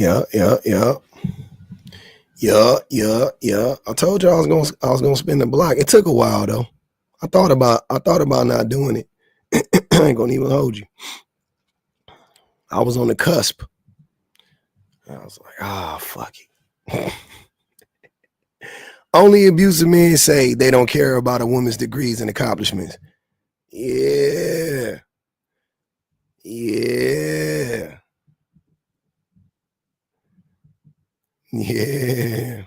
Yeah. I told you I was gonna spin the block. It took a while though. I thought about not doing it. I ain't gonna even hold you. I was on the cusp. I was like, fuck it. Only abusive men say they don't care about a woman's degrees and accomplishments. Yeah. Yeah. Yeah.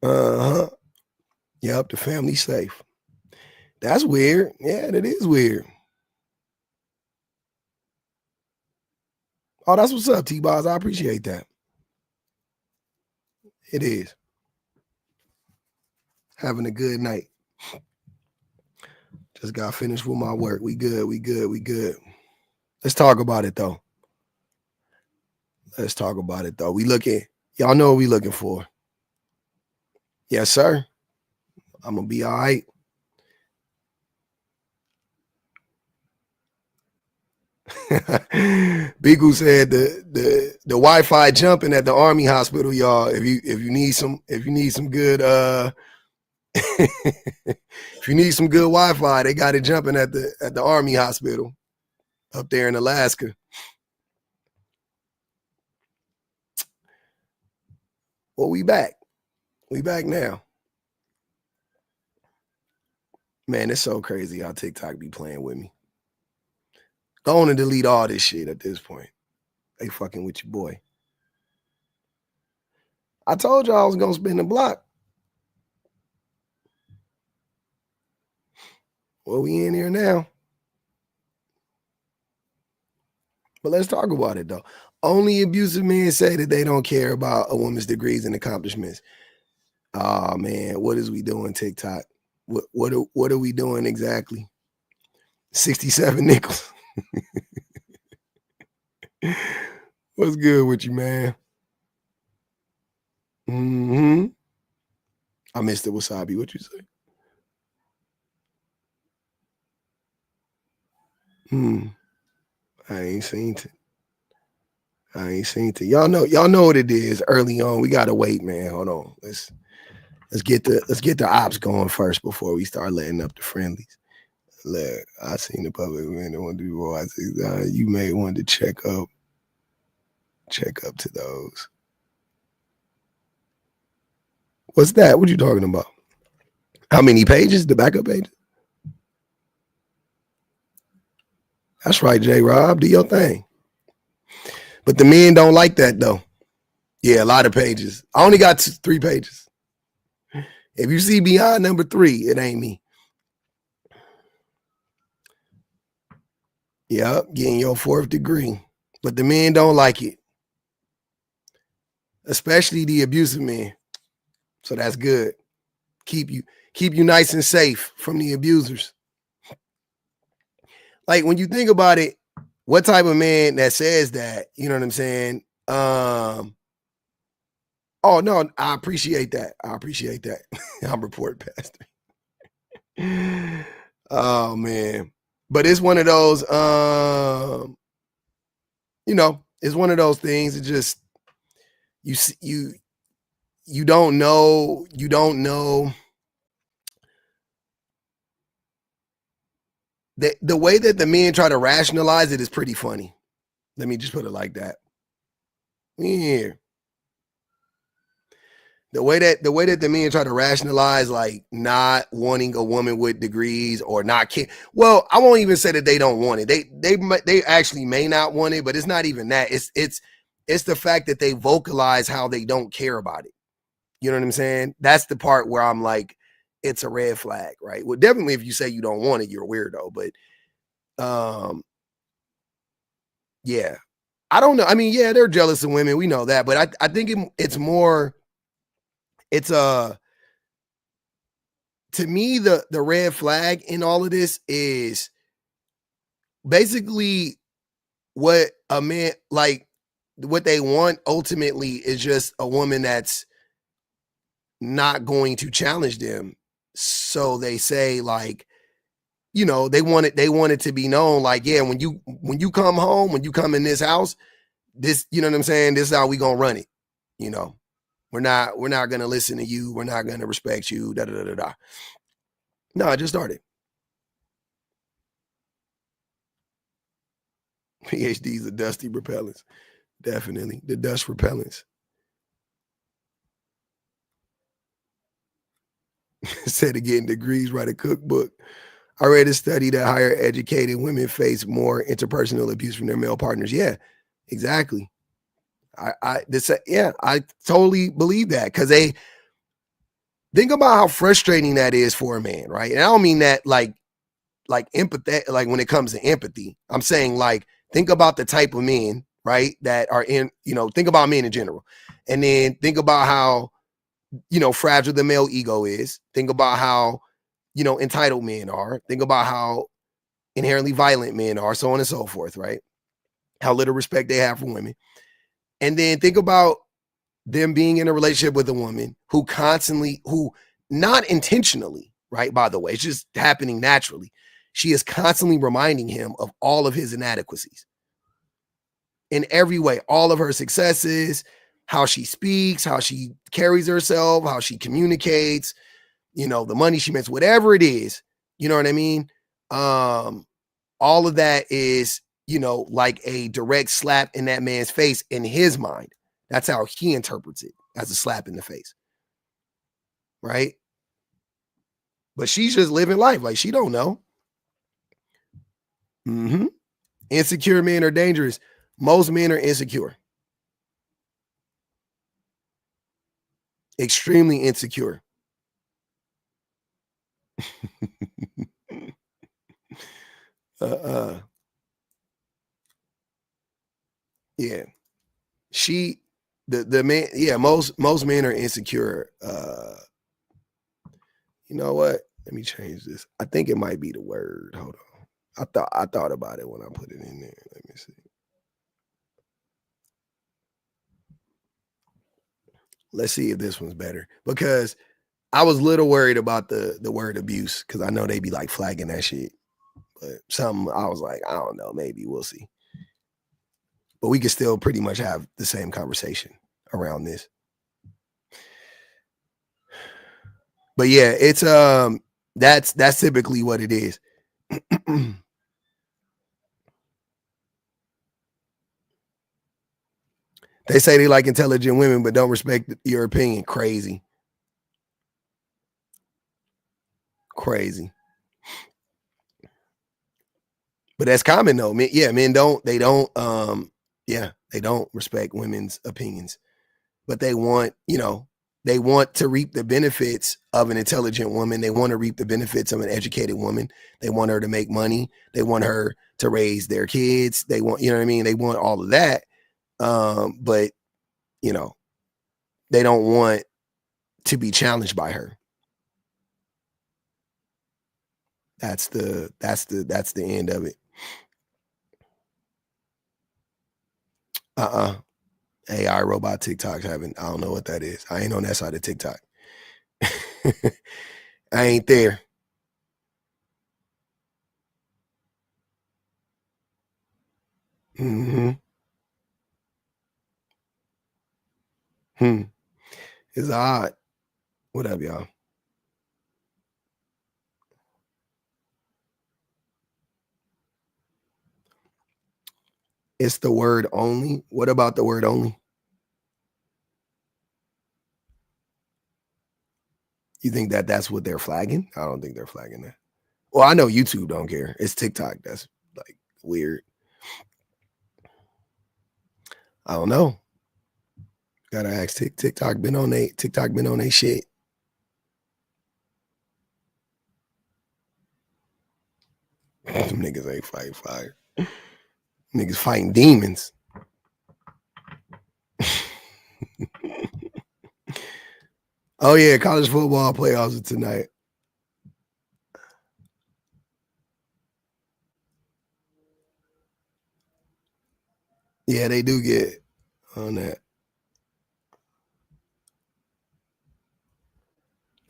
Uh-huh. Yep, the family's safe. That's weird. Yeah, that is weird. Oh, that's what's up, T-Boz. I appreciate that. It is. Having a good night. Just got finished with my work. We good. Let's talk about it though. We looking, y'all know what we looking for. Yes, sir. I'm gonna be all right. Bigu said the Wi-Fi jumping at the Army hospital, y'all. If you need some good if you need some good Wi-Fi, they got it jumping at the Army hospital up there in Alaska. Well, we back. We back now. Man, it's so crazy how TikTok be playing with me. Go on and delete all this shit at this point. They fucking with your boy. I told y'all I was gonna spin the block. Well, we in here now. But let's talk about it though. Only abusive men say that they don't care about a woman's degrees and accomplishments. Oh man, what is we doing, TikTok? What are we doing exactly? 67 nickels. What's good with you, man? Mm-hmm. I missed the wasabi. What you say? I ain't seen it. Y'all know what it is early on. We gotta wait, man. Hold on. Let's get the ops going first before we start letting up the friendlies. Look, I seen the public man that want to do more. I said, you may want to check up to those. What's that? What you talking about? How many pages? The backup pages? That's right, J Rob. Do your thing. But the men don't like that though. Yeah, a lot of pages. I only got 3 pages. If you see beyond number 3, it ain't me. Yep, getting your 4th degree. But the men don't like it. Especially the abusive men. So that's good. Keep you nice and safe from the abusers. Like when you think about it, what type of man that says that, you know what I'm saying? Oh no, I appreciate that. I'm report pastor. Oh man. But it's one of those it's one of those things. It just you don't know the way that the men try to rationalize it is pretty funny. Let me just put it like that. Yeah. The way that the men try to rationalize like not wanting a woman with degrees or not care. Well, I won't even say that they don't want it. They actually may not want it, but it's not even that. It's the fact that they vocalize how they don't care about it. You know what I'm saying? That's the part where I'm like, it's a red flag, right? Well, definitely if you say you don't want it, you're a weirdo. But yeah. I don't know. I mean, yeah, they're jealous of women. We know that, but I think it's more. It's to me the red flag in all of this is basically what a man like what they want ultimately is just a woman that's not going to challenge them. So they say like you know, they wanted to be known like, yeah, when you come home, when you come in this house, this, you know what I'm saying? This is how we gonna run it. You know, we're not gonna listen to you. We're not gonna respect you. Da da da da da. No, I just started. PhDs are dusty repellents. Definitely. The dust repellents. Instead of getting degrees, write a cookbook. I read a study that higher educated women face more interpersonal abuse from their male partners. Yeah, exactly. I totally believe that, because they think about how frustrating that is for a man, right? And I don't mean that like empathy, like when it comes to empathy. I'm saying like think about the type of men, right, that are in, you know, think about men in general. And then think about how, you know, fragile the male ego is. Think about how, you know, entitled men are. Think about how inherently violent men are, so on and so forth, right? How little respect they have for women. And then think about them being in a relationship with a woman who constantly, who not intentionally, right? By the way, it's just happening naturally. She is constantly reminding him of all of his inadequacies in every way, all of her successes, how she speaks, how she carries herself, how she communicates, you know, the money she makes, whatever it is, you know what I mean? All of that is, you know, like a direct slap in that man's face in his mind. That's how he interprets it, as a slap in the face, right? But she's just living life like she don't know. Mm-hmm. Insecure men are dangerous. Most men are insecure, extremely insecure. uh, yeah, she, the man, yeah, most men are insecure. You know what? Let me change this. I think it might be the word. Hold on. I thought about it when I put it in there. Let me see. Let's see if this one's better, because I was a little worried about the word abuse, because I know they be like flagging that shit. But something I was like, I don't know, maybe we'll see. But we can still pretty much have the same conversation around this. But yeah, it's that's typically what it is. They say they like intelligent women, but don't respect your opinion. Crazy. Crazy. But that's common though. Men, yeah, men don't, yeah, they don't respect women's opinions. But they want, you know, they want to reap the benefits of an intelligent woman. They want to reap the benefits of an educated woman. They want her to make money. They want her to raise their kids. They want, you know what I mean? They want all of that. But you know, they don't want to be challenged by her. That's the end of it. Uh-uh. AI robot TikToks haven't. I don't know what that is. I ain't on that side of TikTok. I ain't there. Mm-hmm. Hmm. It's odd. What up, y'all? It's the word only. What about the word only? You think that that's what they're flagging? I don't think they're flagging that. Well, I know YouTube don't care. It's TikTok that's like weird. I don't know. Gotta ask TikTok been on they shit. Them niggas ain't fighting fire. Niggas fighting demons. Oh yeah, college football playoffs are tonight. Yeah, they do get on that.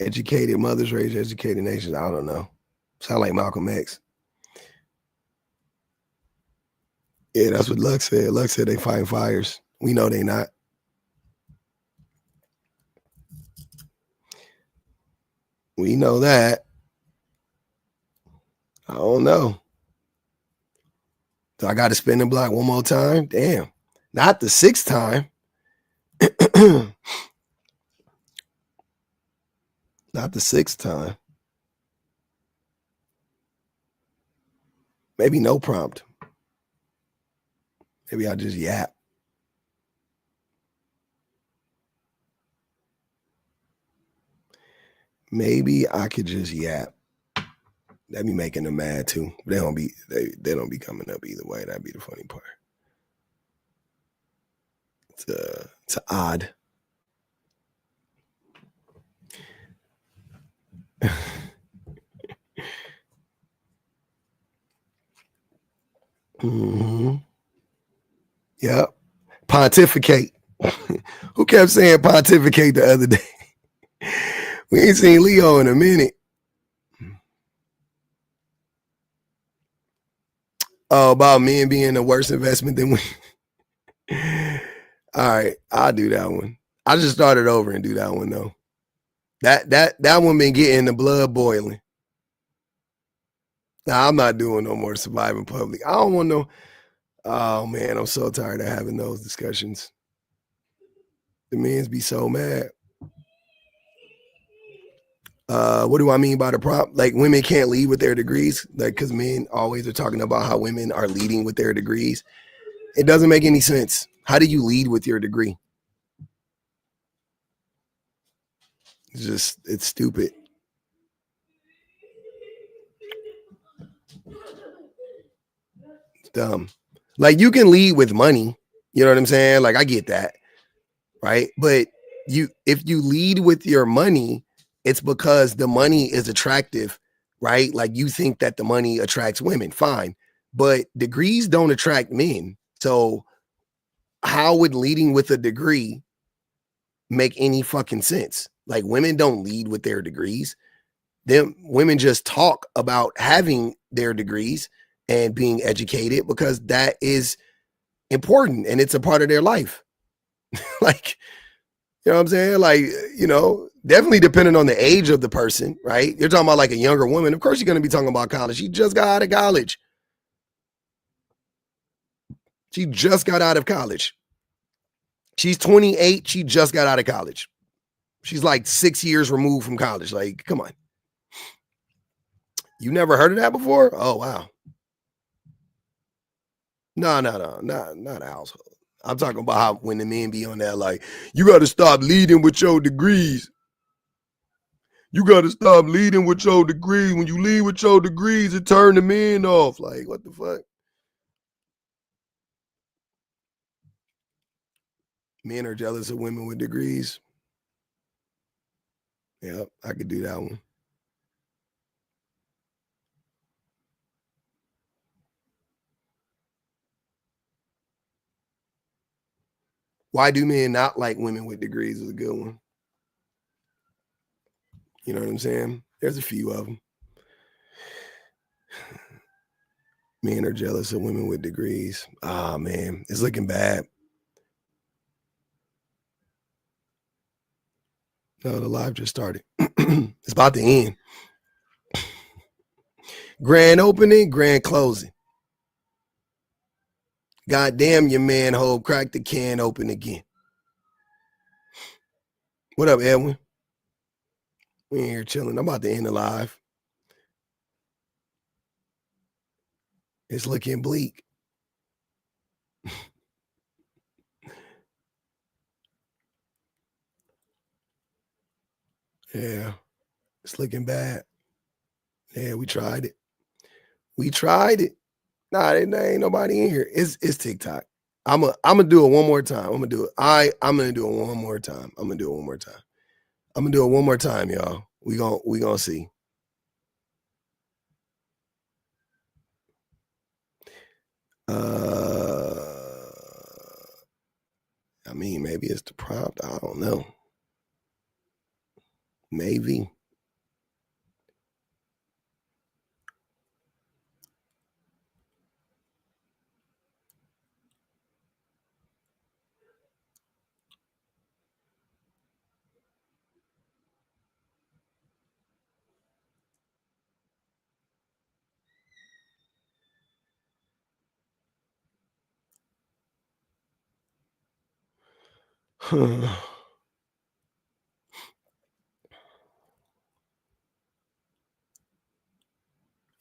Educated mothers raise educated nations. I don't know. Sound like Malcolm X. Yeah, that's what Lux said. Lux said they fighting fires. We know they not. We know that. I don't know. So I got to spin the block one more time? Damn. Not the sixth time. Not the sixth time. Maybe no prompt. Maybe I'll just yap. Maybe I could just yap. That'd be making them mad too. They don't be coming up either way. That'd be the funny part. It's odd. Mm-hmm. Yep. Pontificate. Who kept saying pontificate the other day? We ain't seen Leo in a minute. Oh, about men being a worse investment than we. All right, I'll do that one. I just started over and do that one though. That one been getting the blood boiling. Nah, I'm not doing no more surviving public. I don't want no. Oh man, I'm so tired of having those discussions. The men's be so mad. What do I mean by the prompt? Like women can't lead with their degrees, like because men always are talking about how women are leading with their degrees. It doesn't make any sense. How do you lead with your degree? It's stupid. It's dumb. Like you can lead with money. You know what I'm saying? Like I get that, right? But if you lead with your money, it's because the money is attractive, right? Like you think that the money attracts women, fine. But degrees don't attract men. So how would leading with a degree make any fucking sense? Like women don't lead with their degrees. Them women just talk about having their degrees and being educated because that is important and it's a part of their life. Like, you know what I'm saying? Like, you know, definitely depending on the age of the person, right? You're talking about like a younger woman. Of course, you're going to be talking about college. She just got out of college. She just got out of college. She's 28. She just got out of college. She's like 6 years removed from college. Like, come on. You never heard of that before? Oh, wow. No, not a household. I'm talking about how when the men be on that, like, you got to stop leading with your degrees. You got to stop leading with your degrees. When you lead with your degrees, it turn the men off. Like, what the fuck? Men are jealous of women with degrees. Yep, I could do that one. Why do men not like women with degrees is a good one. You know what I'm saying? There's a few of them. Men are jealous of women with degrees. Ah, man, it's looking bad. No, the live just started. It's about to end. Grand opening, grand closing. God damn your man Hope cracked the can open again. What up, Edwin? We in here chilling. I'm about to end the live. It's looking bleak. Yeah, it's looking bad. Yeah, we tried it. We tried it. Nah, there ain't nobody in here. It's TikTok. I'm gonna do it one more time. I'm gonna do it. I'm gonna do it one more time. I'm gonna do it one more time. I'm gonna do it one more time, y'all. We gonna see. I mean, maybe it's the prompt. I don't know. Maybe.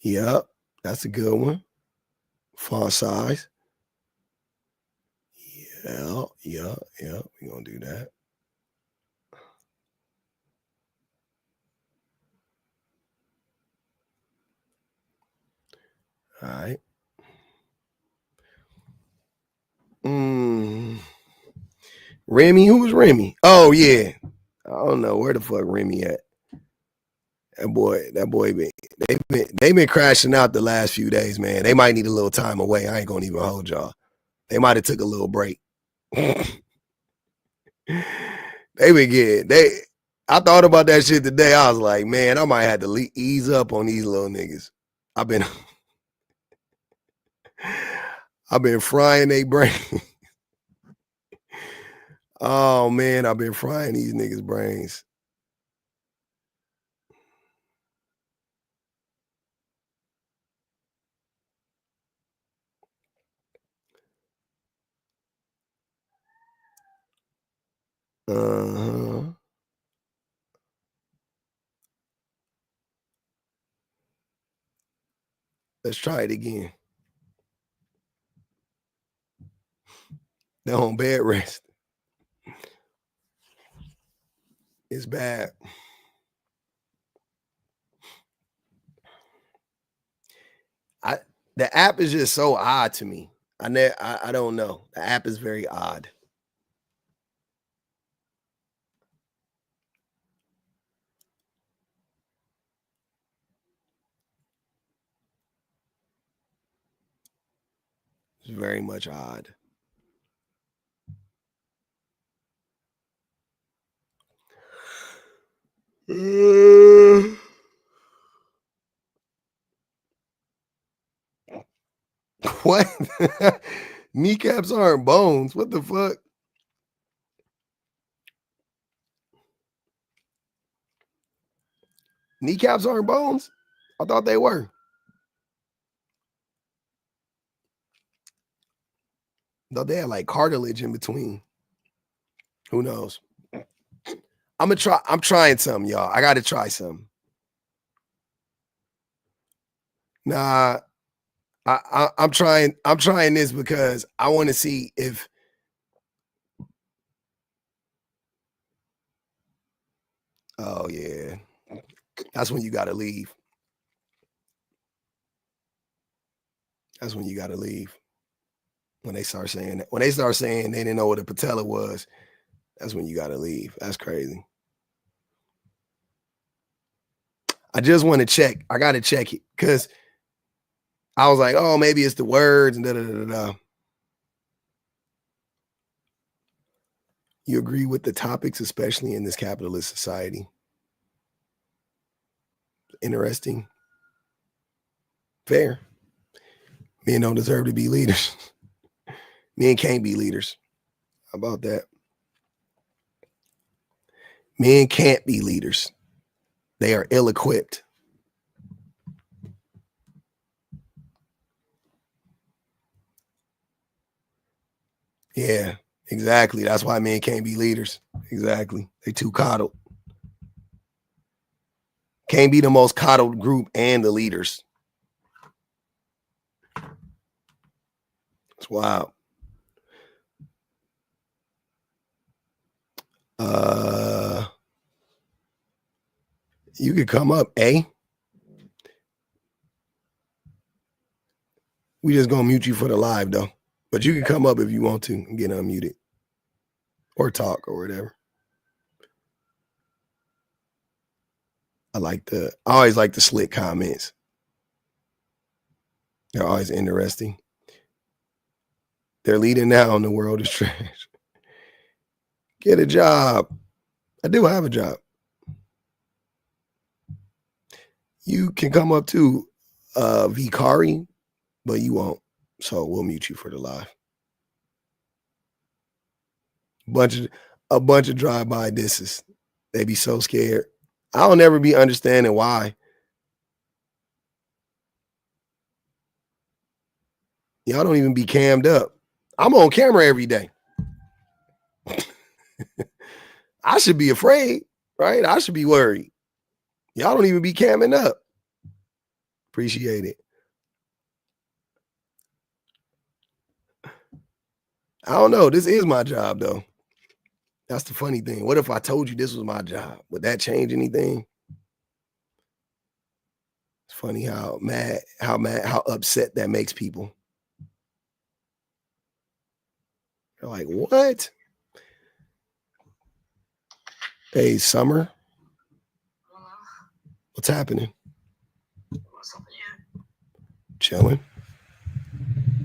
Yep, that's a good one. Font size. Yeah, yeah, yeah. We're gonna do that. All right. Remy, who was Remy? Oh yeah. I don't know where the fuck Remy at. That boy they've been crashing out the last few days, man. They might need a little time away. I ain't gonna even hold y'all. They might have took a little break. I thought about that shit today. I was like, man, I might have to ease up on these little niggas. I've been frying their brain. Oh man, I've been frying these niggas' brains. Uh-huh. Let's try it again. They're on bed rest. It's bad. The app is just so odd to me. I don't know. The app is very odd. It's very much odd. What? Kneecaps aren't bones. What the fuck? Kneecaps aren't bones? I thought they were. I thought they had like cartilage in between. Who knows? I'm trying something, y'all. I gotta try something. Nah, I'm trying this because I want to see if oh yeah. That's when you gotta leave. That's when you gotta leave. When they start saying that. When they start saying they didn't know what a patella was, that's when you gotta leave. That's crazy. I just want to check. I gotta check it because I was like, oh, maybe it's the words and da da da da. You agree with the topics, especially in this capitalist society? Interesting. Fair. Men don't deserve to be leaders. Men can't be leaders. How about that? Men can't be leaders. They are ill-equipped. Yeah, exactly. That's why men can't be leaders. Exactly. They too coddled. Can't be the most coddled group and the leaders. It's wild. You could come up, A. We just gonna mute you for the live though. But you can come up if you want to and get unmuted. Or talk or whatever. I always like the slick comments. They're always interesting. They're leading now and the world is trash. Get a job. I do have a job. You can come up to Vicari, but you won't. So we'll mute you for the live. A bunch of drive-by disses. They be so scared. I'll never be understanding why. Y'all don't even be cammed up. I'm on camera every day. I should be afraid, right? I should be worried. Y'all don't even be camming up. Appreciate it. I don't know. This is my job, though. That's the funny thing. What if I told you this was my job? Would that change anything? It's funny how upset that makes people. They're like, what? Hey, Summer. What's happening? What's up with you? Chilling.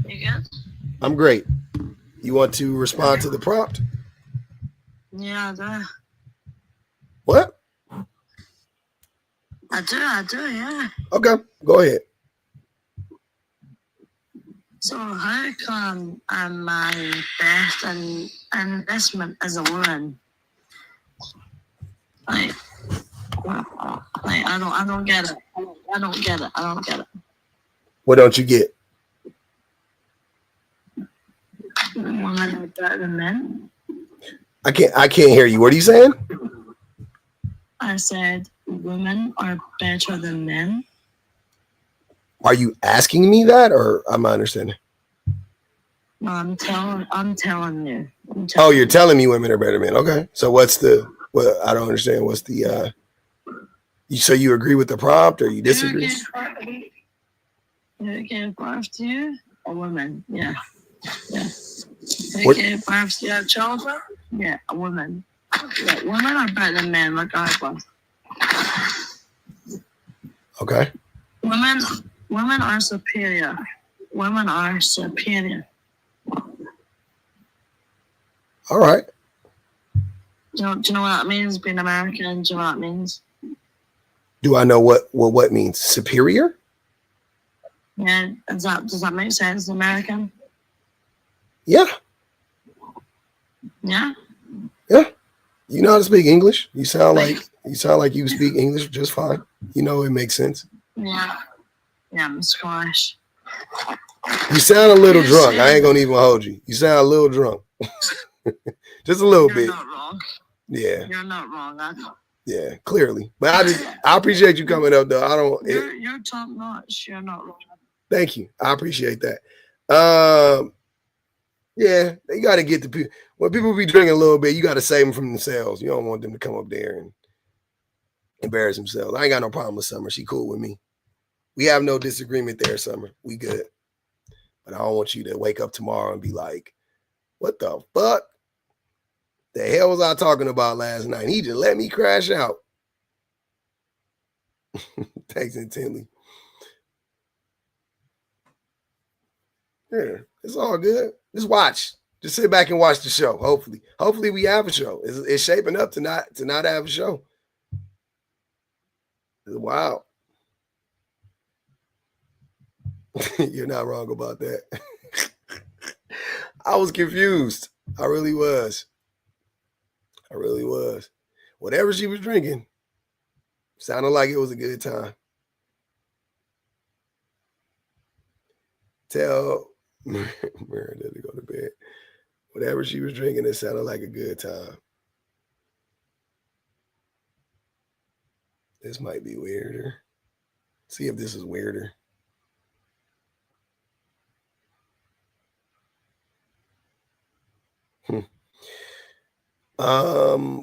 You good? I'm great. You want to respond to the prompt? Yeah, I do. What? I do, yeah. Okay, go ahead. So how come I'm my best investment as a woman? Like I don't get it. I don't get it. What don't you get? Women are better than men. I can't hear you. What are you saying? I said women are better than men. Are you asking me that, or am I understanding? No, I'm telling you. Oh, you're telling me women are better than men. Okay. So I don't understand. What's the so you agree with the prompt or you disagree? Who gave birth to you? A woman, yeah. Who gave birth to your children? Yeah, a woman. Yeah, women are better than men, regardless. Okay. Women are superior. Women are superior. All right. Do you know what that means? Being American, do you know what that means? Do I know what means? Superior? Yeah, does that make sense, American? Yeah. Yeah? Yeah. You know how to speak English. You sound like you speak English just fine. You know it makes sense. Yeah. Yeah, I'm Scottish. You sound a little drunk. I ain't gonna even hold you. You sound a little drunk. Just a little bit. You're not wrong. Yeah. You're not wrong. Yeah, clearly. But I appreciate you coming up though. You're top notch. You're not wrong. Thank you. I appreciate that. Yeah, you got to get the people. When people be drinking a little bit, you got to save them from themselves. You don't want them to come up there and embarrass themselves. I ain't got no problem with Summer. She cool with me. We have no disagreement there, Summer. We good. But I don't want you to wake up tomorrow and be like, what the fuck? The hell was I talking about last night? He just let me crash out. Thanks intently. Yeah, it's all good. Just watch. Just sit back and watch the show. Hopefully we have a show. It's shaping up to not have a show. Wow. You're not wrong about that. I was confused. I really was. Whatever she was drinking sounded like it was a good time. Tell Miranda to go to bed. Whatever she was drinking, it sounded like a good time. This might be weirder. See if this is weirder.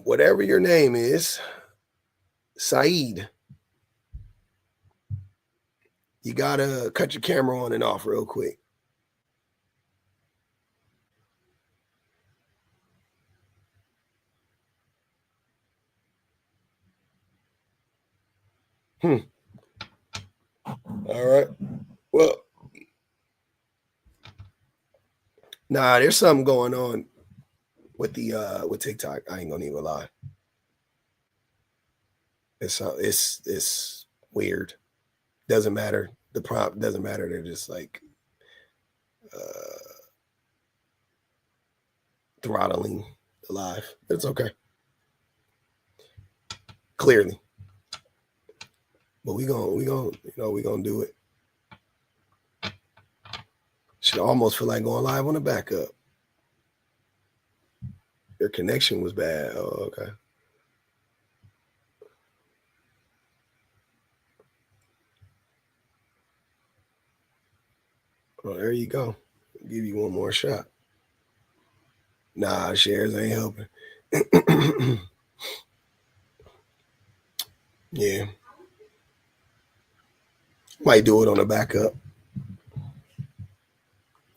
Whatever your name is, Saeed, you gotta cut your camera on and off real quick. All right. Well, nah, there's something going on with the with TikTok. I ain't gonna even lie. It's weird. Doesn't matter. The prompt doesn't matter. They're just like throttling the live. It's okay. Clearly. But we gonna do it. Should almost feel like going live on the backup. Your connection was bad. Oh, okay. Well, there you go. I'll give you one more shot. Nah, shares ain't helping. Yeah. Might do it on the backup.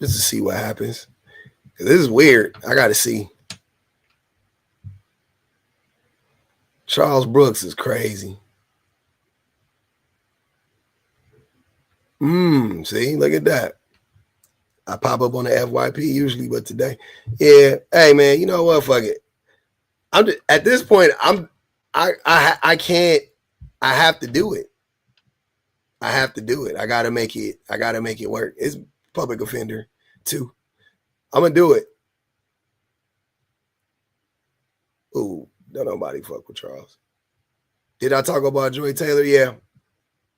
Just to see what happens. This is weird. I gotta see. Charles Brooks is crazy. See, look at that. I pop up on the FYP usually, but today, yeah. Hey man, you know what? Fuck it. I'm just, at this point. I can't. I have to do it. I have to do it. I gotta make it. I gotta make it work. It's public offender too. I'm gonna do it. Ooh, don't nobody fuck with Charles. Did I talk about Joy Taylor? Yeah.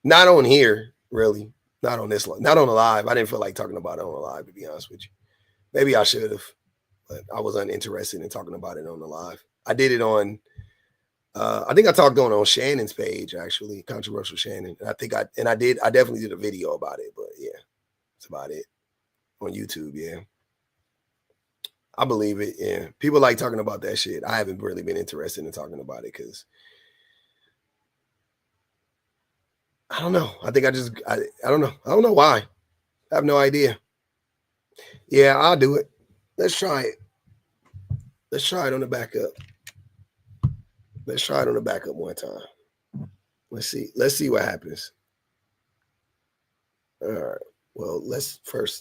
Not on here, really. Not on this one. Not on the live. I didn't feel like talking about it on the live, to be honest with you. Maybe I should have, but I was uninterested in talking about it on the live. I did it on, I think I talked on Shannon's page, actually, Controversial Shannon. And I definitely did a video about it, but yeah, that's about it. On YouTube, yeah. I believe it, yeah. People like talking about that shit. I haven't really been interested in talking about it because I don't know. I think I don't know. I don't know why. I have no idea. Yeah, I'll do it. Let's try it. Let's try it on the backup. Let's try it on the backup one time. Let's see. Let's see what happens. All right. Well, let's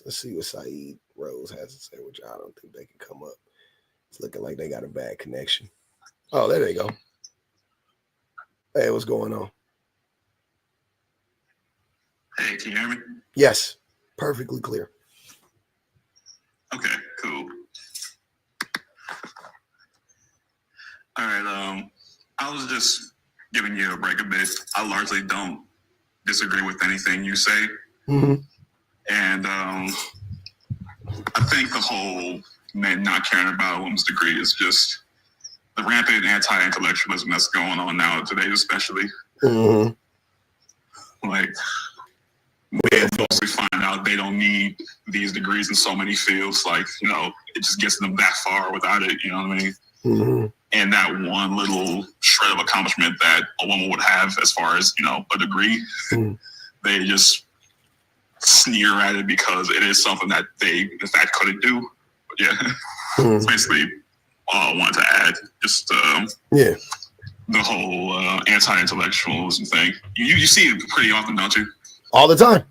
see what Saeed Rose has to say, which I don't think they can come up. It's looking like they got a bad connection. Oh, there they go. Hey, what's going on? Hey, can you hear me? Yes, perfectly clear. Okay, cool. All right, I was just giving you a break a bit. I largely don't disagree with anything you say. Mm-hmm. And I think the whole men not caring about a woman's degree is just the rampant anti-intellectualism that's going on now today, especially. Mm-hmm. Like, men mostly find out they don't need these degrees in so many fields. Like, it just gets them that far without it, you know what I mean? Mm-hmm. And that one little shred of accomplishment that a woman would have as far as, a degree, they just sneer at it because it is something that they, in fact, couldn't do. But yeah, that's basically all I wanted to add. Just the whole anti-intellectualism thing. You see it pretty often, don't you? All the time.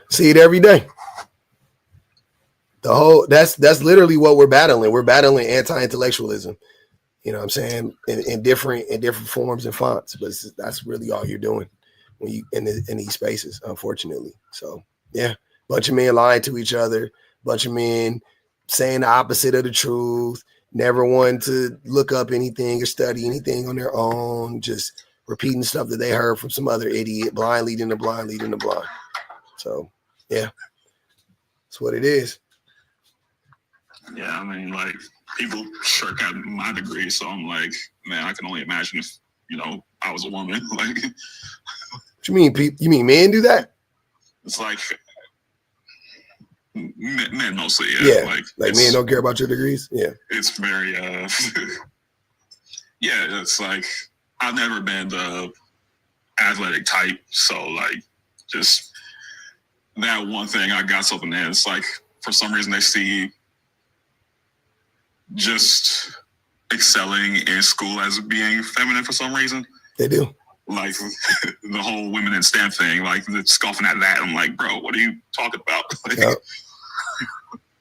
See it every day. That's literally what we're battling. We're battling anti-intellectualism. You know what I'm saying? In different forms and fonts, but that's really all you're doing when you in these spaces, unfortunately. So yeah, bunch of men lying to each other, bunch of men saying the opposite of the truth, never wanting to look up anything or study anything on their own, just repeating stuff that they heard from some other idiot, blind leading the blind leading the blind. So yeah, that's what it is. Yeah, I mean, like, people shirk at my degree, so I'm like, man, I can only imagine if, I was a woman. Like, what you mean? You mean men do that? It's like men mostly, yeah. Like men don't care about your degrees. Yeah, it's very, yeah. It's like I've never been the athletic type, so like just that one thing I got something in. It's like for some reason they see just excelling in school as being feminine for some reason. They do. Like the whole women in STEM thing, like scoffing at that. I'm like, bro, what are you talking about? Like,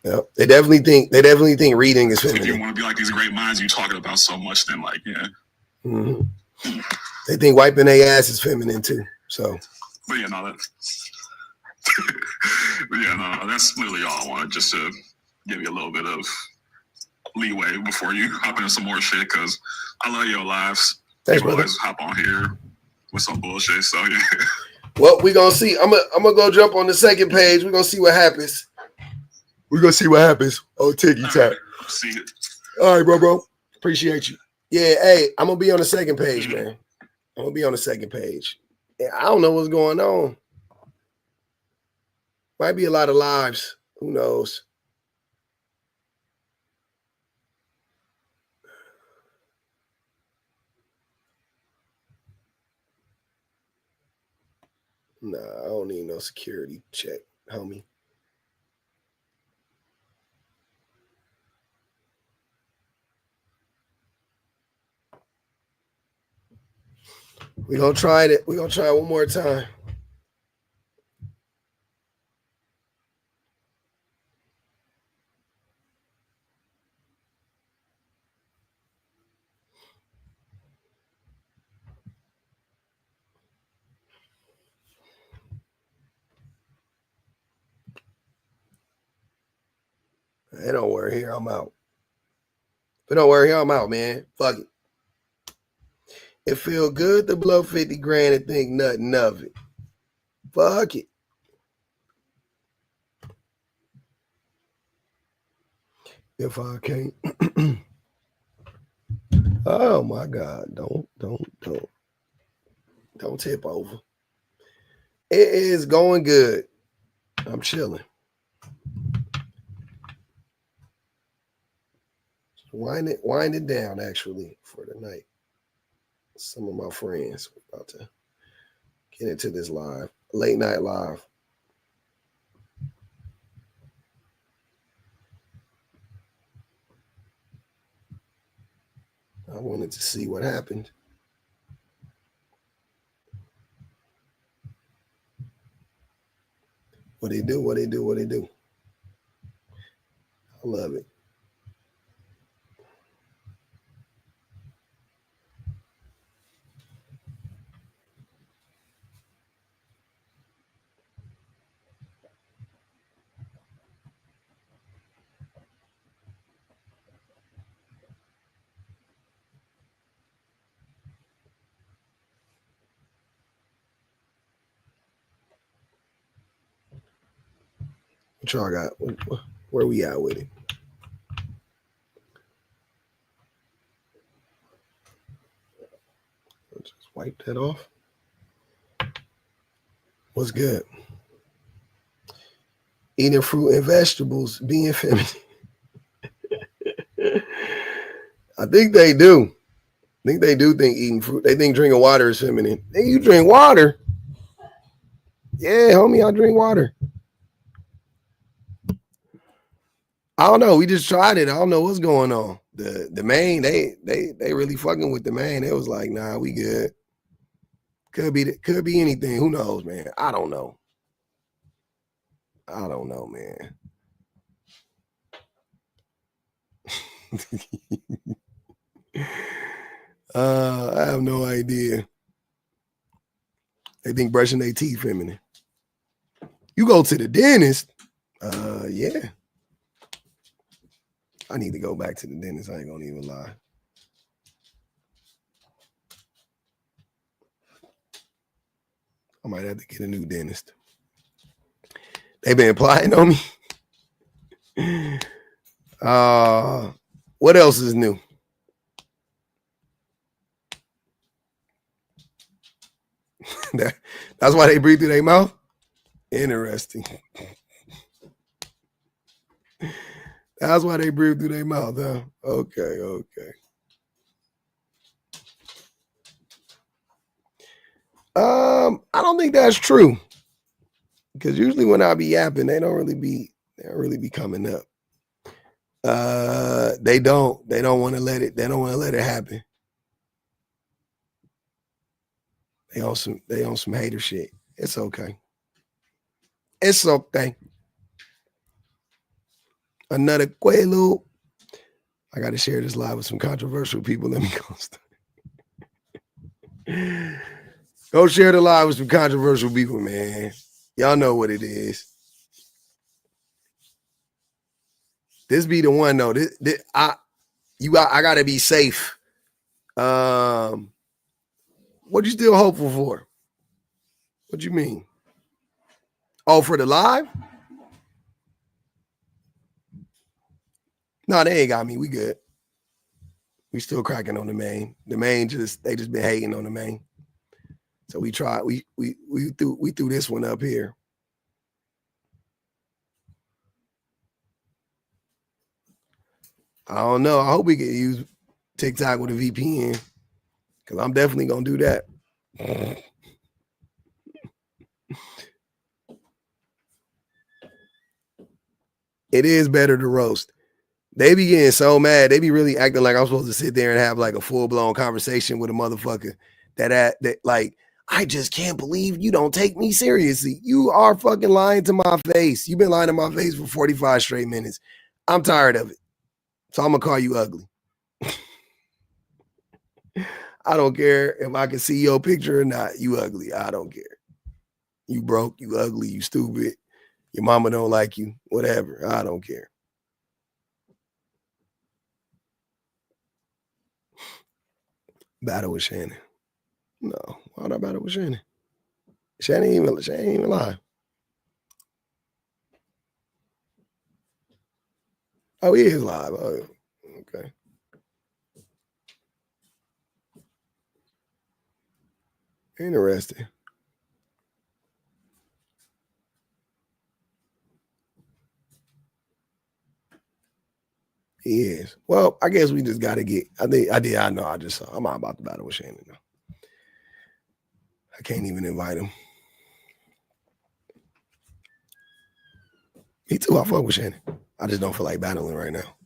yep. They definitely think reading is feminine. If you want to be like these great minds you talking about so much, then like, yeah. Mm-hmm. They think wiping their ass is feminine too. So. But yeah, no, that's literally all I wanted, just to give you a little bit of leeway before you hop into some more shit, because I love your lives. Thanks, People brother. always hop on here with some bullshit, so yeah. Well, we're gonna see. I'm gonna go jump on the second page. We're gonna see what happens. Oh, ticky tack. See it. All right, bro. Appreciate you. Yeah, hey, I'm gonna be on the second page, man. I'm gonna be on the second page. Yeah, I don't know what's going on. Might be a lot of lives. Who knows? Nah, I don't need no security check, homie. We're gonna try it. We're gonna try it one more time. Hey, don't worry, here I'm out. But don't worry, here I'm out, man. Fuck it. It feel good to blow 50 grand and think nothing of it. Fuck it. If I can't. Oh my God. Don't tip over. It is going good. I'm chilling. Wind it down actually for the night. Some of my friends about to get into this live, late night live. I wanted to see what happened. What they do. I love it. What y'all got? Where we at with it? Just wipe that off. What's good? Eating fruit and vegetables, being feminine. I think they do. I think they do think eating fruit. They think drinking water is feminine. Hey, you drink water? Yeah, homie, I drink water. I don't know. We just tried it. I don't know what's going on. The main, they really fucking with the main. It was like, nah, we good. Could be anything. Who knows, man? I don't know, man. I have no idea. They think brushing their teeth feminine. You go to the dentist. Yeah. I need to go back to the dentist. I ain't gonna even lie. I might have to get a new dentist. They've been applying on me. What else is new? That's why they breathe through their mouth? Interesting. That's why they breathe through their mouth, huh? Okay. I don't think that's true. Because usually when I be yapping, they don't really be coming up. They don't want to let it happen. They on some hater shit. It's okay. Another Quaalude. I got to share this live with some controversial people. Let me go. Go share the live with some controversial people, man. Y'all know what it is. This be the one though. I gotta be safe. What you still hopeful for? What you mean? Oh, for the live? No, they ain't got me. We good. We still cracking on the main. The main they just been hating on the main. So we tried. We threw this one up here. I don't know. I hope we can use TikTok with a VPN, because I'm definitely gonna do that. It is better to roast. They be getting so mad. They be really acting like I'm supposed to sit there and have like a full-blown conversation with a motherfucker that like, I just can't believe you don't take me seriously. You are fucking lying to my face. You've been lying to my face for 45 straight minutes. I'm tired of it. So I'm gonna call you ugly. I don't care if I can see your picture or not. You ugly. I don't care. You broke, you ugly, you stupid. Your mama don't like you. Whatever. I don't care. Battle with Shannon. No, why would I battle with Shannon? Shannon ain't even lie. Oh, he is live. Oh, okay. Interesting. He is. Well, I guess we just gotta get. I'm not about to battle with Shannon now. I can't even invite him. Me too. I fuck with Shannon. I just don't feel like battling right now.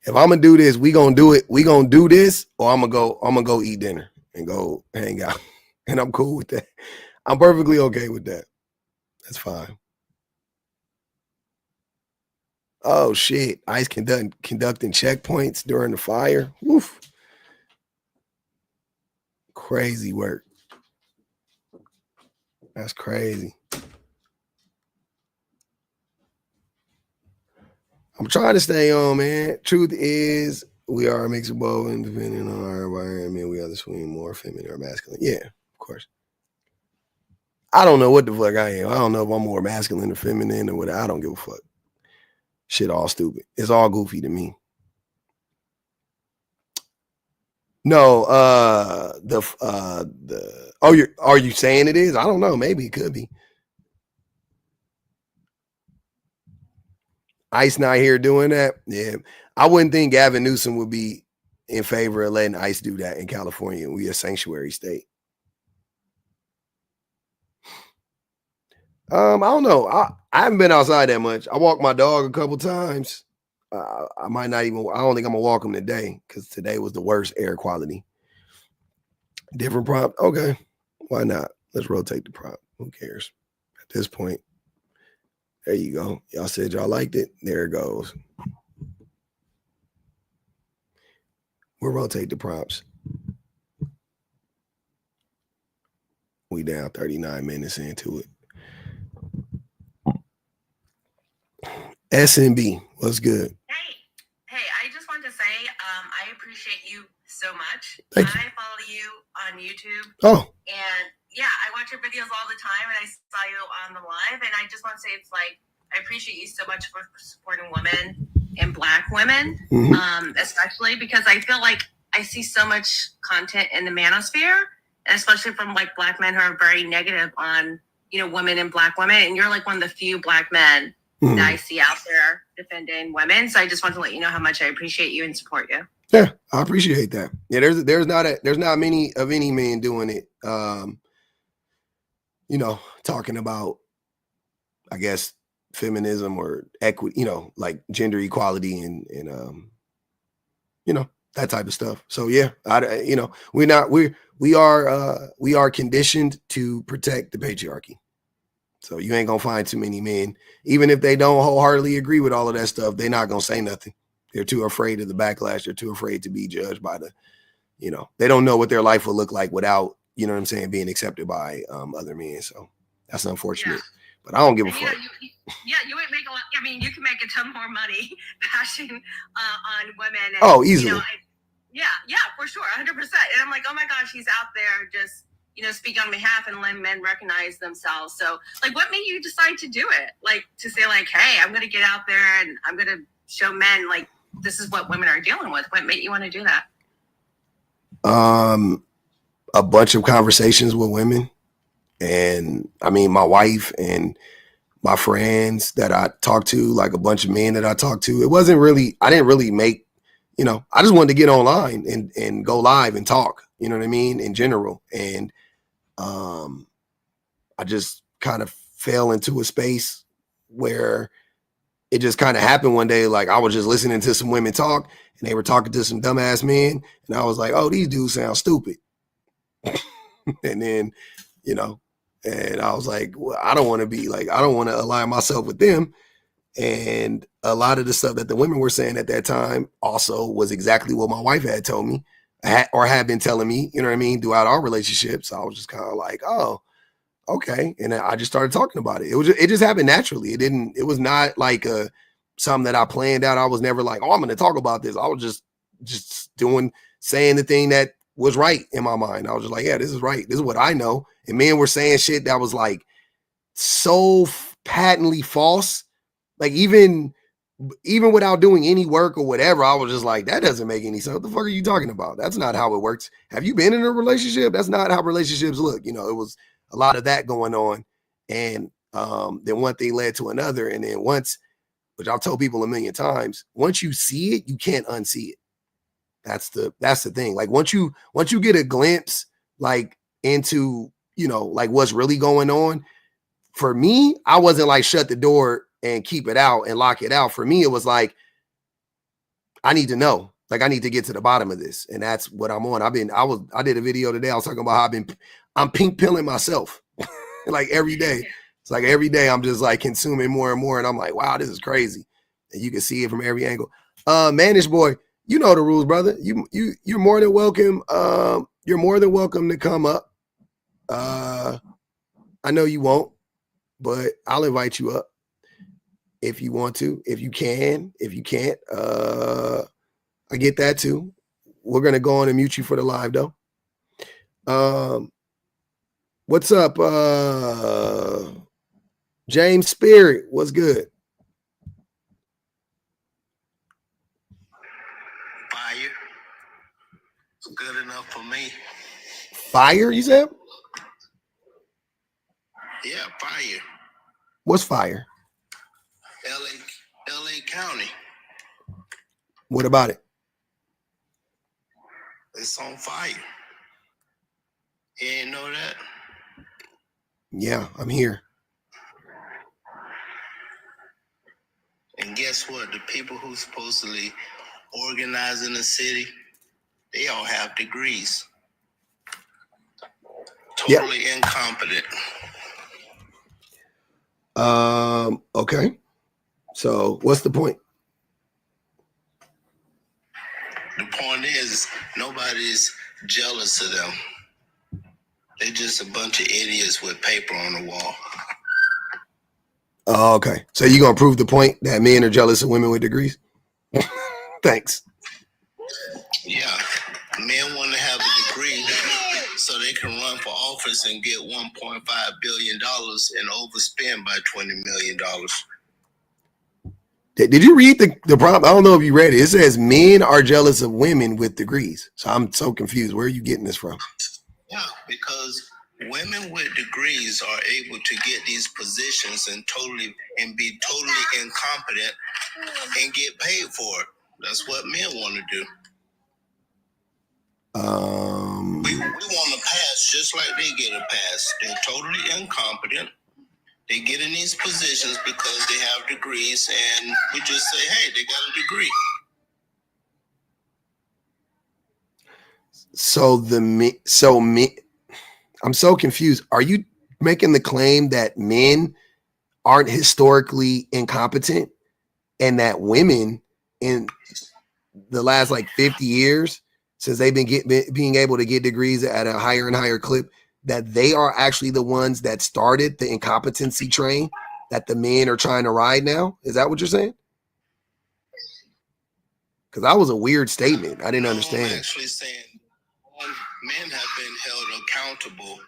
If I'm gonna do this, we gonna do it. We gonna do this, or I'm gonna go eat dinner and go hang out. And I'm cool with that. I'm perfectly okay with that. That's fine. Oh shit! ICE conducting checkpoints during the fire. Woof. Crazy work. That's crazy. I'm trying to stay on, man. Truth is, we are a mix of both, and depending on our environment, we either swing more feminine or masculine. Yeah, of course. I don't know what the fuck I am. I don't know if I'm more masculine or feminine or what. I don't give a fuck. Shit all stupid. It's all goofy to me. No, are you saying it is? I don't know. Maybe it could be. ICE not here doing that. Yeah, I wouldn't think Gavin Newsom would be in favor of letting ICE do that in California. We a sanctuary state. I don't know. I haven't been outside that much. I walked my dog a couple times. I might not even. I don't think I'm gonna walk him today because today was the worst air quality. Different prop. Okay, why not? Let's rotate the prop. Who cares? At this point, there you go. Y'all said y'all liked it. There it goes. We'll rotate the props. We down 39 minutes into it. SMB, what's good? Hey, I just want to say I appreciate you so much. Thank you. I follow you on YouTube. Oh. And yeah, I watch your videos all the time, and I saw you on the live, and I just want to say it's like, I appreciate you so much for supporting women and Black women, especially because I feel like I see so much content in the manosphere, and especially from like Black men who are very negative on, women and Black women. And you're like one of the few Black men that I see out there defending women. So I just want to let you know how much I appreciate you and support you. Yeah, I appreciate that. Yeah, there's not many of any men doing it. Talking about, I guess, feminism or equity, like gender equality and that type of stuff. So yeah, we are conditioned to protect the patriarchy. So you ain't gonna find too many men, even if they don't wholeheartedly agree with all of that stuff, they're not gonna say nothing. They're too afraid of the backlash. They're too afraid to be judged by they don't know what their life will look like without, being accepted by other men. So that's unfortunate. Yeah. But I don't give a fuck. You would make a lot. I mean, you can make a ton more money bashing on women. And, easily. Yeah, for sure, 100%. And I'm like, oh my gosh, he's out there just, speak on behalf and let men recognize themselves. So, like, what made you decide to do it? Like, to say, like, hey, I'm going to get out there and I'm going to show men, like, this is what women are dealing with. What made you want to do that? A bunch of conversations with women. And I mean, my wife and my friends that I talked to, like a bunch of men that I talked to. It wasn't really, I didn't really make, you know, I just wanted to get online and go live and talk, you know what I mean, in general. And I just kind of fell into a space where it just kind of happened one day. Like I was just listening to some women talk and they were talking to some dumbass men. And I was like, oh, these dudes sound stupid. And then, you know, and I was like, well, I don't want to be like, I don't want to align myself with them. And a lot of the stuff that the women were saying at that time also was exactly what my wife had told me or had been telling me, you know what I mean, throughout our relationship. So I was just kind of like, oh, okay. And I just started talking about it. It just happened naturally. It was not like something that I planned out. I was never like, oh, I'm going to talk about this. I was just saying the thing that was right in my mind. I was just like, yeah, this is right. This is what I know. And men were saying shit that was like so patently false. Like even without doing any work or whatever, I was just like, that doesn't make any sense. What the fuck are you talking about? That's not how it works. Have you been in a relationship? That's not how relationships look. You know, it was a lot of that going on. And then one thing led to another. And then which I've told people a million times, once you see it, you can't unsee it. That's the thing. Like once you get a glimpse like into, you know, like what's really going on. For me, I wasn't like shut the door and keep it out and lock it out. For me, it was like, I need to know. Like I need to get to the bottom of this. And that's what I'm on. I did a video today. I was talking about how I'm pink pilling myself like every day. It's like every day I'm just like consuming more and more. And I'm like, wow, this is crazy. And you can see it from every angle. Manish boy, you know the rules, brother. You're more than welcome. You're more than welcome to come up. I know you won't, but I'll invite you up if you want to, if you can. If you can't, I get that too. We're gonna go on and mute you for the live though. What's up, James Spirit? What's good? Fire. It's good enough for me. Fire, you said? Yeah, fire. What's fire? LA County. What about it? It's on fire. You ain't know that? Yeah, I'm here. And guess what? The people who supposedly organizing the city, they all have degrees. Totally incompetent. Okay. So what's the point? The point is nobody's jealous of them. They're just a bunch of idiots with paper on the wall. Oh, okay. So you're gonna prove the point that men are jealous of women with degrees? Thanks. Yeah. Men want to have a degree so they can run for office and get $1.5 billion and overspend by $20 million. Did you read the prompt? I don't know if you read it. It says men are jealous of women with degrees. So I'm so confused. Where are you getting this from? Yeah, because women with degrees are able to get these positions and be totally incompetent and get paid for it. That's what men want to do. We want to pass just like they get a pass. They're totally incompetent. They get in these positions because they have degrees, and we just say, hey, they got a degree. I'm so confused. Are you making the claim that men aren't historically incompetent and that women in the last like 50 years, since they've been being able to get degrees at a higher and higher clip, that they are actually the ones that started the incompetency train that the men are trying to ride now? Is that what you're saying? Because that was a weird statement. I didn't understand. I'm actually saying men have been held accountable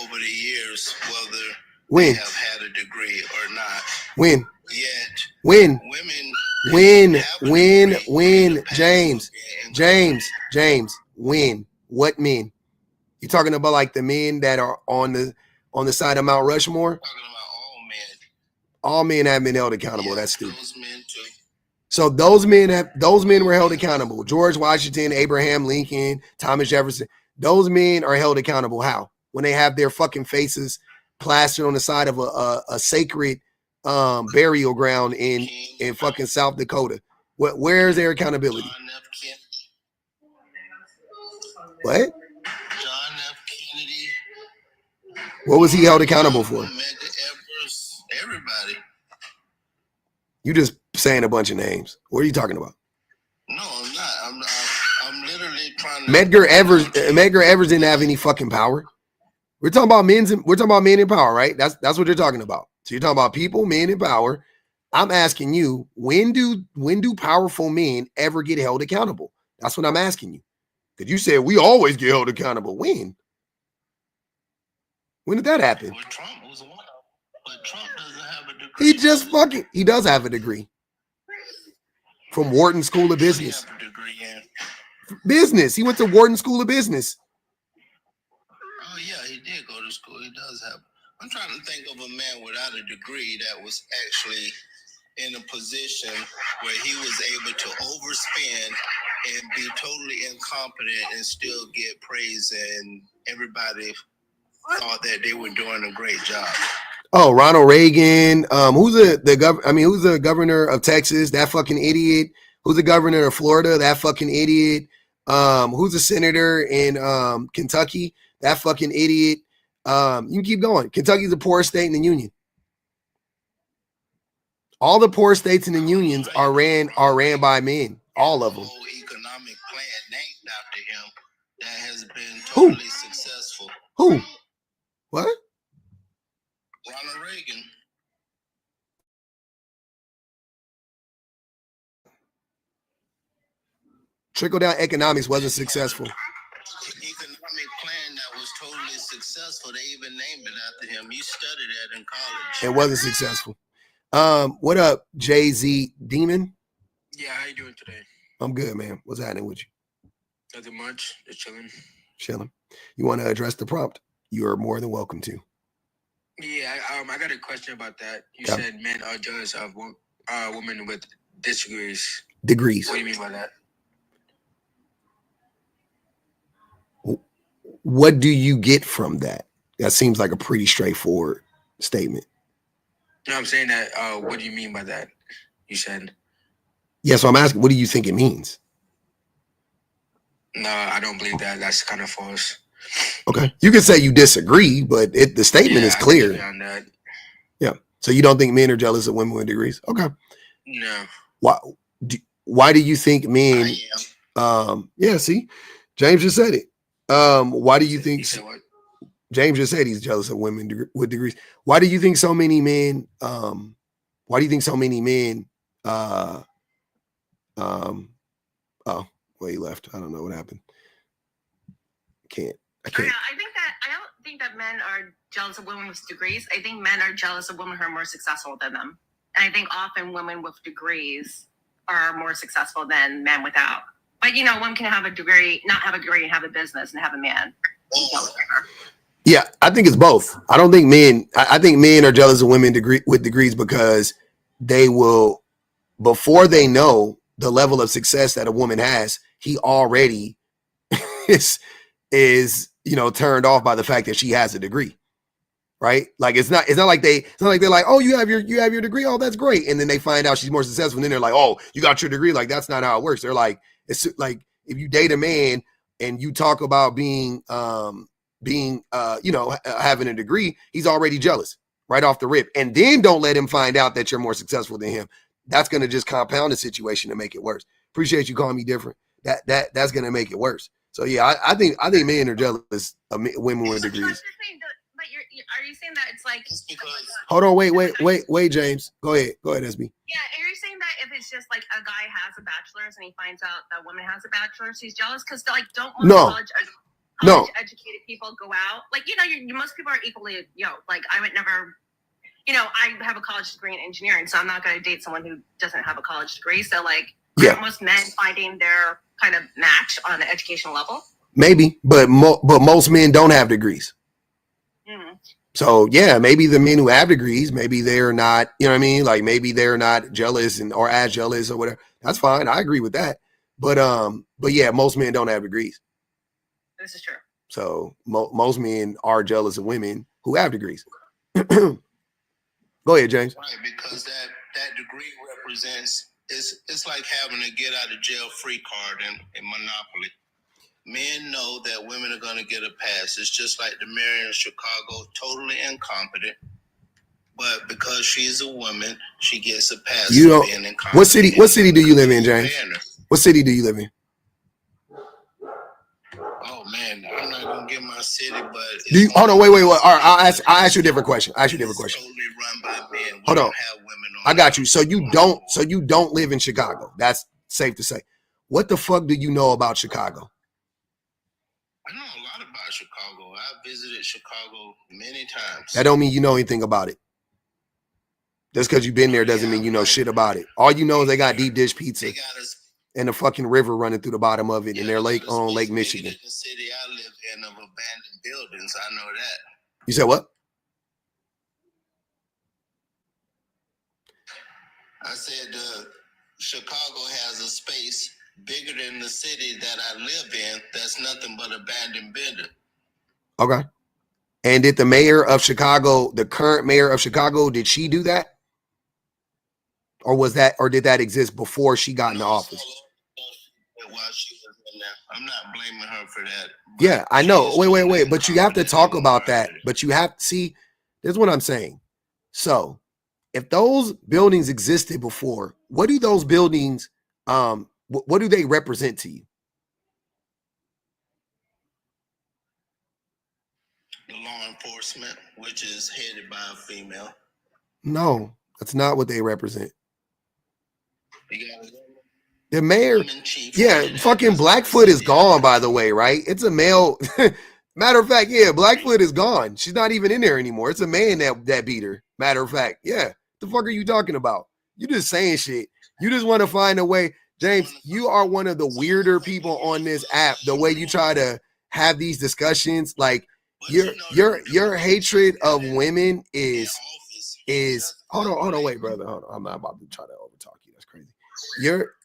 over the years, whether they have had a degree or not. When? Yet, when? Women. When? James. When? What men? You talking about like the men that are on the side of Mount Rushmore? I'm talking about all men. All men have been held accountable. Yeah, That's stupid. those men too. So those men were held accountable. George Washington, Abraham Lincoln, Thomas Jefferson. Those men are held accountable. How? When they have their fucking faces plastered on the side of a sacred burial ground in fucking South Dakota. Where's their accountability? John F. What? John F. Kennedy. What was he held accountable for? Medgar Evers, everybody. You just saying a bunch of names. What are you talking about? No, I'm not. I'm literally trying to. Medgar Evers didn't have any fucking power. We're talking about men in power, right? That's what you're talking about. So you're talking about people, men in power. I'm asking you, when do powerful men ever get held accountable? That's what I'm asking you. Because you said we always get held accountable. When? When did that happen? Well, Trump was one of them, but Trump doesn't have a degree. He does have a degree. From Wharton School of Business. Business. He went to Wharton School of Business. Oh yeah, he did go to school. He does have. I'm trying to think of a man without a degree that was actually in a position where he was able to overspend and be totally incompetent and still get praise, and everybody thought that they were doing a great job. Oh, Ronald Reagan. Who's the governor of Texas? That fucking idiot. Who's the governor of Florida? That fucking idiot. Who's the senator in Kentucky? That fucking idiot. You can keep going. Kentucky's the poorest state in the union. All the poor states in the unions are ran by men. All of them. The whole economic plan named after him that has been totally successful. Who? What? Ronald Reagan. Trickle-down economics wasn't successful. Economic plan that was totally successful. They even named it after him. You studied that in college. It wasn't successful. What up, Jay-Z Demon? Yeah, how you doing today? I'm good, man. What's happening with you? Nothing much. Just chilling. Chilling. You want to address the prompt? You are more than welcome to. Yeah, I got a question about that. You said men are jealous of women with degrees. Degrees. What do you mean by that? What do you get from that? That seems like a pretty straightforward statement. No, I'm saying that. What do you mean by that? You said. Yeah, so I'm asking, what do you think it means? No, I don't believe that. That's kind of false. Okay, you can say you disagree, but the statement is clear. On that. Yeah, so you don't think men are jealous of women with degrees? Okay. No. Why do you think men? Yeah, see, James just said it. Why do you think? He said what? James just said he's jealous of women with degrees. Why do you think so many men? Why do you think so many men? Oh, well, he left. I don't know what happened. I can't. I don't think that men are jealous of women with degrees. I think men are jealous of women who are more successful than them. And I think often women with degrees are more successful than men without. But women can have a degree, not have a degree, and have a business and have a man. Yeah, I think it's both. I don't think men. I think men are jealous of women with degrees because they will, before they know the level of success that a woman has, he already is turned off by the fact that she has a degree, right? Like it's not like they're like, oh, you have your degree, oh, that's great, and then they find out she's more successful, and then they're like, oh, you got your degree, like that's not how it works. They're like, it's like if you date a man and you talk about having a degree, he's already jealous right off the rip, and then don't let him find out that you're more successful than him. That's going to just compound the situation and make it worse. Appreciate you calling me different. That's going to make it worse. So yeah, I think men are jealous of women with degrees. But are you saying that it's like? Hold on, wait, James. Go ahead, SB. Yeah, are you saying that if it's just like a guy has a bachelor's and he finds out that woman has a bachelor's, he's jealous? Because don't most college educated people go out? Like most people are equally yoked. Like I would never. I have a college degree in engineering, so I'm not going to date someone who doesn't have a college degree. So most men finding their kind of match on an educational level. Maybe, but most men don't have degrees. Mm-hmm. So yeah, maybe the men who have degrees, maybe they're not, you know what I mean? Like maybe they're not jealous or as jealous or whatever. That's fine. I agree with that. But yeah, most men don't have degrees. This is true. So most men are jealous of women who have degrees. Go ahead, James. Right, because that degree represents it's like having a get out of jail free card in Monopoly. Men know that women are going to get a pass. It's just like the mayor in Chicago, totally incompetent. But because she's a woman, she gets a pass. You know, what city do you live in, James? What city do you live in? Oh man, I'm not gonna give my city, but hold on, wait. All right, I'll ask you a different question. Totally run by men. Hold on. I got you. So you don't live in Chicago. That's safe to say. What the fuck do you know about Chicago? I know a lot about Chicago. I visited Chicago many times. That don't mean you know anything about it. Just because you've been there doesn't mean you know shit about it. All you know is they got deep dish pizza and a fucking river running through the bottom of it, and their lake on Lake Michigan. The city I live in of abandoned buildings, I know that. You said what? I said Chicago has a space bigger than the city that I live in. That's nothing but abandoned building. Okay. And did the mayor of Chicago, the current mayor of Chicago, did she do that? Or did that exist before she got into office? While she was in there. I'm not blaming her for that. Yeah, I know. Wait. But you have to talk about that. But you have to see, this is what I'm saying. So if those buildings existed before, what do those buildings, what do they represent to you? The law enforcement, which is headed by a female. No, that's not what they represent. The mayor, yeah, fucking Blackfoot is gone, by the way, right? It's a male. Matter of fact, yeah, Blackfoot is gone. She's not even in there anymore. It's a man that beat her. Matter of fact, yeah. The fuck are you talking about? You just saying shit. You just want to find a way. James, you are one of the weirder people on this app. The way you try to have these discussions, like your hatred of women is hold on, wait, brother. Hold on. I'm not about to try to overtalk you. That's crazy.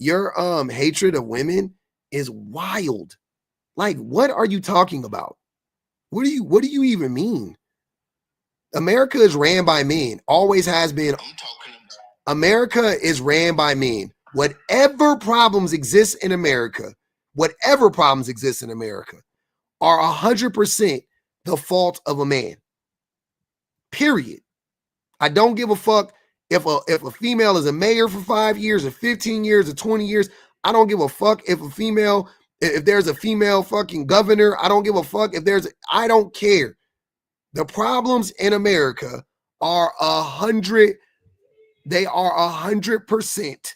Your hatred of women is wild. Like, what are you talking about? What do you even mean? America is ran by men. Always has been. America is ran by men. Whatever problems exist in America are 100% the fault of a man. Period. I don't give a fuck if a female is a mayor for 5 years or 15 years or 20 years. I don't give a fuck if there's a female fucking governor. I don't give a fuck I don't care. The problems in America are 100%. They are 100%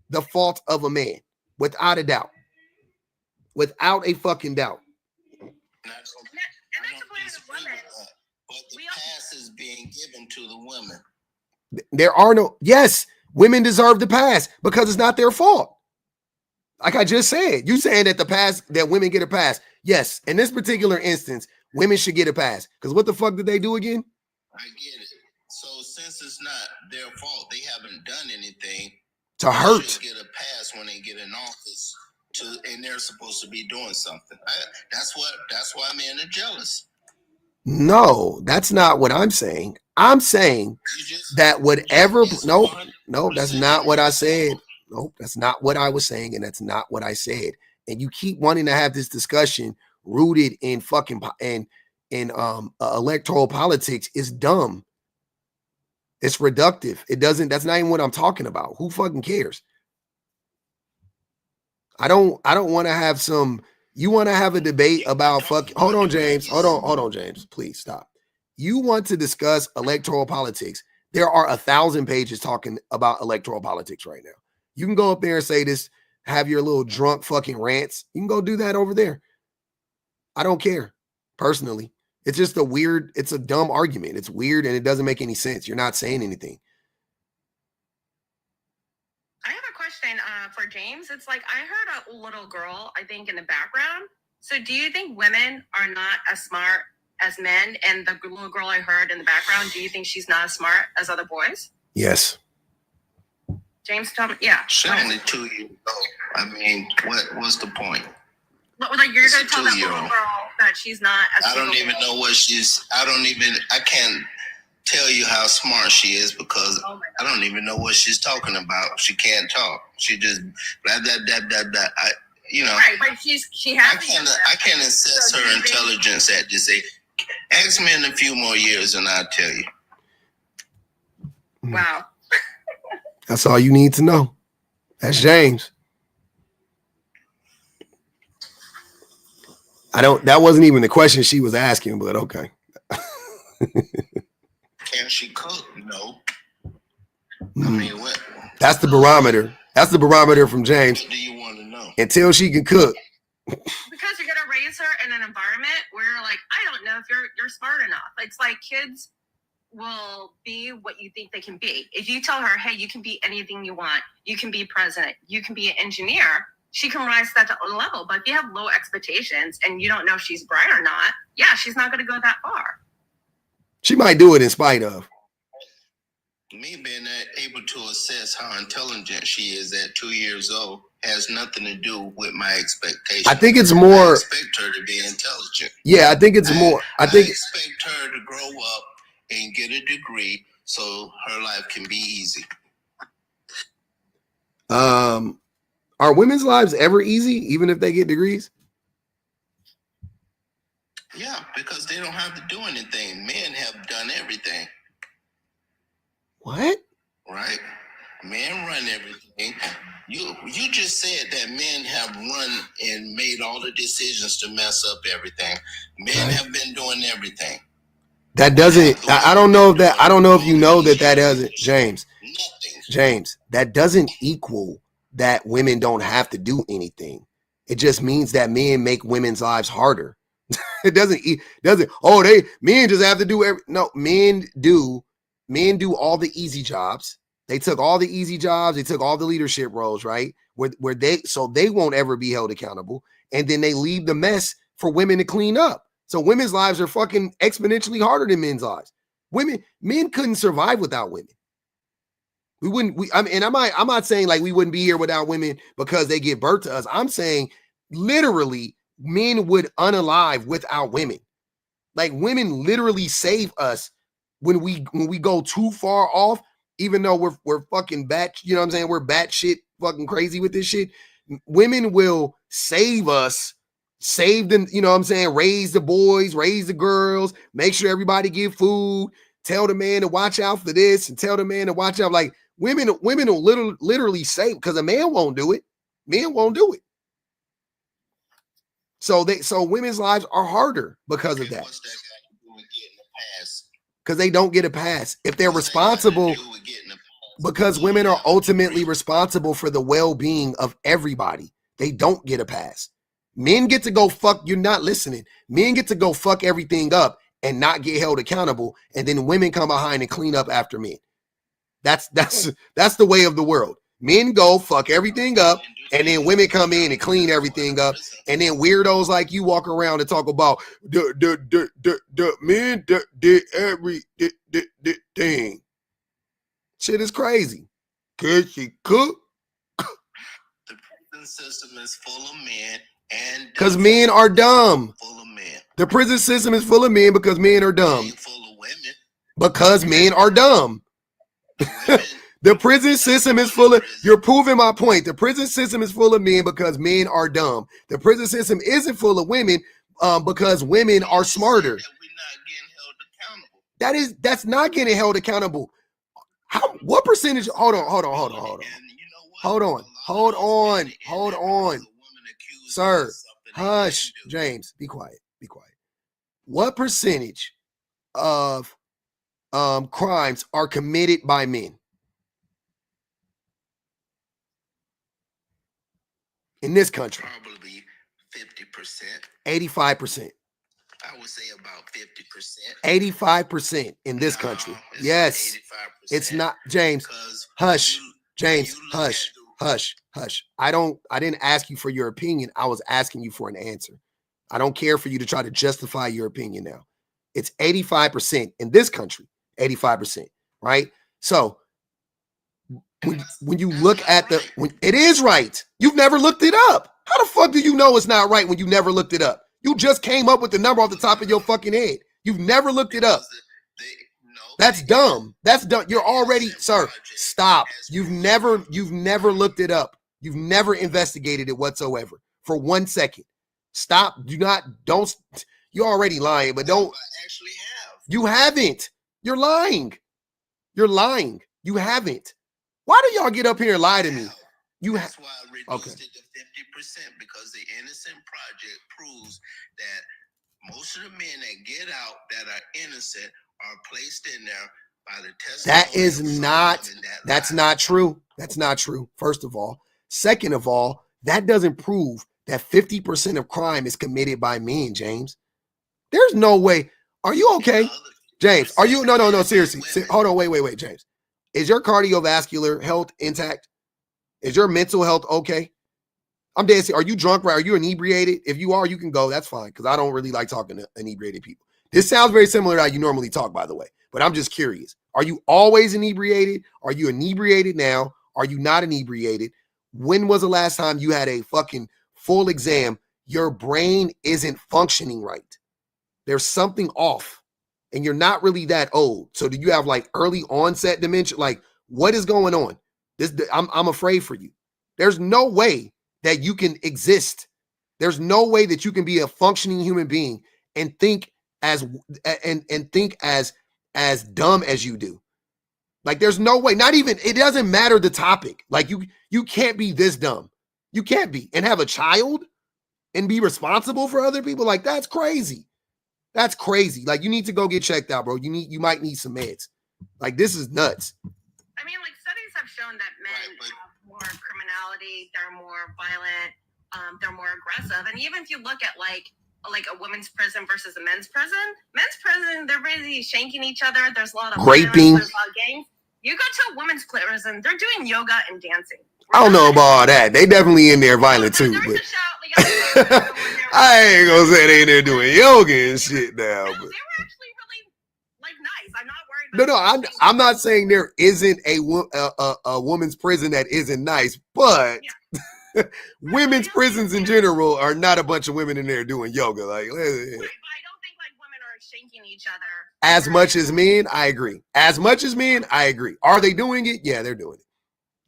the fault of a man, without a doubt, without a fucking doubt. But the pass is being given to the women. There are yes, women deserve the pass because it's not their fault. Like I just said, you saying that women get a pass. Yes, in this particular instance, women should get a pass. Because what the fuck did they do again? I get it. So since it's not their fault, they haven't done anything to hurt. They should get a pass when they get in office, and they're supposed to be doing something. That's why men are jealous. No, that's not what I'm saying. I'm saying that whatever. No, that's not what I said. Nope, that's not what I was saying, and that's not what I said. And you keep wanting to have this discussion rooted in fucking electoral politics is dumb. It's reductive. That's not even what I'm talking about. Who fucking cares? I don't want to have you want to have a debate about hold on, James. Hold on, James. Please stop. You want to discuss electoral politics. There are 1,000 pages talking about electoral politics right now. You can go up there and say this, have your little drunk fucking rants. You can go do that over there. I don't care, personally. It's just it's a dumb argument. It's weird and it doesn't make any sense. You're not saying anything. I have a question for James. It's like, I heard a little girl, I think, in the background. So do you think women are not as smart as men? And the little girl I heard in the background, do you think she's not as smart as other boys? Yes. James, tell me. Yeah. She's only 2 years old. I mean, what's the point? Like you're It's going a to tell that little 2-year-old. girl that she's not as I don't even know what she's. I can't tell you how smart she is because I don't even know what she's talking about. She can't talk. She just blah blah blah blah blah. Right, but she has. I can't assess her intelligence at this age. Ask me in a few more years and I'll tell you. Wow. That's all you need to know. That's James. That wasn't even the question she was asking, but okay. Can she cook? No. I mean, what? That's the barometer. That's the barometer from James. What do you want to know? Until she can cook. Because you're gonna raise her in an environment where you're like, I don't know if you're smart enough. It's like kids will be what you think they can be. If you tell her, hey, you can be anything you want, you can be president, you can be an engineer, she can rise to that level. But if you have low expectations and you don't know if she's bright or not, yeah, she's not gonna go that far. She might do it in spite of. Me being able to assess how intelligent she is at 2 years old has nothing to do with my expectations. I think it's more. I expect her to be intelligent. Yeah, I think it's more. I expect her to grow up and get a degree so her life can be easy. Are women's lives ever easy, even if they get degrees? Yeah, because they don't have to do anything. Men have done everything. What? Right? Men run everything. You just said that men have run and made all the decisions to mess up everything. Men have been doing everything. That doesn't. I don't know if that. I don't know if you know that doesn't, James. Nothing. James, that doesn't equal that women don't have to do anything. It just means that men make women's lives harder. It doesn't. Oh, men just have to do no. Men do all the easy jobs. They took all the easy jobs. They took all the leadership roles, right? Where they won't ever be held accountable. And then they leave the mess for women to clean up. So women's lives are fucking exponentially harder than men's lives. Men couldn't survive without women. We wouldn't. I'm not saying like we wouldn't be here without women because they give birth to us. I'm saying literally men would unalive without women. Like women literally save us when we go too far off. Even though we're fucking bat, you know what I'm saying? We're batshit fucking crazy with this shit. Women will save us, save them, you know what I'm saying? Raise the boys, raise the girls, make sure everybody get food, tell the man to watch out for this and tell the man to watch out. Like women will literally save because a man won't do it. Men won't do it. So women's lives are harder because of that. What's that got to do with getting a pass? Because they don't get a pass. If they're responsible, because women are ultimately responsible for the well-being of everybody, they don't get a pass. Men get to go fuck, you're not listening. Men get to go fuck everything up and not get held accountable. And then women come behind and clean up after men. That's the way of the world. Men go fuck everything up, and then women come in and clean everything up. And then weirdos like you walk around and talk about the men did everything. Shit is crazy. Could she cook? The prison system is full of men, and because men are dumb. Full of men. The prison system is full of men because men are dumb. Full of women. Because men are dumb. The prison system is full of, you're proving my point. The prison system is full of men because men are dumb. The prison system isn't full of women because women are smarter. That's not getting held accountable. What percentage? Hold on. Sir, hush, James, be quiet. What percentage of crimes are committed by men? In this country, probably 50%. 85%. I would say about 50%. 85% in this country. Yes, 85%. It's not, James. Hush, James. Hush. I didn't ask you for your opinion. I was asking you for an answer. I don't care for you to try to justify your opinion now. It's 85% in this country, 85%, right? So when you look at it is right. You've never looked it up. How the fuck do you know it's not right when you never looked it up? You just came up with the number off the top of your fucking head. You've never looked it up. That's dumb. That's dumb. You're already, sir, stop. You've never looked it up. You've never investigated it whatsoever for 1 second. Stop. Don't. You're already lying, but don't. I actually have. You haven't. You're lying. You're lying. You haven't. Why do y'all get up here and lie to me? That's why I reduced it to 50%, because the Innocent Project proves that most of the men that get out that are innocent are placed in there by the testimony. That's not true. That's not true, first of all. Second of all, that doesn't prove that 50% of crime is committed by men, James. There's no way. Are you okay? James, are you? No, seriously. Hold on, wait, James. Is your cardiovascular health intact? Is your mental health okay? I'm dead serious. Are you drunk, right? Are you inebriated? If you are, you can go. That's fine, because I don't really like talking to inebriated people. This sounds very similar to how you normally talk, by the way, but I'm just curious. Are you always inebriated? Are you inebriated now? Are you not inebriated? When was the last time you had a fucking full exam? Your brain isn't functioning right. There's something off, and you're not really that old. So do you have like early onset dementia? Like, what is going on? I'm afraid for you. There's no way that you can exist. There's no way that you can be a functioning human being and think as dumb as you do. Like, there's no way. Not even, it doesn't matter the topic. Like, you can't be this dumb. You can't be and have a child and be responsible for other people. Like, that's crazy. That's crazy. Like, you need to go get checked out, bro. You might need some meds. Like, this is nuts. I mean, like, studies have shown that men have more criminality, they're more violent, they're more aggressive. And even if you look at like a women's prison versus a men's prison, they're really shanking each other. There's a lot of raping. There's a lot of gangs. You go to a women's prison, they're doing yoga and dancing. I don't know about all that. They definitely in there violent too. But I ain't gonna say they in there doing yoga and shit now. No, but they were actually really like nice. I'm not worried about I'm not saying there isn't a woman's prison that isn't nice, but women's prisons in general are not a bunch of women in there doing yoga. Like, but I don't think like women are shanking each other as much as men. I agree. As much as men, I agree. Are they doing it? Yeah, they're doing it.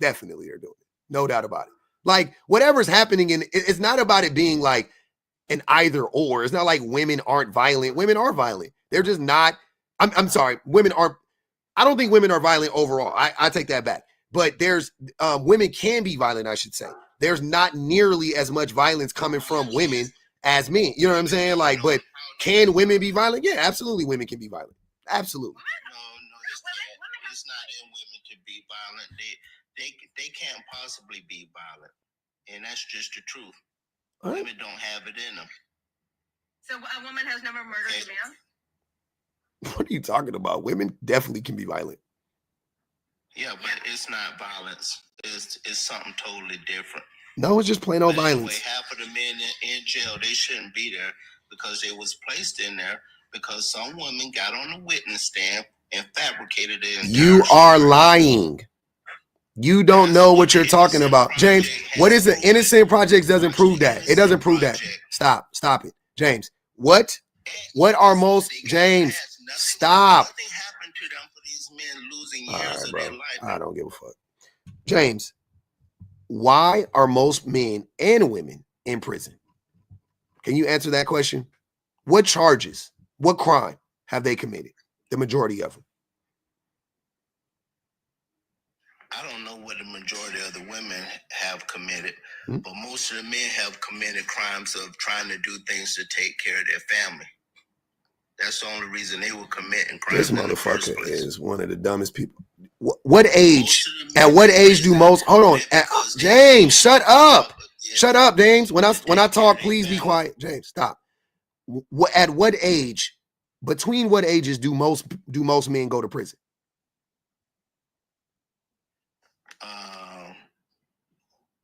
Definitely, they're doing it. No doubt about it. Like, whatever's happening, it's not about it being like an either or. It's not like women aren't violent. Women are violent. They're just not. I'm sorry. Women aren't. I don't think women are violent overall. I take that back. But there's women can be violent, I should say. There's not nearly as much violence coming from women as men. You know what I'm saying? Like, but can women be violent? Yeah, absolutely. Women can be violent. Absolutely. No, it's not in women to be violent. They can't possibly be violent, and that's just the truth. Right. Women don't have it in them. So a woman has never murdered a man? What are you talking about? Women definitely can be violent. Yeah, but it's not violence. It's something totally different. No, it's just plain old violence. Anyway, half of the men in jail, they shouldn't be there because they was placed in there because some women got on the witness stand and fabricated it. You are lying. You don't know what you're talking about. James, what is the Innocent Project doesn't prove that. It doesn't prove that. Stop it. James, what are most, James, stop. Nothing happened to them for these men losing years of bro. their life. I don't give a fuck. James, why are most men and women in prison? Can you answer that question? What charges, what crime have they committed? The majority of them. I don't know what the majority of the women have committed, but most of the men have committed crimes of trying to do things to take care of their family. That's the only reason they were committing crimes. This motherfucker is one of the dumbest people. What age? At what age do most? Hold on, James. Shut up. Shut up, James. When I talk, please be quiet. James, stop. At what age? Between what ages do most men go to prison?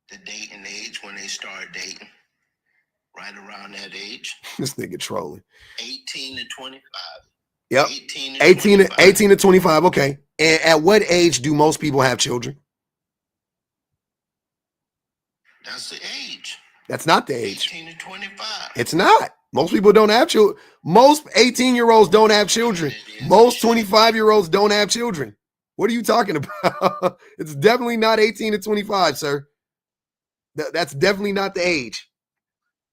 The dating age, when they start dating, right around that age. This nigga trolling. 18 to 25. Yep. 18 to 25. Okay. And at what age do most people have children? That's the age. That's not the age. 18 to 25. It's not. Most people don't have children. Most 18-year-olds don't have children. Most 25-year-olds don't have children. What are you talking about? It's definitely not 18 to 25, sir. That's definitely not the age.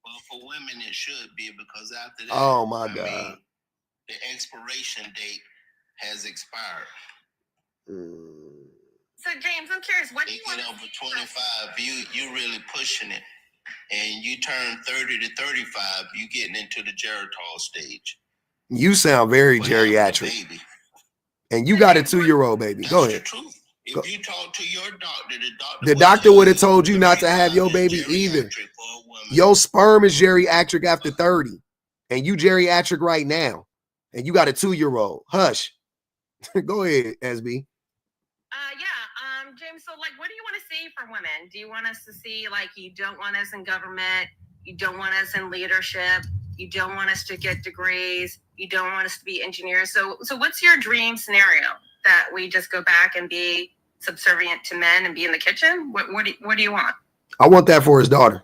Well, for women, it should be, because after that, oh my God, the expiration date has expired. So, James, I'm curious, what do you want to over 25, you really pushing it. And you turn 30 to 35, you getting into the geritol stage. You sound very geriatric. And you got a 2-year-old baby. Go ahead. That's the truth. If you talk to your doctor, the doctor would have told you not to have your baby either. Your sperm is geriatric after 30. And you geriatric right now. And you got a 2-year-old. Hush. Go ahead, SB. James, so like, what do you want to see for women? Do you want us to see, like, you don't want us in government, you don't want us in leadership, you don't want us to get degrees, you don't want us to be engineers? So what's your dream scenario? That we just go back and be subservient to men and be in the kitchen? What do you want? I want that for his daughter.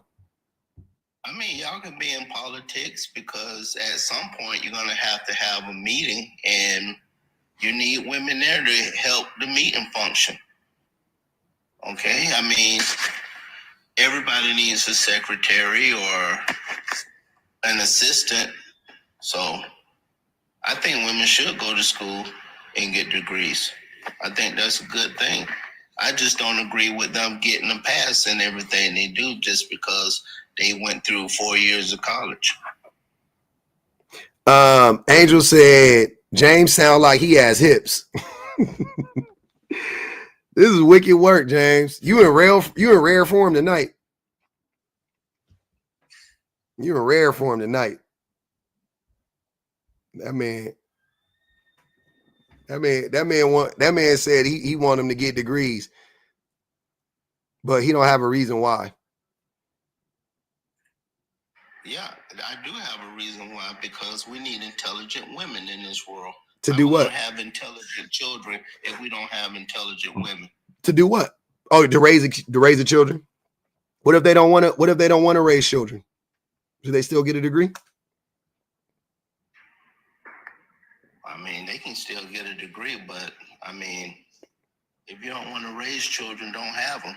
I mean, y'all can be in politics, because at some point you're going to have a meeting, and you need women there to help the meeting function. Okay, I mean, everybody needs a secretary or an assistant. So I think women should go to school and get degrees. I think that's a good thing. I just don't agree with them getting a pass in everything they do just because they went through 4 years of college. Angel said, James sound like he has hips. This is wicked work, James. You in rare form tonight. You in rare form tonight. That man said he want him to get degrees, but he don't have a reason why. Yeah, I do have a reason why, because we need intelligent women in this world. To do what? We don't have intelligent children if we don't have intelligent women. To do what? Oh, to raise the children. What if they don't want to? What if they don't want to raise children? Do they still get a degree? I mean, they can still get a degree, but I mean, if you don't want to raise children, don't have them.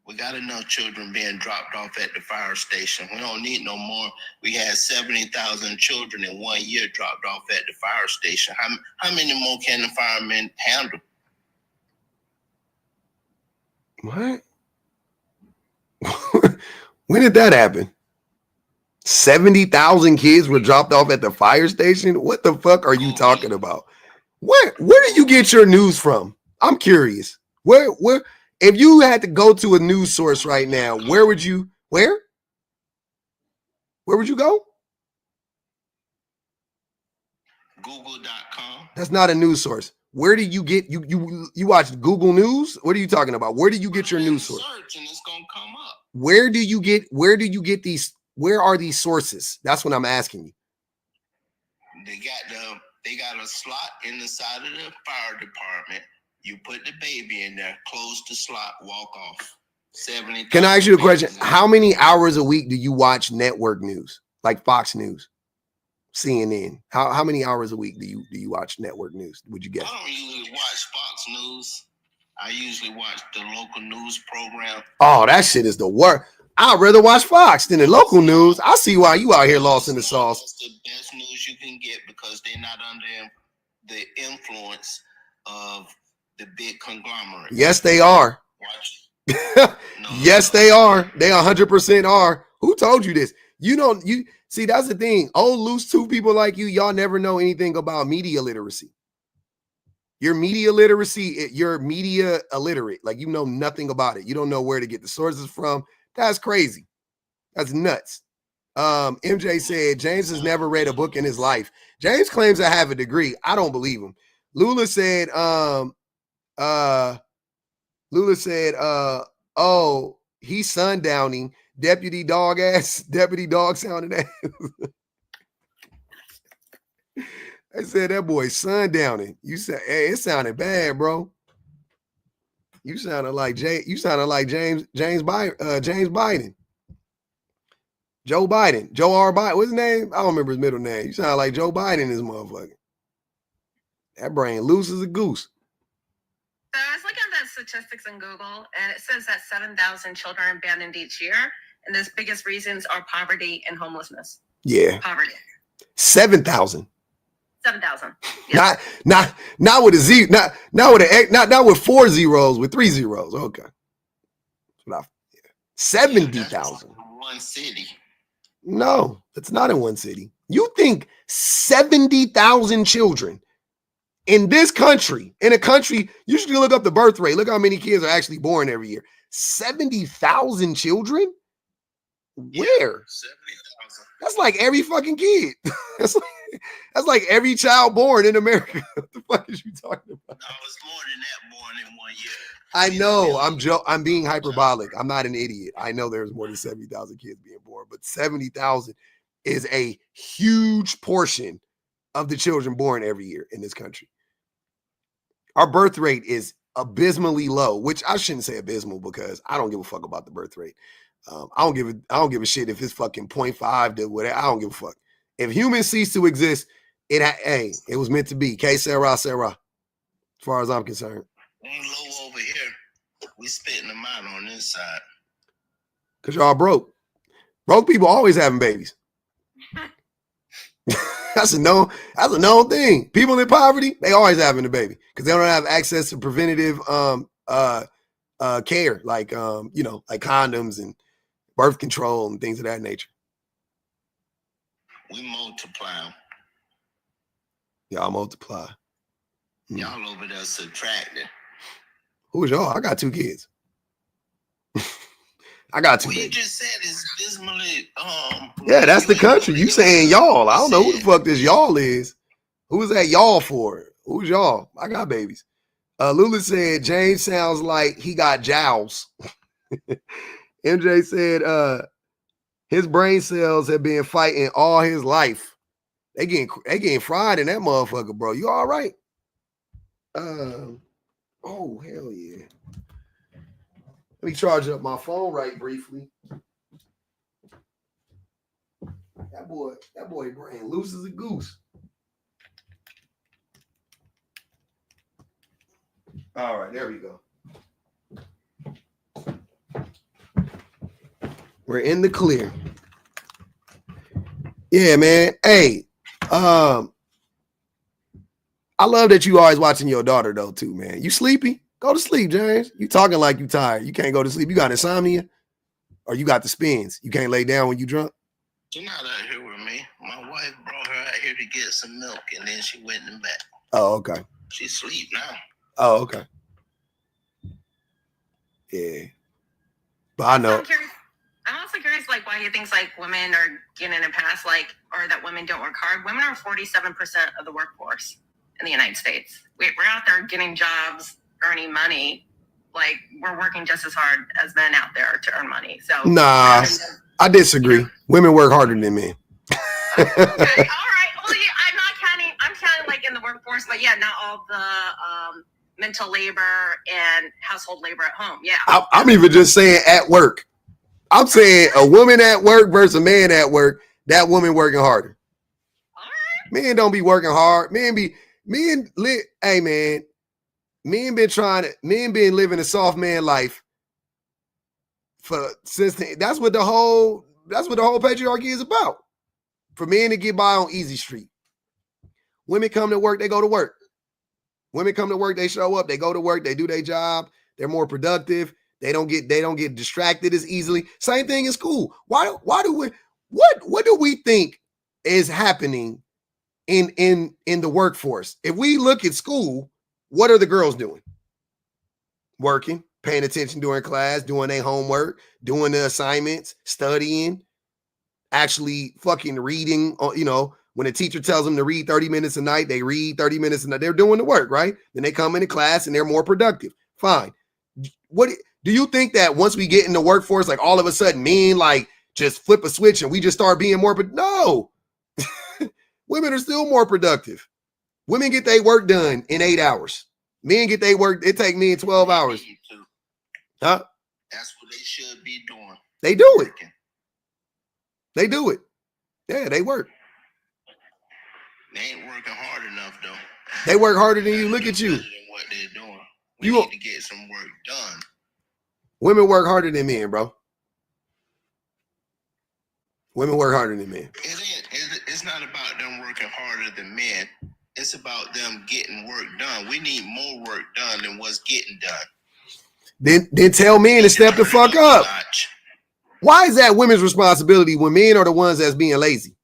We got enough children being dropped off at the fire station. We don't need no more. We had 70,000 children in 1 year dropped off at the fire station. How many more can the firemen handle? What? When did that happen? 70,000 kids were dropped off at the fire station? What the fuck are you talking about? Where do you get your news from? I'm curious. Where if you had to go to a news source right now, where would you go? Google.com. That's not a news source. Where do you get you watch Google News? What are you talking about? Where do you get your news source? Search and it's gonna come up. Where do you get these? Where are these sources? That's what I'm asking you. They got a slot in the side of the fire department. You put the baby in there, close the slot, walk off. 70. Can I ask you a question? How many hours a week do you watch network news, like Fox News, CNN? How many hours a week do you watch network news? Would you guess? I don't usually watch Fox News. I usually watch the local news program. Oh, that shit is the worst. I'd rather watch Fox than the local news. I see why you out here lost in the sauce. It's the best news you can get because they're not under the influence of the big conglomerate. Yes, they are. Yes, they are. They 100% are. Who told you this? You see, that's the thing. Old loose two people like you, y'all never know anything about media literacy. You're media illiterate. Like, you know nothing about it. You don't know where to get the sources from. That's crazy. That's nuts. MJ said James has never read a book in his life. James claims to have a degree. I don't believe him. Lula said, oh, he's sundowning. Deputy dog sounding ass. They said that boy sundowning. You said, hey, it sounded bad, bro. You sounded like James Biden. Joe Biden. Joe R. Biden. What's his name? I don't remember his middle name. You sound like Joe Biden, this motherfucker. That brain loose as a goose. So I was looking at the statistics in Google, and it says that 7,000 children are abandoned each year, and the biggest reasons are poverty and homelessness. Yeah. Poverty. 7,000. 7,000. Yes. Not with a Z, not with 4 zeros, with 3 zeros. Okay. 70,000. One city. No, it's not in one city. You think 70,000 children in this country, in a country, you should look up the birth rate. Look how many kids are actually born every year. 70,000 children? Where? 70,000. That's like every fucking kid. That's like every child born in America. What the fuck is you talking about? No, it's more than that born in 1 year. I know. I'm being hyperbolic. I'm not an idiot. I know there's more than 70,000 kids being born, but 70,000 is a huge portion of the children born every year in this country. Our birth rate is abysmally low, which I shouldn't say abysmal because I don't give a fuck about the birth rate. I don't give a shit if it's fucking 0.5 to whatever. I don't give a fuck. If humans cease to exist, it was meant to be. Que sera, sera. As far as I'm concerned. Ain't low over here. We spitting them out on this side. Cause y'all broke. Broke people always having babies. That's a known thing. People in poverty, they always having a baby because they don't have access to preventative care, like like condoms and birth control and things of that nature. We multiply. Y'all multiply. Y'all over there subtracting. Who is y'all? I got 2 kids. I got 2 Well, you babies. just said it's dismally. Yeah, that's the country. You saying y'all. I don't know who the fuck this y'all is. Who is that y'all for? Who's y'all? I got babies. Lula said, James sounds like he got jowls. MJ said, his brain cells have been fighting all his life. They getting fried in that motherfucker, bro. You all right? Oh, hell yeah. Let me charge up my phone right briefly. That boy brain loose as a goose. All right, there we go. We're in the clear. Yeah, man. Hey, I love that you always watching your daughter though, too, man. You sleepy? Go to sleep, James. You talking like you tired. You can't go to sleep. You got insomnia? Or you got the spins? You can't lay down when you drunk? She's not out here with me. My wife brought her out here to get some milk, and then she went in back. Oh, okay. She sleep now. Oh, okay. Yeah. But I know. I'm also curious, like, why he thinks, like, women are getting a pass, like, or that women don't work hard. Women are 47% of the workforce in the United States. We're out there getting jobs, earning money. Like, we're working just as hard as men out there to earn money. So, nah, I disagree. Women work harder than men. Okay, all right. Well, yeah, I'm counting, like, in the workforce, but yeah, not all the mental labor and household labor at home. Yeah. I'm even just saying at work. I'm saying a woman at work versus a man at work, that woman working harder. All right. Men don't be working hard. Men been living a soft man life that's what the whole patriarchy is about. For men to get by on easy street. Women come to work, they go to work. Women come to work, they show up, they go to work, they do their job, they're more productive. They don't get distracted as easily. Same thing in school. What do we think is happening in the workforce? If we look at school, what are the girls doing? Working, paying attention during class, doing their homework, doing the assignments, studying, actually fucking reading. When a teacher tells them to read 30 minutes a night, they read 30 minutes a night. They're doing the work, right? Then they come into class and they're more productive. Fine. What do you think that once we get in the workforce, like all of a sudden men like just flip a switch and we just start being more, but no, women are still more productive. Women get their work done in 8 hours. Men get their work, it take men 12 hours. Huh? That's what they should be doing. They do it. They do it. Yeah, they work. They ain't working hard enough, though. They work harder than you. Look at you. What they're doing. We need to get some work done. Women work harder than men, bro. Women work harder than men. It's not about them working harder than men. It's about them getting work done. We need more work done than what's getting done. Then tell men to step the fuck up. Why is that women's responsibility when men are the ones that's being lazy?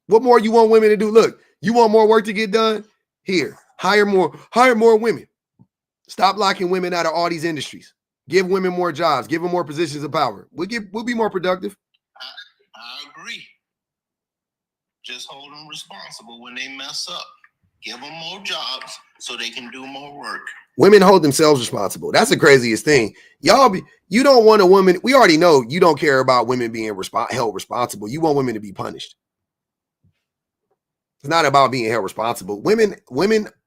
What more you want women to do? Look, you want more work to get done? Here, hire more women. Stop locking women out of all these industries. Give women more jobs. Give them more positions of power. We'll be more productive. I agree. Just hold them responsible when they mess up. Give them more jobs so they can do more work. Women hold themselves responsible. That's the craziest thing. You don't want a woman. We already know you don't care about women being held responsible. You want women to be punished. It's not about being held responsible. Women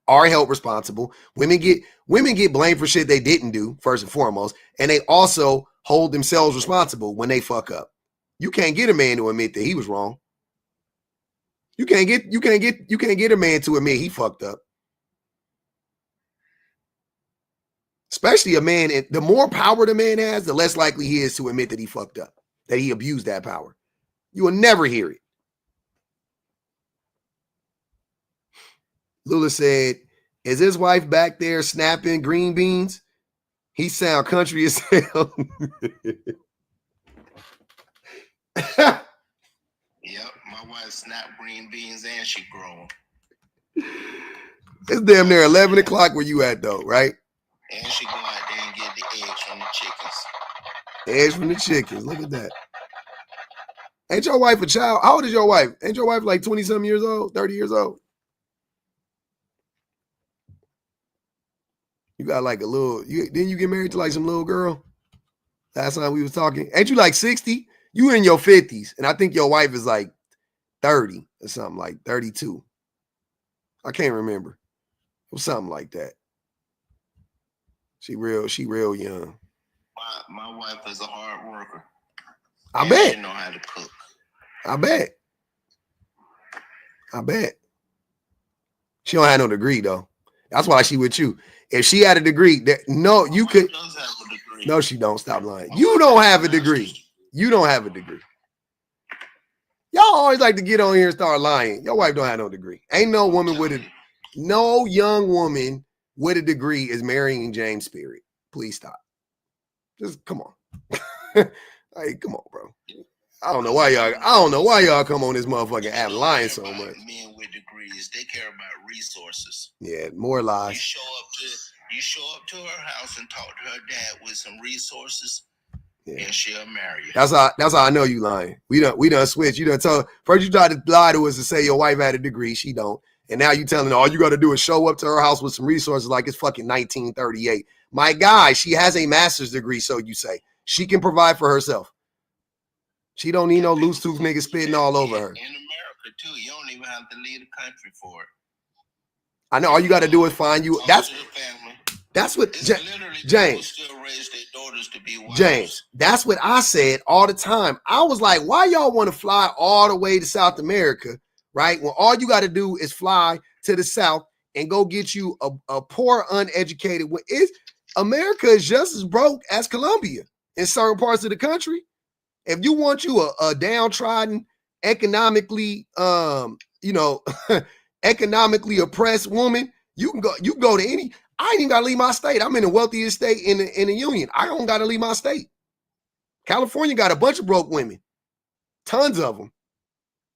are held responsible. Women get blamed for shit they didn't do, first and foremost, and they also hold themselves responsible when they fuck up. You can't get a man to admit that he was wrong. You can't get a man to admit he fucked up. Especially a man, the more power the man has, the less likely he is to admit that he fucked up, that he abused that power. You will never hear it. Lula said, is his wife back there snapping green beans? He sound country as hell. Yep, my wife snapped green beans and she grown. It's damn near 11 o'clock where you at though, right? And she go out there and get the eggs from the chickens. Eggs from the chickens. Look at that. Ain't your wife a child? How old is your wife? Ain't your wife like 20-something years old, 30 years old? You got like a little, didn't you get married to like some little girl? Last time we was talking. Ain't you like 60? You in your 50s. And I think your wife is like 30 or something, like 32. I can't remember. It was something like that. She real young. My wife is a hard worker. I bet. She know how to cook. I bet. She don't have no degree though. That's why she with you. If she had a degree, you could. Does have a degree. No, she don't. Stop lying. You don't have a degree. You don't have a degree. Y'all always like to get on here and start lying. Your wife don't have no degree. Ain't no woman with no young woman with a degree is marrying James Spirit. Please stop. Just come on. Like, come on, bro. I don't know why y'all come on this motherfucking app lying so much. Men with degrees, they care about resources. Yeah, more lies. You show up to her house and talk to her dad with some resources, and she'll marry you. That's how I know you lying. We done switched. You done told first you tried to lie to us and say your wife had a degree, she don't. And now you telling her all you got to do is show up to her house with some resources like it's fucking 1938. My guy, she has a master's degree, so you say. She can provide for herself. She don't need no loose tooth nigga spitting all over her. In America, too, you don't even have to leave the country for it. I know all you got to do is find you. That's what James. Still raise their daughters to be wives. James, that's what I said all the time. I was like, why y'all want to fly all the way to South America, right? When all you got to do is fly to the South and go get you a poor, uneducated. America is just as broke as Colombia in certain parts of the country. If you want you a downtrodden, economically, economically oppressed woman, you can go to any. I ain't even got to leave my state. I'm in the wealthiest state in the union. I don't got to leave my state. California got a bunch of broke women, tons of them.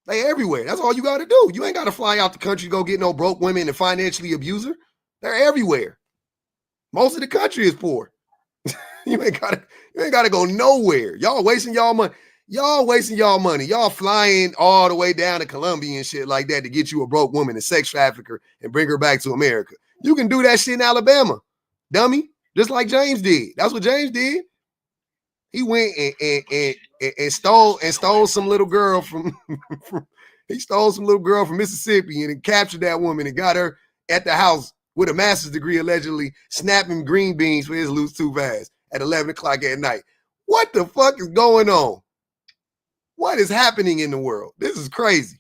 They everywhere. That's all you got to do. You ain't got to fly out the country to go get no broke women and financially abuse her. They're everywhere. Most of the country is poor. You ain't gotta go nowhere. Y'all wasting y'all money. Y'all flying all the way down to Colombia and shit like that to get you a broke woman, a sex trafficker, and bring her back to America. You can do that shit in Alabama, dummy. Just like James did. That's what James did. He went and stole some little girl from He stole some little girl from Mississippi and then captured that woman and got her at the house with a master's degree, allegedly snapping green beans for his loose too fast at 11 o'clock at night. What the fuck is going on? What is happening in the world? This is crazy.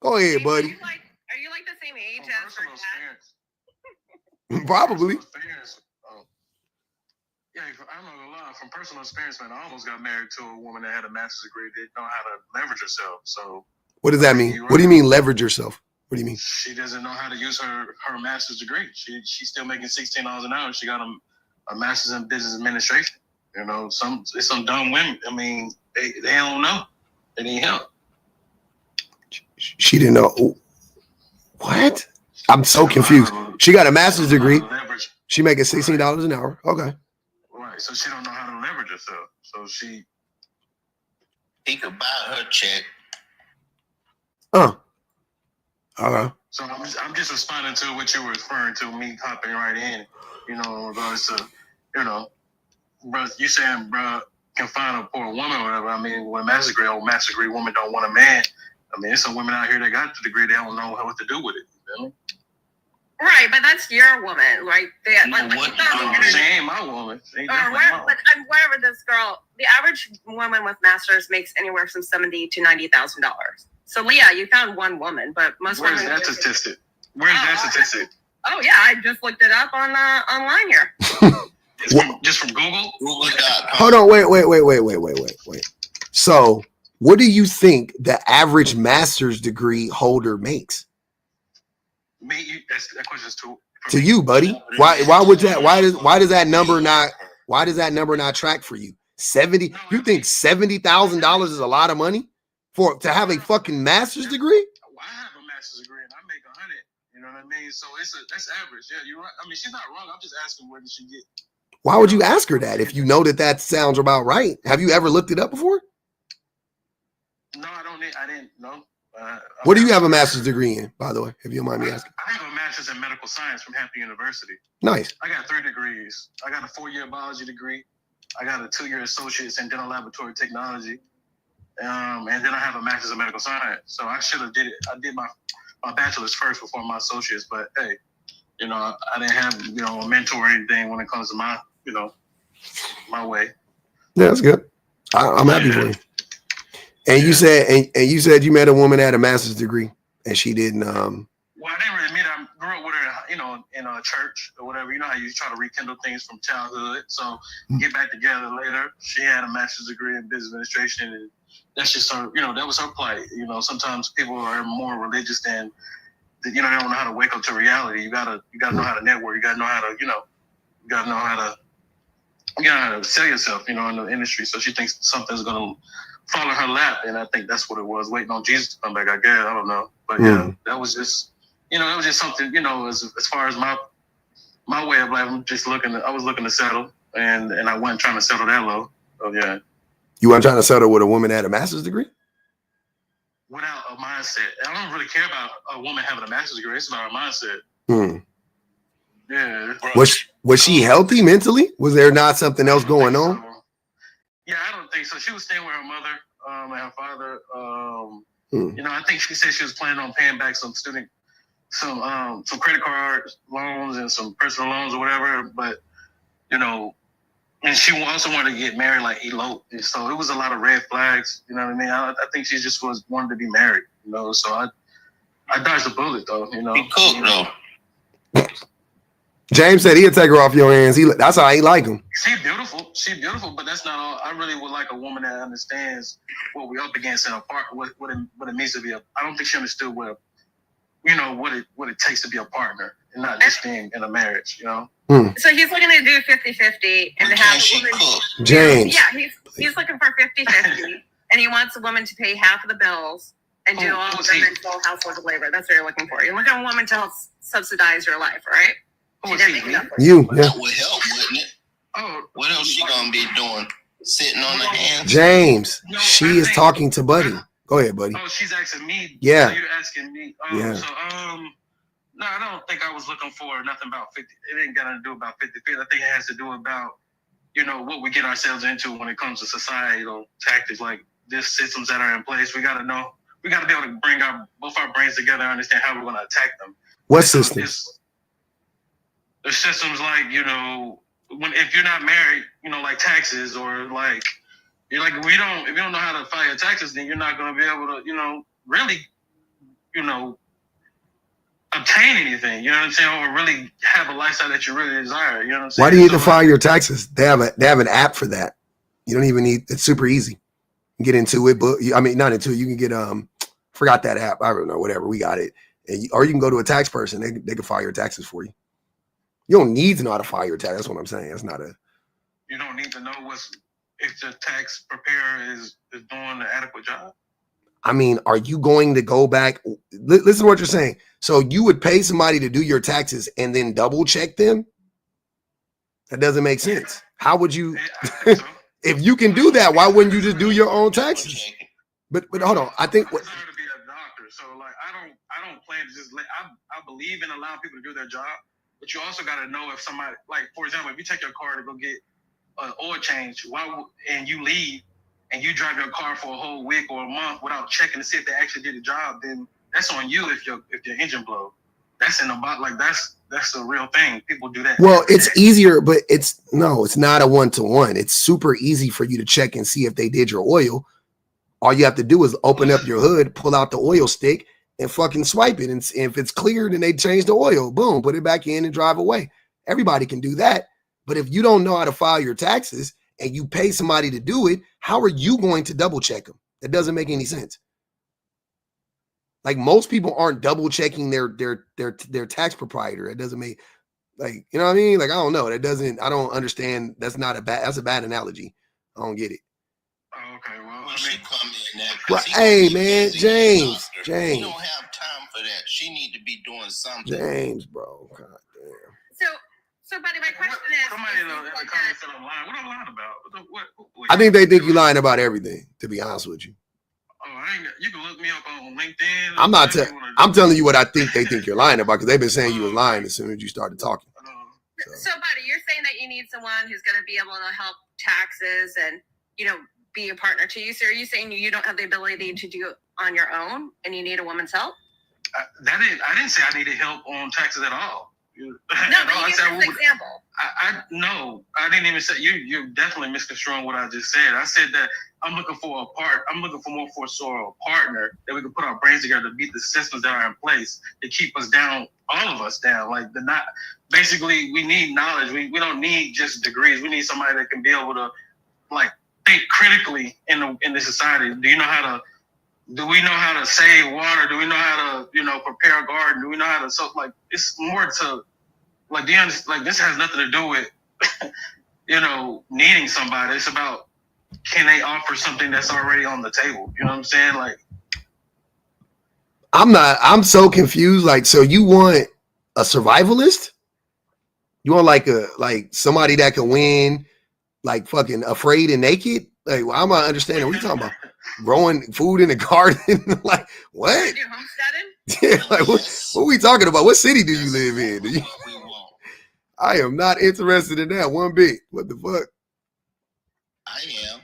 Go ahead, buddy. Are you like the same age as her dad? Probably. Yeah, I know a lot from personal experience, man. I almost got married to a woman that had a master's degree, didn't know how to leverage herself. So, what does that mean? What do you mean leverage yourself? What do you mean? She doesn't know how to use her master's degree. She's still making $16 an hour. She got a master's in business administration. You know, it's some dumb women. I mean, they don't know. They need help. She didn't know. What? I'm so confused. She got a master's degree. She making $16 an hour. Okay. Right. So she don't know how to leverage herself. So he could buy her check. Okay. So I'm just responding to what you were referring to, me hopping right in, you know, in regards to, you know, bro, you saying, bro, can find a poor woman or whatever. I mean, with a master's degree woman don't want a man. I mean, there's some women out here that got the degree, they don't know what to do with it. You know? Right, but that's your woman, right? She ain't my woman. whatever this girl, the average woman with masters makes anywhere from $70,000 to $90,000. So Leah, you found one woman, but most women. Where's that statistic? Oh yeah, I just looked it up on online here. Just from Google? Hold on, wait. So, what do you think the average master's degree holder makes? That question is to you, buddy. Why does that number not track for you? 70? You think $70,000 is a lot of money to have a fucking master's degree? I have a master's degree and I make 100. You know what I mean? So that's average. Yeah, you're right. I mean, she's not wrong. I'm just asking where did she get? Why would you ask her that if you know that sounds about right? Have you ever looked it up before? No, I didn't know. What do you have a master's degree in, by the way, if you don't mind me asking? I have a master's in medical science from Hampton University. Nice. I got 3 degrees. I got a 4-year biology degree. I got a 2-year associate's in dental laboratory technology. And then I have a master's in medical science. So I should have did it. I did my bachelor's first before my associate's, but hey, you know, I didn't have, you know, a mentor or anything when it comes to my, you know, my way. Yeah, that's good. I'm happy for you. And you said, and you said you met a woman that had a master's degree, and she didn't. Well, I didn't really meet her. I grew up with her, you know, in a church or whatever. You know how you try to rekindle things from childhood. So get back together later. She had a master's degree in business administration, and that's just her. You know, that was her plight. You know, sometimes people are more religious than, you know, they don't know how to wake up to reality. You gotta know how to network. You gotta know how to, you know, you gotta know how to sell yourself. You know, in the industry. So she thinks something's gonna fall in her lap, and I think that's what it was, waiting on Jesus to come back, I guess. I don't know. But yeah, that was just, you know, it was just something, you know, as far as my way of life, I was looking to settle, and I wasn't trying to settle that low. So yeah. You weren't trying to settle with a woman that had a master's degree? Without a mindset. I don't really care about a woman having a master's degree. It's about her mindset. Yeah. Was she healthy mentally? Was there not something else going on? So. Yeah, I don't think so. She was staying with her mother and her father. You know, I think she said she was planning on paying back some credit card loans and some personal loans or whatever. But, you know, and she also wanted to get married, like elope. And so it was a lot of red flags. You know what I mean? I think she just wanted to be married, you know. So I dodged the bullet, though, you know. He cooked, though. James said he'd take her off your hands. That's how he like him. She's beautiful, but that's not all. I really would like a woman that understands what we're up against in a part, what it means to be I don't think she understood what it takes to be a partner and not just being in a marriage, you know. So he's looking to do 50-50 and to have a woman. James. Yeah, he's looking for 50-50, and he wants a woman to pay half of the bills and do all of the mental household labor. That's what you're looking for. You're looking for a woman to help subsidize your life, right? You, yeah. That would help, wouldn't it? Oh, what else she gonna be doing? Sitting on the hands? James, she is talking to Buddy. Go ahead, Buddy. Oh, she's asking me. Yeah. So you're asking me. Yeah. So, no, I don't think I was looking for nothing about 50. It ain't got to do about 50-50. I think it has to do about, you know, what we get ourselves into when it comes to societal tactics like this, systems that are in place. We got to know we got to be able to bring both our brains together and understand how we're going to attack them. What systems? There's systems like, if you're not married, like taxes, or like, you're like, if you don't know how to file your taxes, then you're not going to be able to, really, obtain anything, you know what I'm saying, or really have a lifestyle that you really desire, you know what I'm saying? Why do you need to file your taxes? They have an app for that. You don't even need, it's super easy. You get into it, but not into it. You can get, forgot that app. I don't know, whatever. We got it. Or you can go to a tax person. They can file your taxes for you. You don't need to know how to file your tax. That's what I'm saying. That's not a. You don't need to know if the tax preparer is doing an adequate job. I mean, are you going to go back? Listen to what you're saying. So you would pay somebody to do your taxes and then double check them? That doesn't make sense. How would you? So. If you can do that, why wouldn't you just do your own taxes? But hold on. I think what. To be a doctor, so like I don't plan to just I believe in allowing people to do their job, but you also got to know if somebody, like, for example, if you take your car to go get an oil change, and you leave and you drive your car for a whole week or a month without checking to see if they actually did the job, then that's on you if your engine blows. That's in the like that's a real thing. People do that. Well, it's easier, but it's not a 1-to-1. It's super easy for you to check and see if they did your oil. All you have to do is open up your hood, pull out the oil stick, and fucking swipe it. And if it's clear, then they change the oil. Boom, put it back in and drive away. Everybody can do that. But if you don't know how to file your taxes and you pay somebody to do it, how are you going to double check them? That doesn't make any sense. Like, most people aren't double checking their tax proprietor. It doesn't make, like, you know what I mean? Like, I don't know. I don't understand. That's a bad analogy. I don't get it. Oh, okay, well, she come in there. Well, hey, man, James. You don't have time for that. She need to be doing something. James, bro. God damn. So, buddy, my question is. Somebody in the comments said I'm lying. What am I lying about? What I think they think you're lying about everything, to be honest with you. Oh, you can look me up on LinkedIn. I'm telling you what I think they think you're lying about, because they've been saying you were lying as soon as you started talking. So, buddy, you're saying that you need someone who's going to be able to help taxes and, be a partner to you. So are you saying you don't have the ability to do it on your own and you need a woman's help? I didn't say I needed help on taxes at all. No, but you used this example. No, I didn't even say you're definitely misconstruing what I just said. I said that I'm looking for more for a partner that we can put our brains together to beat the systems that are in place to keep us down, all of us down. Like, basically, we need knowledge. We don't need just degrees. We need somebody that can be able to, like, think critically in this society. Do we know how to save water? Do we know how to, prepare a garden? Do we know how to, so, like, it's more to, like, this has nothing to do with, needing somebody. It's about, can they offer something that's already on the table? You know what I'm saying? Like, I'm so confused. Like, so you want a survivalist? You want like somebody that can win, like, fucking Afraid and Naked? Like, well, I'm not understanding what you're talking about. Growing food in the garden? Like, what? Do homesteading? Yeah, like, what are we talking about? What city do you live in? I am not interested in that one bit. What the fuck? I am.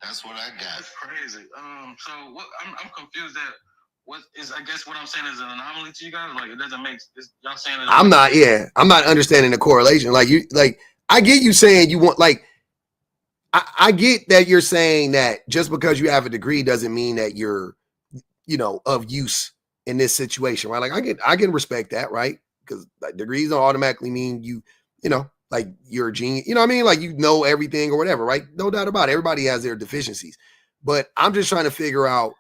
That's what I got. That's crazy. So what? I'm confused that I guess what I'm saying is an anomaly to you guys. Like, it doesn't make y'all saying it. I'm not understanding the correlation. I get you saying you want, like, I get that you're saying that just because you have a degree doesn't mean that you're, of use in this situation, right? Like, I can respect that, right? Because, like, degrees don't automatically mean you like, you're a genius. You know what I mean? Like, you know everything or whatever, right? No doubt about it. Everybody has their deficiencies. But I'm just trying to figure out,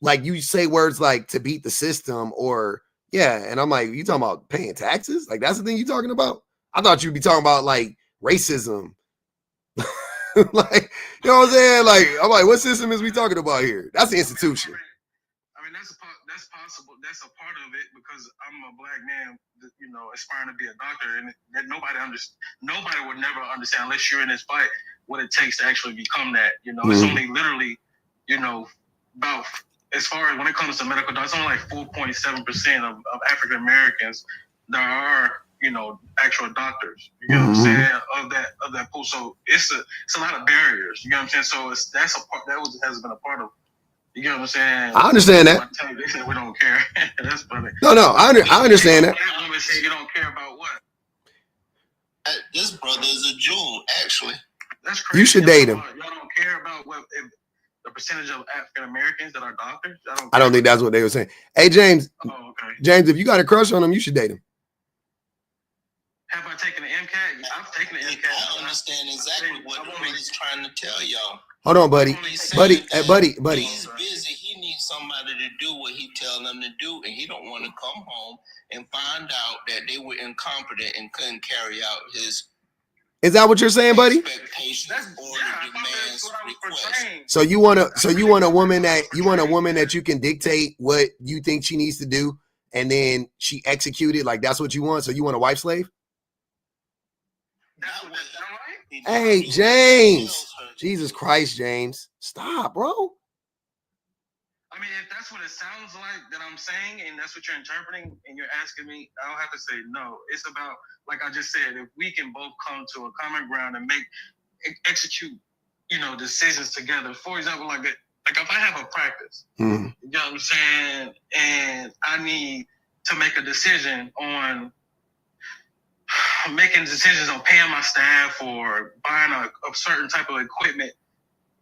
like, you say words like to beat the system or, yeah. And I'm like, you talking about paying taxes? Like, that's the thing you talking about? I thought you'd be talking about, like, racism. Like, you know what I'm saying? Like, I'm like, what system is we talking about here? That's the institution. I mean, that's possible. That's a part of it, because I'm a black man, aspiring to be a doctor, and that nobody would never understand unless you're in this fight what it takes to actually become that. It's only literally, about, as far as when it comes to medical doctors, it's only like 4.7% of African Americans that are, actual doctors. You know what I'm saying? Of that pool. So it's a lot of barriers. You know what I'm saying? So that's a part has been a part of You get what I'm saying? I understand that. They say we don't care. That's funny. No, I understand that. That woman say you don't care about what? This brother is a jewel, actually. That's crazy. You should date him. Y'all don't care about what if the percentage of African Americans that are doctors. I don't think that's what they were saying. Hey, James. Oh, okay. James, if you got a crush on him, you should date him. Have I taken the MCAT? I've taken the MCAT. I understand exactly what the brother's trying to tell y'all. Hold on, buddy. Buddy. He's busy. He needs somebody to do what he tells them to do, and he don't want to come home and find out that they were incompetent and couldn't carry out his. Is that what you're saying, buddy? Expectations or demands, requests. So you want a woman that you can dictate what you think she needs to do, and then she execute it. Like that's what you want. So you want a wife slave? Hey, James. Jesus Christ, James. Stop, bro. I mean, if that's what it sounds like that I'm saying, and that's what you're interpreting, and you're asking me, I'll have to say no. It's about, like I just said, if we can both come to a common ground and execute, decisions together. For example, like if I have a practice, you know what I'm saying, and I need to make a decision on making decisions on paying my staff or buying a certain type of equipment,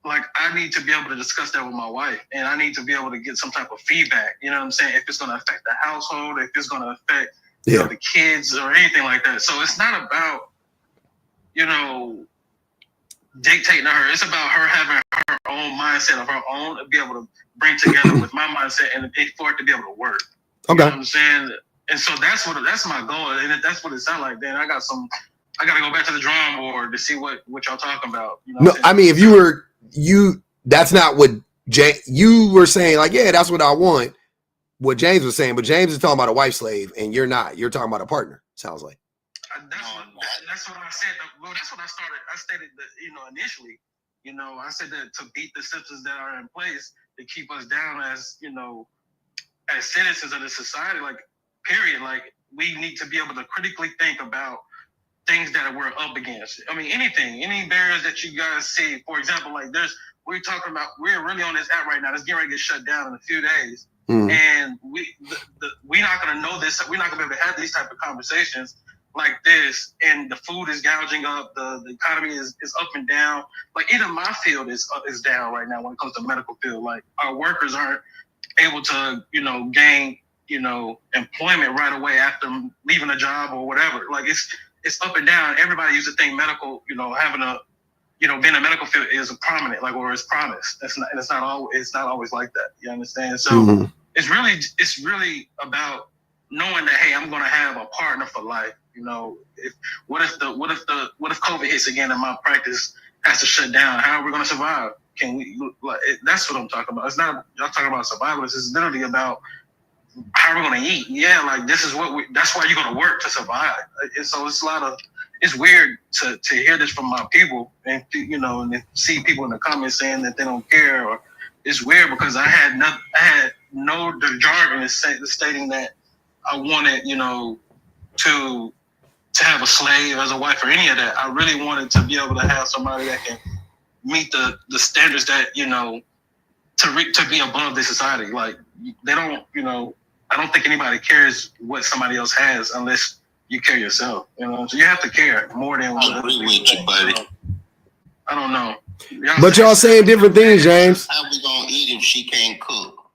like I need to be able to discuss that with my wife, and I need to be able to get some type of feedback. You know what I'm saying? If it's going to affect the household, if it's going to affect the kids or anything like that. So it's not about dictating to her. It's about her having her own mindset of her own to be able to bring together with my mindset and for it to be able to work. Okay. You know what I'm saying? And so that's my goal. And if that's what it sounds like, then I got to go back to the drawing board to see what y'all talking about. You know no, I mean, if that's not what you were saying. Like, yeah, that's what I want. What James was saying, but James is talking about a wife slave, and you're not. You're talking about a partner. Sounds like. That's what I said. Well, that's what I started. I stated that initially. I said that to beat the systems that are in place to keep us down as as citizens of the society. Like, period. Like, we need to be able to critically think about things that we're up against. I mean, any barriers that you guys see. For example, like we're really on this app right now. It's getting ready to get shut down in a few days. And we're not going to know this. We're not going to be able to have these type of conversations like this. And the food is gouging up. The economy is up and down. Like, even my field is down right now when it comes to medical field. Like, our workers aren't able to, gain, employment right away after leaving a job or whatever. Like, it's up and down. Everybody used to think medical, having a, being a medical field is a prominent, like, or it's promised. It's not always like that. You understand? So it's really about knowing that, hey, I'm going to have a partner for life. What if COVID hits again and my practice has to shut down? How are we going to survive? Can we? That's what I'm talking about. It's not y'all talking about survival. It's literally about how are we going to eat? Yeah, like this is that's why you're going to work to survive. And so it's weird to hear this from my people and and see people in the comments saying that they don't care. Or it's weird because I had no jargon stating that I wanted to have a slave as a wife or any of that. I really wanted to be able to have somebody that can meet the standards that to be above this society. Like, they don't I don't think anybody cares what somebody else has unless you care yourself. So you have to care more than. I agree with you, buddy. I don't know. But y'all saying different things, James. How we gonna eat if she can't cook?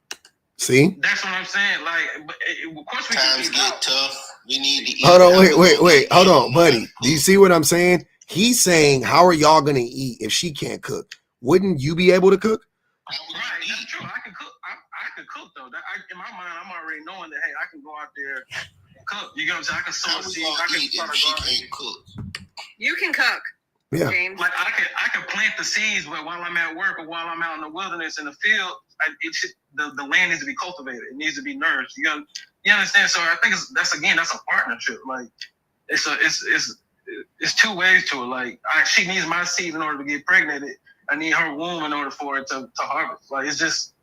See? That's what I'm saying. Like, but of course we times get tough. We need to eat. Hold on, wait. Hold on, buddy. Do you see what I'm saying? He's saying, how are y'all gonna eat if she can't cook? Wouldn't you be able to cook? Right, that's true. I can cook. I can cook though. In my mind, I'm already knowing that, hey, I can go out there and cook. You get what I'm saying? I can sow a seed. I can start a garden. You can cook. Yeah. James. Like, I can plant the seeds, but while I'm at work or while I'm out in the wilderness in the field, the land needs to be cultivated. It needs to be nourished. You understand? So I think that's a partnership. Like, it's two ways to it. Like, she needs my seed in order to get pregnant. I need her womb in order for it to harvest. Like, it's just,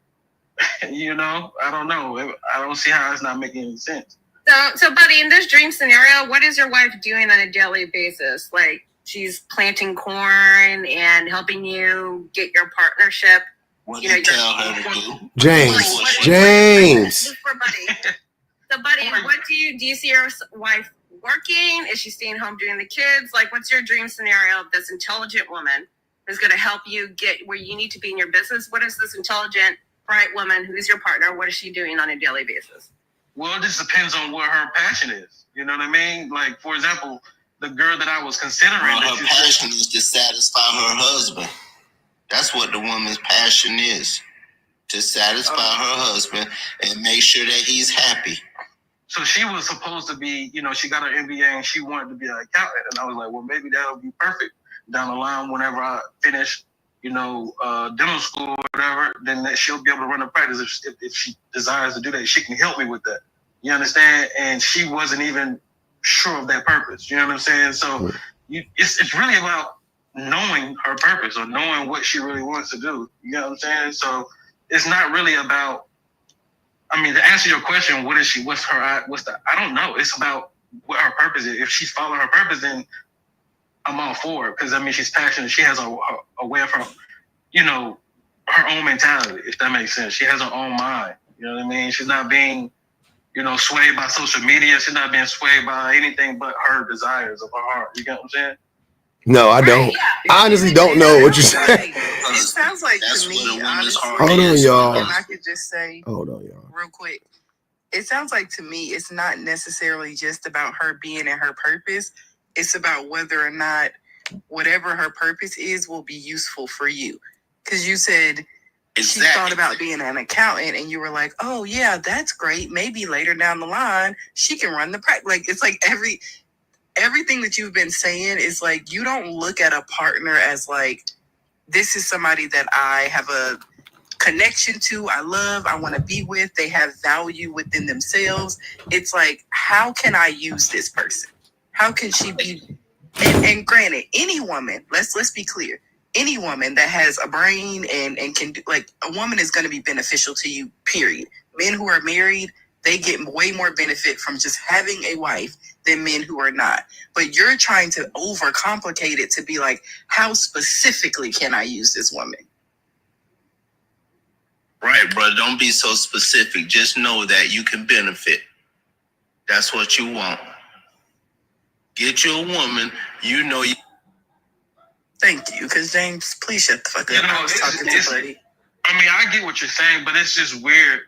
I don't know. I don't see how it's not making any sense. So, buddy, in this dream scenario, what is your wife doing on a daily basis? Like, she's planting corn and helping you get your partnership What do you tell her to do? James. For Buddy. So, Buddy, what do you see your wife working? Is she staying home doing the kids? Like, what's your dream scenario of this intelligent woman who's going to help you get where you need to be in your business? What is this intelligent, bright woman who's your partner? What is she doing on a daily basis? Well, it just depends on what her passion is. You know what I mean? Like, for example, the girl that I was considering. Well, her passion is to satisfy her husband. That's what the woman's passion is. To satisfy her husband and make sure that he's happy. So she was supposed to be, she got her MBA and she wanted to be an accountant. And I was like, well, maybe that'll be perfect down the line whenever I finish, dental school or whatever, then she'll be able to run a practice if she desires to do that. She can help me with that. You understand? And she wasn't even sure of that purpose. You know what I'm saying? So it's really about knowing her purpose or knowing what she really wants to do. You know what I'm saying? So it's not really about, to answer your question, I don't know. It's about what her purpose is. If she's following her purpose, then I'm all for it. Because, she's passionate. She has a way of her, her own mentality, if that makes sense. She has her own mind. You know what I mean? She's not being, swayed by social media. She's not being swayed by anything but her desires of her heart. You get what I'm saying? No, I don't. I honestly don't know what you're saying. It sounds like to me, honestly. Hold on, y'all. And I could just say, hold on, y'all, real quick. It sounds like to me, it's not necessarily just about her being in her purpose. It's about whether or not whatever her purpose is will be useful for you. Because you said she thought about being an accountant, and you were like, "Oh yeah, that's great. Maybe later down the line, she can run the practice." Like it's like everything that you've been saying is like, you don't look at a partner as like, this is somebody that I have a connection to, I love, I want to be with, they have value within themselves. It's like, how can I use this person? How can she be? And granted, any woman, let's be clear, any woman that has a brain and can do, like, a woman is going to be beneficial to you, period. Men who are married, they get way more benefit from just having a wife than men who are not. But you're trying to overcomplicate it to be like, how specifically can I use this woman? Right, bro. Don't be so specific. Just know that you can benefit. That's what you want. Get you a woman, you. Thank you, because James, please shut the fuck up. I was talking to Buddy. I get what you're saying, but it's just weird.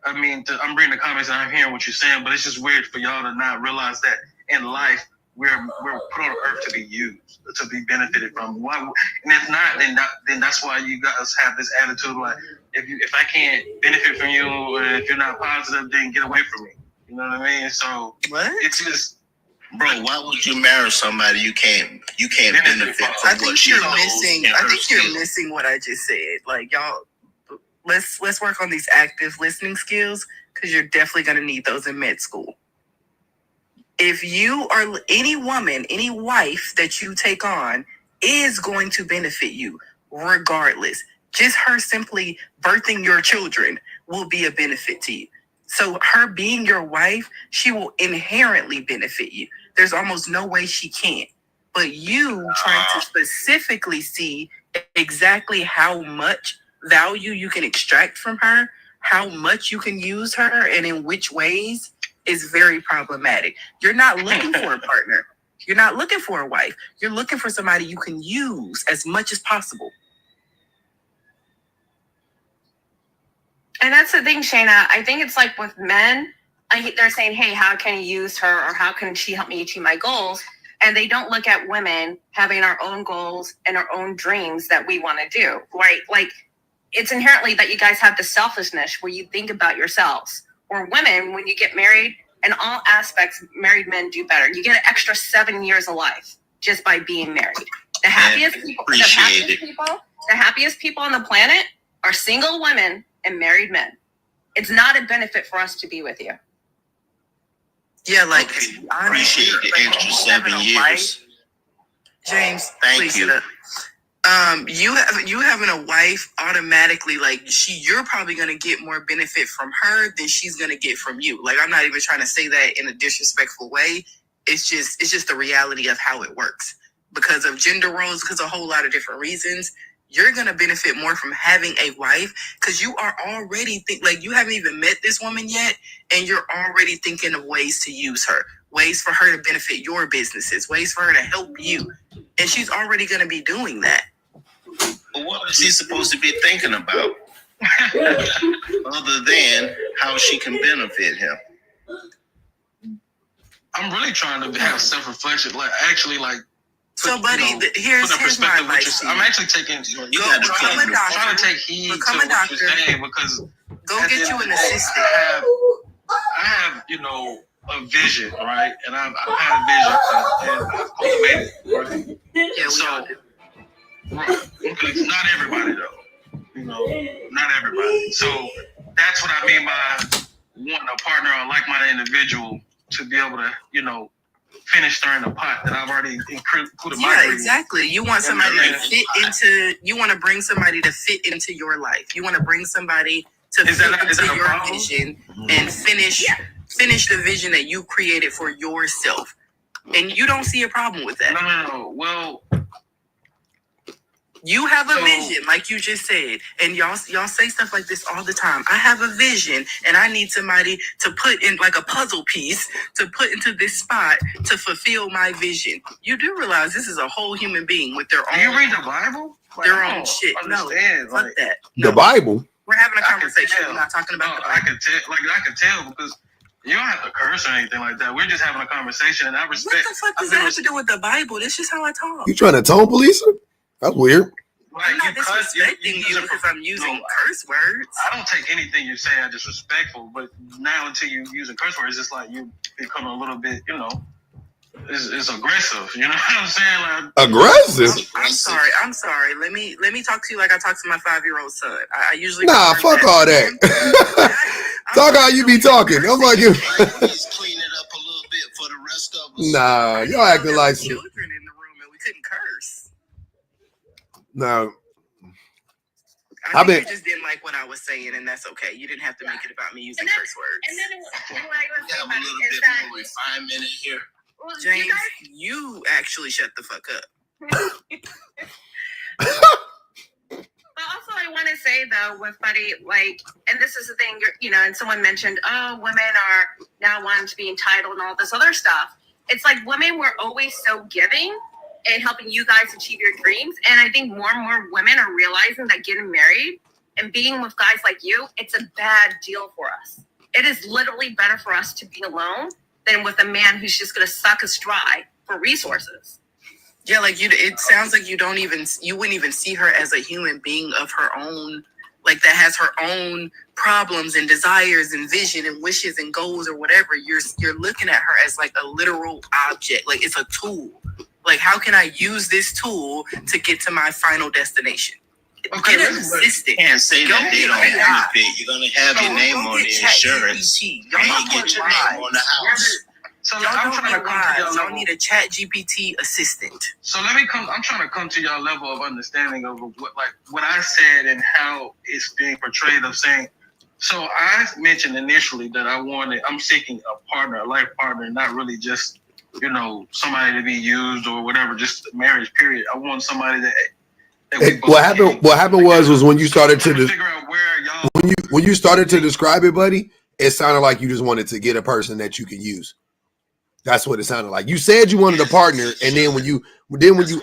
I'm reading the comments and I'm hearing what you're saying, but it's just weird for y'all to not realize that in life we're put on earth to be used, to be benefited from. Why? And if not, then that's why you guys have this attitude like, if I can't benefit from you, or if you're not positive, then get away from me. You know what I mean? So what? It's just, bro. Why would you marry somebody you can't benefit from? I think you're missing what I just said. Like, y'all. Let's work on these active listening skills, because you're definitely going to need those in med school. If you are any woman, any wife that you take on is going to benefit you regardless. Just her simply birthing your children will be a benefit to you. So her being your wife, she will inherently benefit you. There's almost no way she can't. But you trying to specifically see exactly how much value you can extract from her, how much you can use her, and in which ways is very problematic. You're not looking for a partner. You're not looking for a wife. You're looking for somebody you can use as much as possible. And that's the thing, Shayna. I think it's like with men, they're saying, hey, how can I use her, or how can she help me achieve my goals? And they don't look at women having our own goals and our own dreams that we want to do, right? Like, it's inherently that you guys have the selfishness where you think about yourselves. Or women, when you get married, in all aspects, married men do better. You get an extra 7 years of life just by being married. The happiest people on the planet are single women and married men. It's not a benefit for us to be with you. Yeah, like, okay. Appreciate the extra 7 years. James, thank you. You having a wife automatically, like, you're probably gonna get more benefit from her than she's gonna get from you. Like, I'm not even trying to say that in a disrespectful way. It's just the reality of how it works. Because of gender roles, because of a whole lot of different reasons, you're going to benefit more from having a wife because you are already like you haven't even met this woman yet, and you're already thinking of ways to use her, ways for her to benefit your businesses, ways for her to help you, and she's already going to be doing that. But what is she supposed to be thinking about other than how she can benefit him? I'm really trying to have self-reflection, So, buddy, here's my advice. I'm actually taking. Trying to take heed to what you're saying because go get you an assistant. I have, a vision, right? And I've had a vision, and I've cultivated it, right? Yeah, so, not everybody though, not everybody. So that's what I mean by wanting a partner or like-minded individual to be able to, finish stirring the pot that I've already included my dreams. Exactly. You want somebody to fit into. You want to bring somebody to fit into your life. You want to bring somebody to fit into your vision and finish the vision that you created for yourself. And you don't see a problem with that. No. Well, you have a vision, like you just said, and y'all say stuff like this all the time. I have a vision, and I need somebody to put in like a puzzle piece to put into this spot to fulfill my vision. You do realize this is a whole human being with their own. Do you read the Bible? Their own shit. No, fuck that. The Bible. We're having a conversation. We're not talking about the Bible. I can tell because you don't have to curse or anything like that. We're just having a conversation, and I respect. What the fuck does that have to do with the Bible? This is how I talk. You trying to tone police her? That's weird. I'm not disrespecting you because I'm using curse words. I don't take anything you say as disrespectful, but now until you using curse words, it's like you become a little bit, it's aggressive. You know what I'm saying? Like, aggressive? I'm sorry. Let me talk to you like I talk to my 5-year-old son. I usually fuck all that. Talk how you be talking. I'm like you. Please clean it up a little bit for the rest of us. Nah, y'all acting like children in the room and we couldn't curse. No. I think you just didn't like what I was saying, and that's okay. You didn't have to make it about me using curse words. And then what I was have a little bit more refinement in here. Well, James, you actually shut the fuck up. But also, I want to say though, with Buddy, and this is the thing, and someone mentioned, women are now wanting to be entitled and all this other stuff. It's like women were always so giving and helping you guys achieve your dreams. And I think more and more women are realizing that getting married and being with guys like you, it's a bad deal for us. It is literally better for us to be alone than with a man who's just going to suck us dry for resources. Yeah, it sounds like you wouldn't even see her as a human being of her own, like that has her own problems and desires and vision and wishes and goals or whatever. You're looking at her as like a literal object, like it's a tool. Like, how can I use this tool to get to my final destination? Okay, get an assistant. Can't say that they don't benefit. You're gonna have your name on the insurance. You can't get your name on the house. So I'm trying to come to y'all level. Y'all need a Chat GPT assistant. So I'm trying to come to y'all level of understanding of what I said and how it's being portrayed of saying. So I mentioned initially that I'm seeking a partner, a life partner, not really just, somebody to be used or whatever, just marriage period. I want somebody that what happened was when you started to figure out where y'all when you started to describe it, buddy, it sounded like you just wanted to get a person that you can use. That's what it sounded like. You said you wanted a partner, and then when you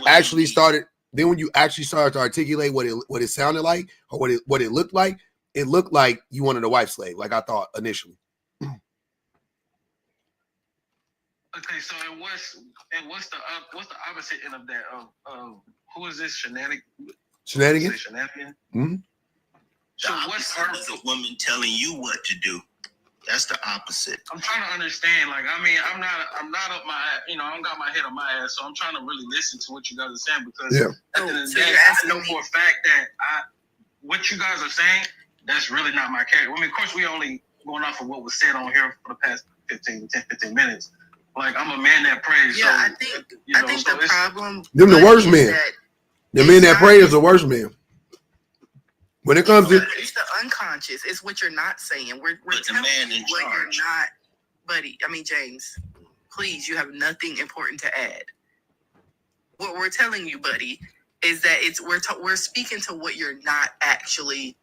actually started to articulate what it sounded like or what it looked like you wanted a wife slave, like I thought initially. Okay, so what's the opposite end of that? Who is this Shenanigan? Mm-hmm. So what's the woman telling you what to do? That's the opposite. I'm trying to understand. I'm not up my, I don't got my head on my ass, so I'm trying to really listen to what you guys are saying because at the end of the day, I know for a fact that what you guys are saying, that's really not my character. I mean, of course, we only going off of what was said on here for the past 15 minutes. Like, I'm a man that prays. Yeah, so, I think the problem. Them the worst men. The men that pray is the worst men. When it comes to it's the unconscious, it's what you're not saying. We're telling you what you're not, buddy. I mean, James, please, you have nothing important to add. What we're telling you, buddy, is that we're speaking to what you're not actually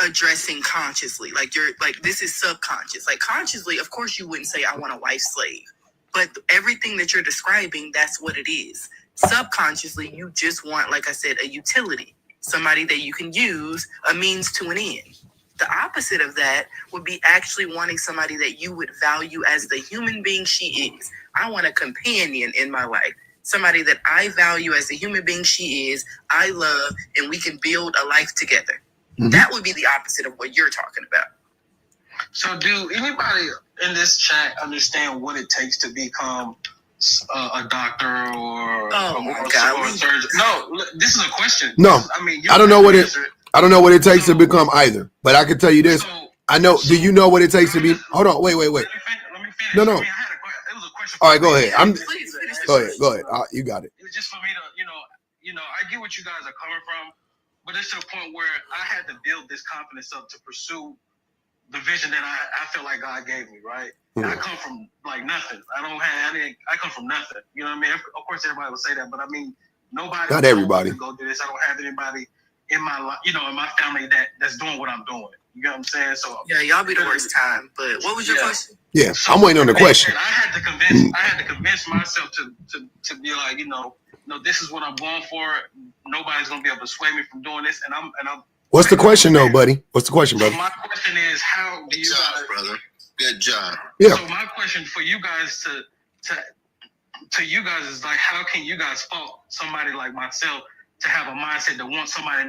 addressing consciously. Like you're like, this is subconscious. Like consciously, of course you wouldn't say I want a wife slave, but everything that you're describing, that's what it is. Subconsciously, you just want, like I said, a utility, somebody that you can use, a means to an end. The opposite of that would be actually wanting somebody that you would value as the human being she is. I want a companion in my life, somebody that I value as the human being she is, I love, and we can build a life together. Mm-hmm. That would be the opposite of what you're talking about. So do anybody in this chat understand what it takes to become a doctor or a surgeon? No, this is a question. No, I don't know what I don't know what it takes to become either. But I can tell you this. I know. Do you know what it takes to be? Hold on. Wait. Let me finish. No. It was a question. All right, go ahead. Go ahead. You got it. It was just for me to, I get what you guys are coming from, but it's to a point where I had to build this confidence up to pursue the vision that I feel like God gave me, right? Mm-hmm. I come from like nothing. I come from nothing. You know what I mean? Of course, everybody would say that, but I mean, nobody. Not everybody. To go do this. I don't have anybody in my life, in my family that's doing what I'm doing. You know what I'm saying? So yeah, y'all be the worst time. But what was your question? Yeah, so I'm waiting on the question. I had to convince myself to be like, this is what I'm going for. Nobody's gonna be able to sway me from doing this, and I'm. What's the question, though, buddy? What's the question, brother? So my question is, how do you guys, brother? Good job. Yeah. So my question for you guys to you guys is like, how can you guys fault somebody like myself to have a mindset that wants somebody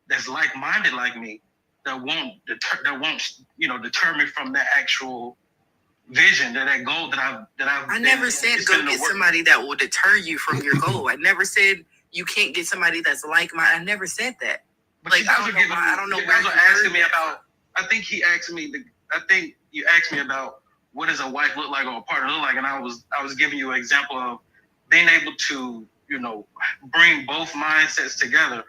that's like-minded like me, that won't deter me from that actual vision, that goal that I've. I never said go get somebody that will deter you from your goal. I never said you can't get somebody that's like-minded. I never said that. But like, I don't know. You guys are asking me about. I think you asked me about what does a wife look like or a partner look like, and I was giving you an example of being able to bring both mindsets together,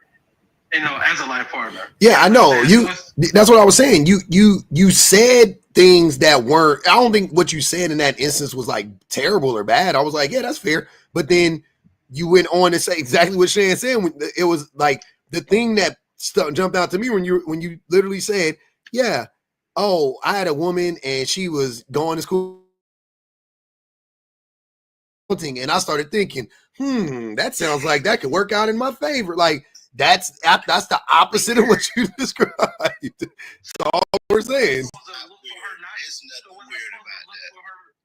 as a life partner. Yeah, I know you. That's what I was saying. You said things that weren't. I don't think what you said in that instance was like terrible or bad. I was like, yeah, that's fair. But then you went on to say exactly what Shan said. It was like the thing that jumped out to me when you literally said, yeah, oh, I had a woman and she was going to school, and I started thinking, that sounds like that could work out in my favor. Like that's the opposite of what you described. So all we're saying. There's nothing weird about that.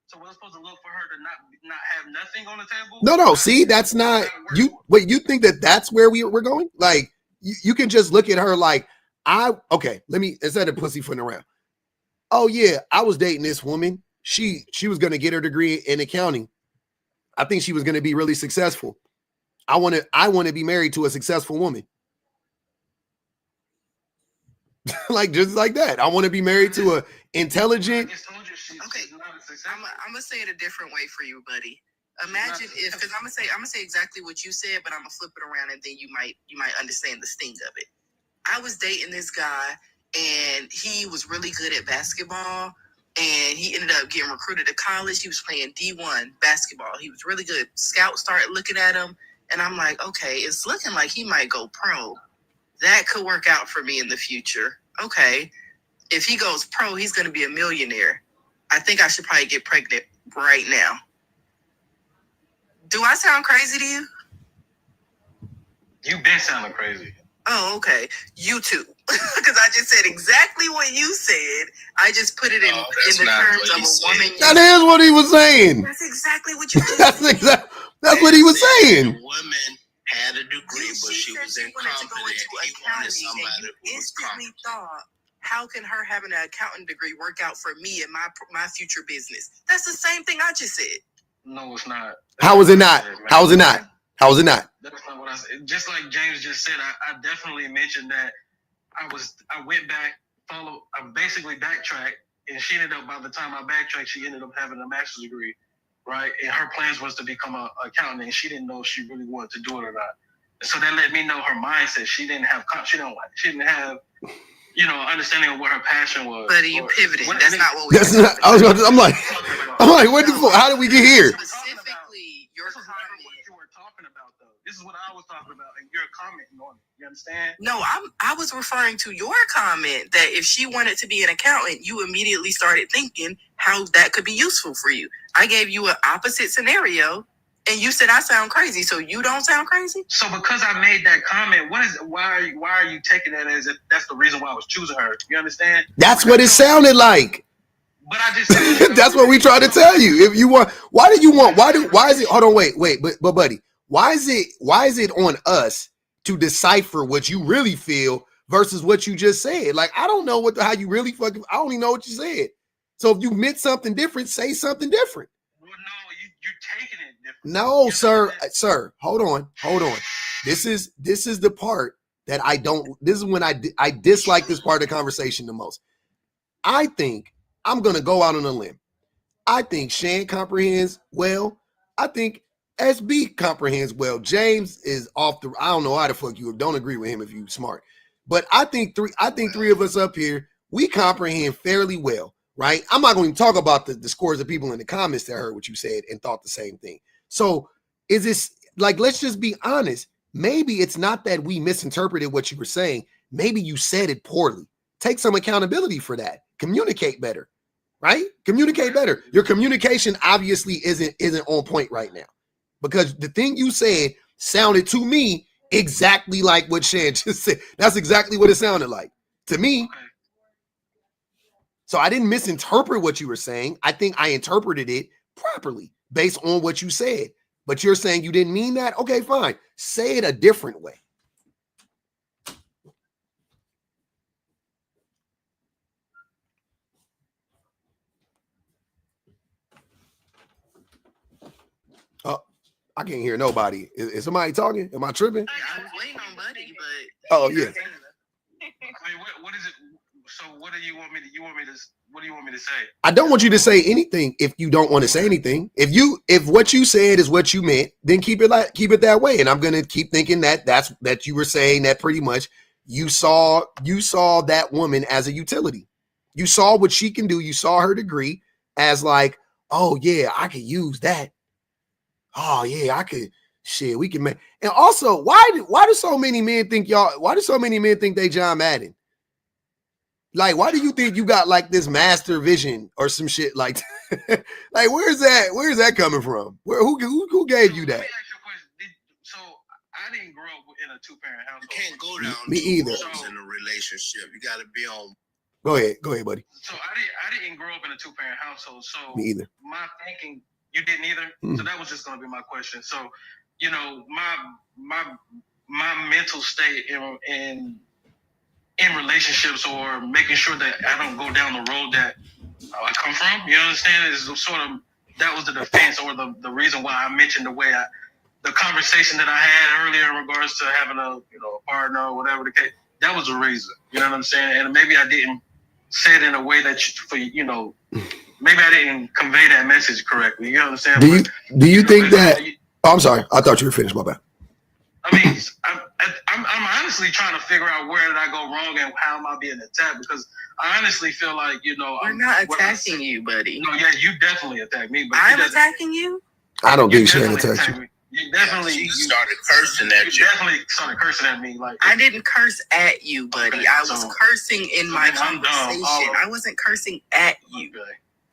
So we're supposed to look for her to not have nothing on the table? No. See, that's not you. Wait, you think that's where we're going? Like. You can just look at her like, let me, instead of pussyfooting around. Oh yeah, I was dating this woman. She was going to get her degree in accounting. I think she was going to be really successful. I want to be married to a successful woman. Like just like that. I want to be married to a intelligent. Okay, I'm gonna say it a different way for you, buddy. Imagine if, because I'm gonna say exactly what you said, but I'm gonna flip it around and then you might understand the sting of it. I was dating this guy and he was really good at basketball and he ended up getting recruited to college. He was playing D1 basketball. He was really good. Scouts started looking at him and I'm like, okay, it's looking like he might go pro. That could work out for me in the future. Okay, if he goes pro, he's gonna be a millionaire. I think I should probably get pregnant right now. Do I sound crazy to you? You've been sounding crazy. Oh, okay. You too. Because I just said exactly what you said. I just put it in the terms of a woman. That is what he was saying. That's exactly what you did. That's what he was saying. The woman had a degree, but she was incompetent. He wanted somebody who was competent. Thought, how can her having an accounting degree work out for me and my future business? That's the same thing I just said. No, it's not. How was it not? How was it not? How was it not? That's not what I said. Just like James just said, I definitely mentioned that I went back, I basically backtracked, and she ended up, by the time I backtracked, she ended up having a master's degree, right? And her plans was to become an accountant, and she didn't know if she really wanted to do it or not. So that let me know her mindset. She didn't have understanding of what her passion was. But you pivoted. That's not what we. I'm like, what the fuck? How did we get here? Specifically, your comment. What you were talking about, though. This is what I was talking talking about, and you're commenting on it. You understand? No, I was referring to your comment that if she wanted to be an accountant, you immediately started thinking how that could be useful for you. I gave you an opposite scenario, and you said I sound crazy, so you don't sound crazy? So because I made that comment, why are you taking that as if that's the reason why I was choosing her? You understand? That's what it sounded like. But I just that's what we try to tell you. If you want, why is it? Hold on, wait, but buddy, why is it on us to decipher what you really feel versus what you just said? Like, I don't know how you really fucking. I don't even know what you said. So if you meant something different, say something different. Well, no, you're taking it different. No, sir, hold on. This is the part that I don't. This is when I dislike this part of the conversation the most. I think. I'm going to go out on a limb. I think Shan comprehends well. I think SB comprehends well. James is off the, I don't know how the fuck you don't agree with him if you're smart. But I think three of us up here, we comprehend fairly well, right? I'm not going to talk about the scores of people in the comments that heard what you said and thought the same thing. So is this, like, let's just be honest. Maybe it's not that we misinterpreted what you were saying. Maybe you said it poorly. Take some accountability for that. Communicate better. Right? Communicate better. Your communication obviously isn't on point right now because the thing you said sounded to me exactly like what Shan just said. That's exactly what it sounded like to me. So I didn't misinterpret what you were saying. I think I interpreted it properly based on what you said. But you're saying you didn't mean that? Okay, fine. Say it a different way. I can't hear nobody. Is somebody talking? Am I tripping? I was waiting on Buddy, but oh yeah. I mean, what is it? So what do you want me to? What do you want me to say? I don't want you to say anything if you don't want to say anything. If what you said is what you meant, then keep it that way. And I'm gonna keep thinking that you were saying that pretty much you saw that woman as a utility. You saw what she can do. You saw her degree as like, oh yeah, I could use that. Oh yeah, I could. Shit, we can make. And also, why do so many men think they John Madden? Like, why do you think you got like this master vision or some shit like that? Like, where's that coming from? Who gave you that? So I didn't grow up in a two-parent household. You can't go down me either. In a relationship. You got to be on. Go ahead, buddy. So I didn't grow up in a two-parent household. So me either. My thinking. You didn't either? Mm-hmm. So that was just going to be my question. So, you know, my mental state in relationships or making sure that I don't go down the road that I come from, you understand, is sort of, that was the defense or the reason why I mentioned the conversation that I had earlier in regards to having a partner or whatever the case. That was the reason, you know what I'm saying? And maybe I didn't say it in a way that maybe I didn't convey that message correctly. You understand? Do you think that? Oh, I'm sorry. I thought you were finished. My bad. I mean, I'm honestly trying to figure out where did I go wrong and how am I being attacked? Because I honestly feel like we're not attacking you, buddy. No, yeah, you definitely attacked me. But I'm attacking you. I don't think Shan attacked you. You definitely started cursing at you. You definitely started cursing at me. Like I didn't curse at you, buddy. I was cursing in my conversation. I wasn't cursing at you. Okay.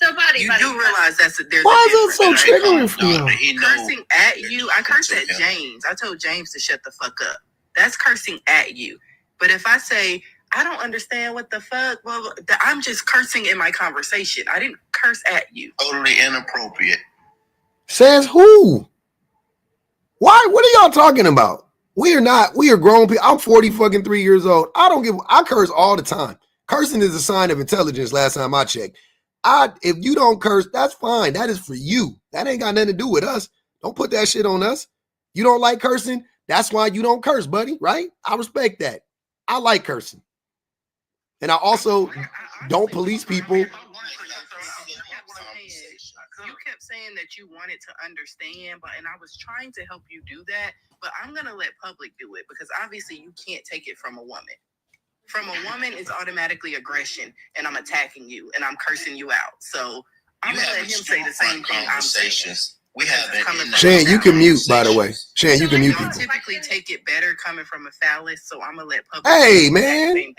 So, buddy, you do realize there's a difference. Why is it so triggering for you? Cursing at you, I cursed at James. I told James to shut the fuck up. That's cursing at you. But if I say, I don't understand what the fuck, well, I'm just cursing in my conversation. I didn't curse at you. Totally inappropriate. Says who? Why? What are y'all talking about? We are grown people. I'm 43 years old. I curse all the time. Cursing is a sign of intelligence last time I checked. If you don't curse, that's fine. That is for you. That ain't got nothing to do with us. Don't put that shit on us. You don't like cursing? That's why you don't curse, buddy, right? I respect that. I like cursing. And I also don't police people. You kept saying that you wanted to understand, and I was trying to help you do that, but I'm going to let public do it because obviously you can't take it from a woman. From a woman, it's automatically aggression, and I'm attacking you, and I'm cursing you out. So I'm going to let him say the same thing I'm saying. We haven't. Shan, you can mute, by the way. Shan, you can mute Y'all people. typically take it better coming from a phallus, so I'm gonna let public. Hey, man,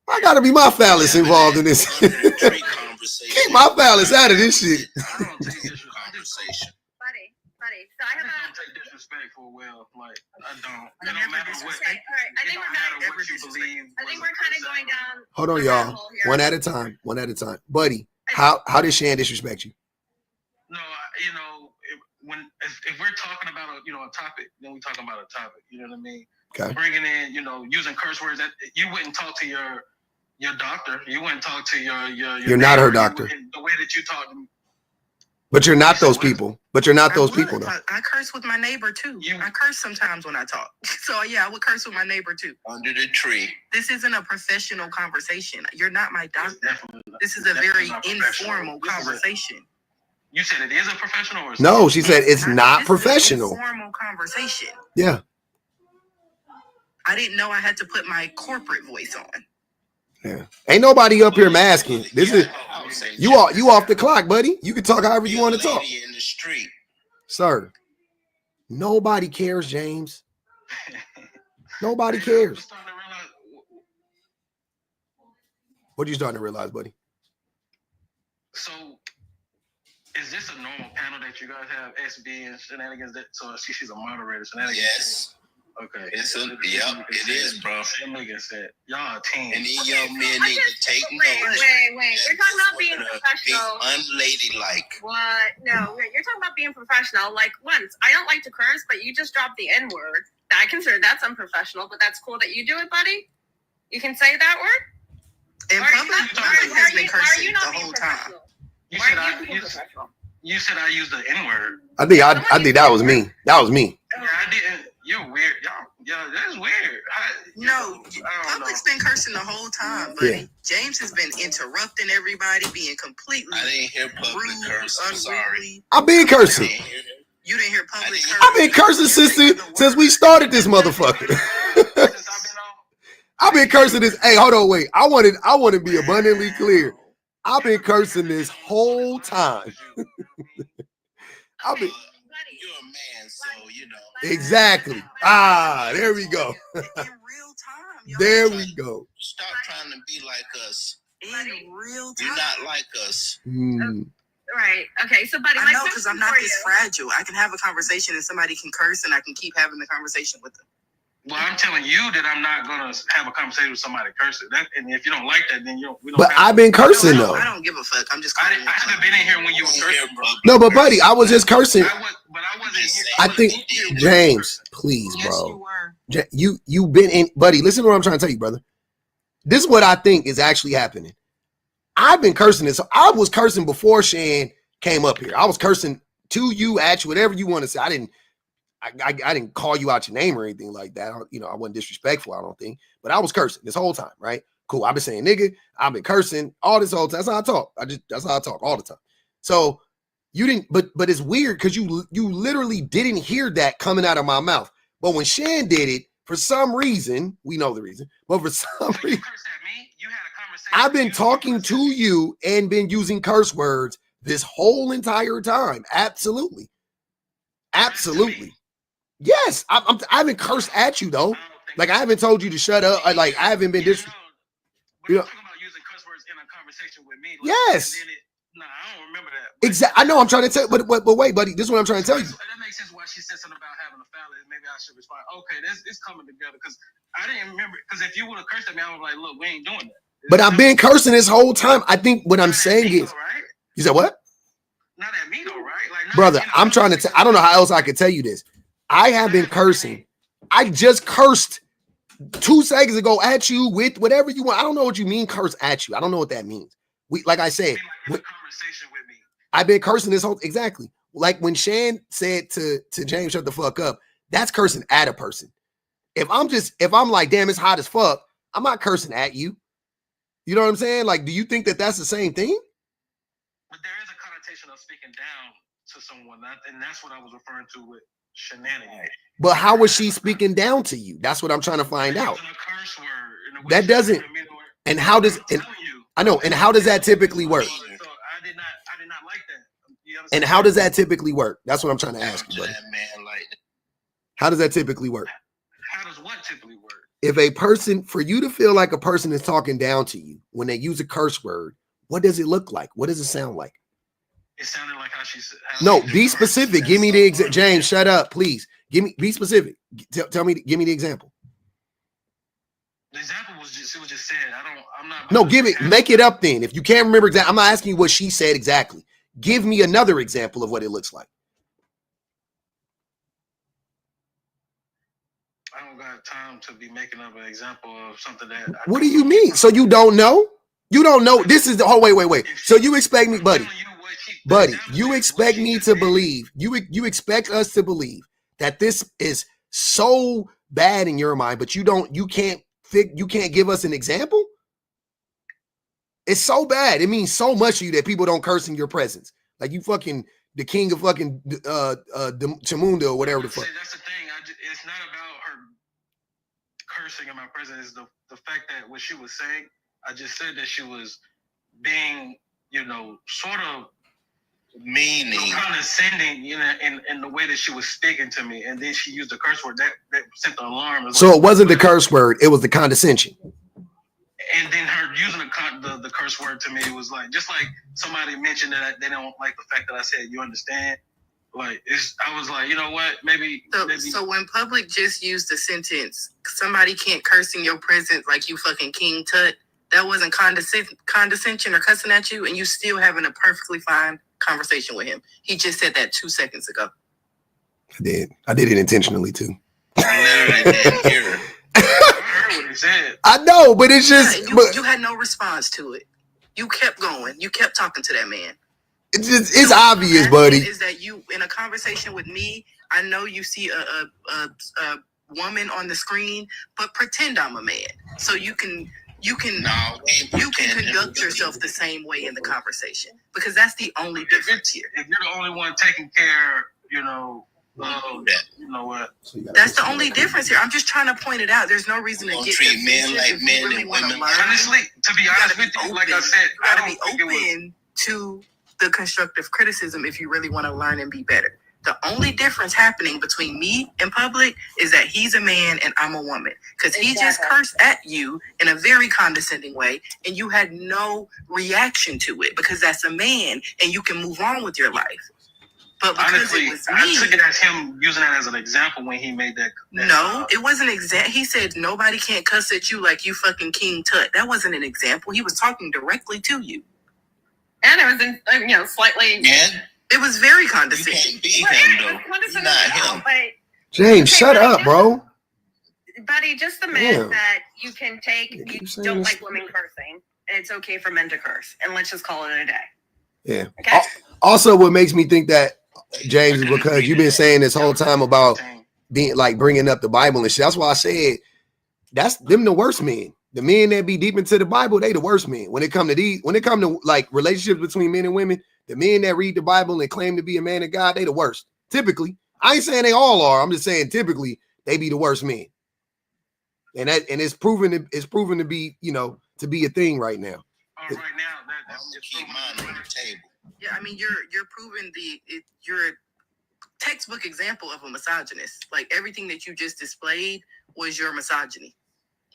I gotta be my phallus involved in this. Keep my phallus out of this shit. I don't take this conversation. Buddy. So I I have just a. don't take disrespectful well. Like I don't. I It never don't matter what. Okay, all right. I It think don't we're matter kind what you believe. I think we're kind of going down. Hold on, a y'all. rabbit hole here. One at a time. Buddy, how did Shan disrespect you? No, you know, if we're talking about a topic, then we're talking about a topic. You know what I mean? Okay. Bringing in, using curse words that you wouldn't talk to your doctor. You wouldn't talk to your You're not her doctor. The way that you talk to me. But you're not those people. But you're not those I people, would. though. I curse with my neighbor too. I curse sometimes when I talk. So yeah, I would curse with my neighbor too. Under the tree. This isn't a professional conversation. You're not my doctor. This is a very informal conversation. You said it is a professional or No, she said it's not professional. Informal conversation. Yeah. I didn't know I had to put my corporate voice on. Yeah. Ain't nobody up here masking. This is you off the clock, buddy. You can talk however you want to talk. In the street. Sir. Nobody cares, James. Nobody cares. What are you starting to realize, buddy? So, is this a normal panel that you guys have, SB and shenanigans? So she's a moderator. Shenanigans. Yes. Okay. It is, bro. That nigga said, y'all a team. And these young men need to take notes. Wait. You're talking about being professional. Be unladylike. What? No, you're talking about being professional. Like, once, I don't like to curse, but you just dropped the N-word. I consider that's unprofessional, but that's cool that you do it, buddy. You can say that word? And public has been cursing the whole time. You said I used the N-word. I think that was me. That was me. Yeah, I didn't. You're weird. Y'all, that's weird. Public's been cursing the whole time, buddy. Yeah. James has been interrupting everybody, being completely. I didn't hear public curse. I'm sorry. I've been cursing. You didn't hear public curse. I've been cursing since we started this motherfucker. I've been cursing this. Hey, hold on, wait. I want to be abundantly clear. I've been cursing this whole time. You're a man, so you know. Exactly. There we go. In real time. There we go. Stop trying to be like us. In real time. You're not like us. Right. Okay. So, buddy, I know, because I'm not this fragile. I can have a conversation and somebody can curse, and I can keep having the conversation with them. Well, I'm telling you that I'm not gonna have a conversation with somebody cursing. And if you don't like that, then we don't. But I've been cursing though. I don't give a fuck. I'm just. I haven't been in here when you were cursing. No, but buddy, I was just cursing. But I wasn't here. I think James, please, Yes, bro. you were. You've been in, buddy. Listen to what I'm trying to tell you, brother. This is what I think is actually happening. I've been cursing this. So I was cursing before Shan came up here. I was cursing to you, at you, whatever you want to say. I didn't call you out your name or anything like that. I wasn't disrespectful, I don't think. But I was cursing this whole time, right? Cool. I've been saying nigga. I've been cursing all this whole time. That's how I talk. That's how I talk all the time. So you didn't, but it's weird because you literally didn't hear that coming out of my mouth. But when Shan did it, for some reason, we know the reason, but for some reason, I've been talking to you and been using curse words this whole entire time. Absolutely. Yes, I haven't cursed at you though. Like I haven't told you to shut up. Like I haven't been talking about using curse words in a conversation with me. Yes. No, I don't remember that. Exactly. I know. I'm trying to tell. But wait, buddy. This is what I'm trying to tell you. That makes sense. Why she said something about having a phallus. Maybe I should respond. Okay, it's coming together because I didn't remember. Because if you would have cursed at me, I was like, look, we ain't doing that. But I've been cursing this whole time. I think what I'm saying is, you said what? Not at me though, right? Like, brother, I'm trying to. I don't know how else I could tell you this. I have been cursing. I just cursed 2 seconds ago at you with whatever you want. I don't know what you mean, curse at you. I don't know what that means. Like I said, conversation with me. I've been cursing this whole exactly. Like when Shan said to James, shut the fuck up. That's cursing at a person. If I'm like, damn, it's hot as fuck. I'm not cursing at you. You know what I'm saying? Like, do you think that that's the same thing? But there is a connotation of speaking down to someone, and that's what I was referring to with shenanigans. But how was she speaking down to you? That's what I'm trying to find out. That doesn't. And how does? And I know. And how does that typically work? So I did not like that. You understand And how does that typically work? That's what I'm trying to ask you, buddy. Man, like, how does that typically work? How does what typically work? If a person, for you to feel like a person is talking down to you when they use a curse word, what does it look like? What does it sound like? It sounded like how she said. No, be specific. Give me the example. James, shut up, please. Be specific. Tell me, give me the example. The example was just, it was just said. I'm not. No, give it, make it up then. If you can't remember exactly, I'm not asking you what she said exactly. Give me another example of what it looks like. I don't got time to be making up an example of something that. What do you mean? So you don't know? You don't know. This is the whole, wait. So you expect me, buddy, you expect me to believe, you expect us to believe that this is so bad in your mind, but you can't give us an example? It's so bad. It means so much to you that people don't curse in your presence. Like you fucking the king of fucking Chamunda or whatever the fuck. That's the thing. It's not about her cursing in my presence. It's the fact that what she was saying, I just said that she was being, sort of meaning, condescending, in the way that she was speaking to me, and then she used the curse word that sent the alarm. So it wasn't the curse word; it was the condescension. And then her using the curse word to me, it was like, just like somebody mentioned that they don't like the fact that I said, you understand? Like, I was like, you know what? Maybe. So when public just used the sentence, somebody can't curse in your presence like you fucking King Tut, that wasn't condescension or cussing at you, and you still having a perfectly fine conversation with him. He just said that 2 seconds ago. I did it intentionally too. I literally didn't hear it. I know, but it's just you had no response to it. You kept going. You kept talking to that man. It's obvious, buddy. Is that you in a conversation with me? I know you see a woman on the screen, but pretend I'm a man, so you can conduct yourself the same way in the conversation, because that's the only difference here. If you're the only one taking care, you know what? That's the only difference here. I'm just trying to point it out. There's no reason to get treat men like men and women like. Honestly, to be honest with you, like I said, I don't be open to the constructive criticism if you really want to learn and be better. The only difference happening between me and public is that he's a man and I'm a woman. Because he just cursed at you in a very condescending way, and you had no reaction to it because that's a man and you can move on with your life. But honestly, I took it as him using that as an example when he made that. No, it wasn't example. He said nobody can't cuss at you like you fucking King Tut. That wasn't an example. He was talking directly to you. And it was slightly. Yeah. It was very condescending. You can't be him though. Not him. James, shut up, bro. Buddy, just the men that you can take. You don't like women cursing, and it's okay for men to curse. And let's just call it a day. Yeah. Okay. Also, what makes me think that, James, is because you've been saying this whole time about being like bringing up the Bible and shit. That's why I said that's them the worst men. The men that be deep into the Bible, they the worst men. When it come to like relationships between men and women, the men that read the Bible and claim to be a man of God, they the worst. Typically, I ain't saying they all are. I'm just saying typically they be the worst men. And it's proven to be, to be a thing right now. Right now, that's just keep mine on the table. Yeah, I mean, you're proving you're a textbook example of a misogynist. Like everything that you just displayed was your misogyny.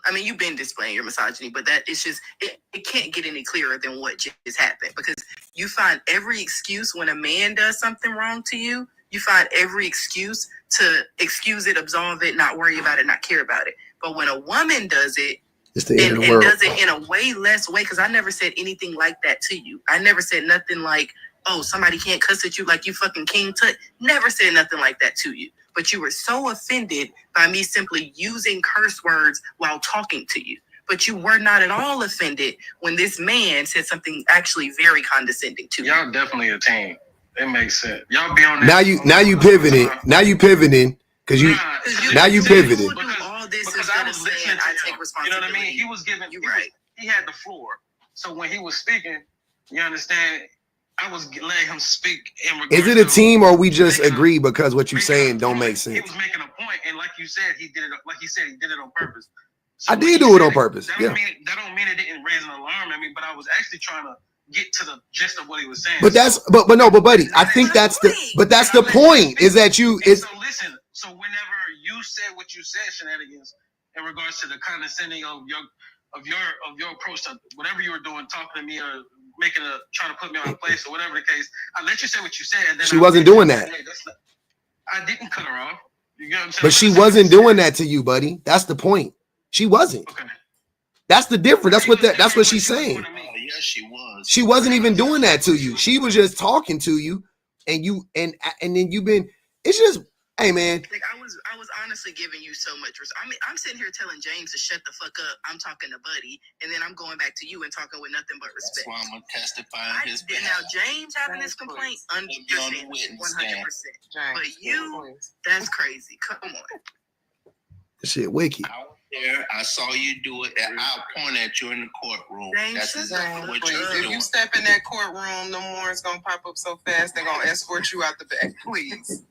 I mean, you've been displaying your misogyny, but that it's just it can't get any clearer than what just happened, because you find every excuse when a man does something wrong to you. You find every excuse to excuse it, absolve it, not worry about it, not care about it. But when a woman does it, and does it in a way less way, because I never said anything like that to you. I never said nothing like, oh, somebody can't cuss at you like you fucking King Tut. Never said nothing like that to you. But you were so offended by me simply using curse words while talking to you. But you were not at all offended when this man said something actually very condescending to you. Y'all definitely a team. It makes sense. Y'all be on that. Now you pivoting. Now you pivoting because you pivoted. Because I was listening to I take responsibility. You know what I mean? He was giving. He had the floor. So when he was speaking, you understand, I was letting him speak. Is it a team or we just agree because what you're saying don't make sense? He was making a point, and like you said, he did it. Like he said, he did it on purpose. So I did do it on purpose. That don't mean it didn't raise an alarm at me, but I was actually trying to get to the gist of what he was saying. But that's but buddy, I think that's the point is that you is so listen. So whenever you said what you said, shenanigans, in regards to the condescending of your approach to whatever you were doing, talking to me or trying to put me on a place or whatever the case, I let you say what you said, and then she wasn't doing that. I didn't cut her off. You get what I'm saying? But she wasn't doing that to you, buddy. That's the point. She wasn't. Okay. That's the difference. That's what she's saying. Yes, she was. She wasn't even doing that to you. She was just talking to you, and then you've been. It's just, hey man. Like I was honestly giving you so much respect. I mean, I'm sitting here telling James to shut the fuck up. I'm talking to Buddy, and then I'm going back to you and talking with nothing but respect. That's why I'm gonna testify on his behalf. Now James having this complaint, understand 100%. But you, that's crazy. Come on. Shit, wicked. I was there. I saw you do it. And I'll point at you in the courtroom. That's exactly what you're doing. If you step in that courtroom, the warrants gonna pop up so fast they're gonna escort you out the back. Please.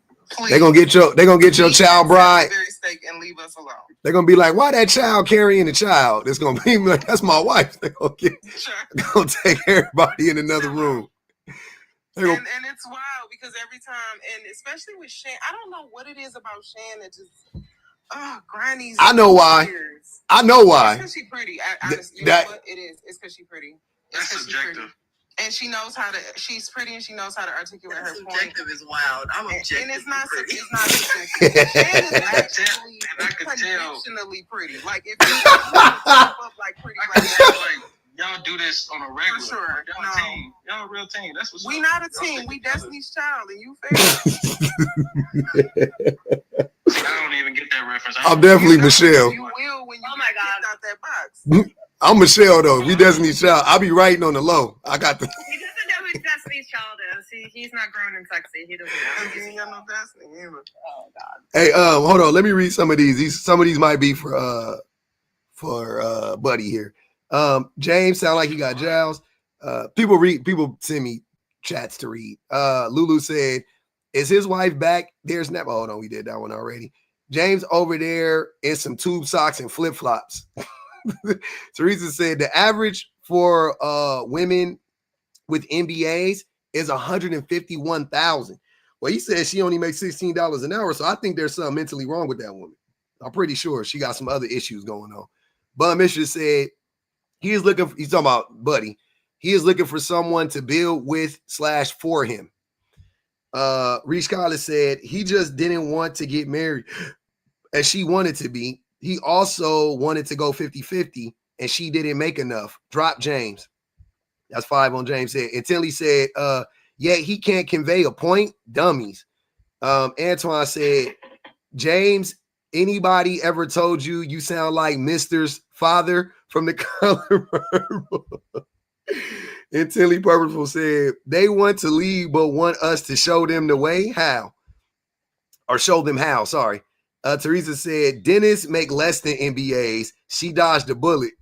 They're gonna get your child bride. And leave us alone. They're gonna be like, why that child carrying the child? It's gonna be like, that's my wife. They're gonna take everybody in another room. And it's wild because every time, and especially with Shan, I don't know what it is about Shan that just grindies. I know why. Ears. I know why. It's because she's pretty. You know what it is? It's because she's pretty. That's subjective. And she knows how to. She's pretty, and she knows how to articulate her point. Subjective is wild. I'm objective. And it's not. It's not subjective. Shan is actually conventionally pretty. Like if you up like pretty, like y'all do this on a regular. For sure. Y'all a team. Y'all a real team. That's what's we up. not a team. We Destiny's Child, and you fail. I don't even get that reference. I'm definitely Michelle. You will when you get out that box. I'm Michelle though. We Destiny's Child. I be writing on the low. I got the. He doesn't know who Destiny's Child is. He's not grown and sexy. He doesn't know. He ain't got no Destiny either. Oh God. Hey, hold on. Let me read some of these. Some of these might be for Buddy here. James sound like he got jowls. People send me chats to read. Lulu said, is his wife back? There's never. Hold on, we did that one already. James over there in some tube socks and flip flops. Teresa said the average for women with MBAs is $151,000. Well, he said she only makes $16 an hour, so I think there's something mentally wrong with that woman. I'm pretty sure she got some other issues going on. Bud Misha said he's talking about Buddy. He is looking for someone to build with / for him. Reese Collins said he just didn't want to get married as she wanted to be. He also wanted to go 50-50 and she didn't make enough. Drop James. That's 5 on James said. And Tinley said, yeah, he can't convey a point. Dummies. Antoine said, James, anybody ever told you sound like Mister's father from The Color Purple? And Tilly Purposeful said, they want to leave but want us to show them the way. How? Or show them how, sorry. Teresa said, Dennis make less than MBAs. She dodged a bullet.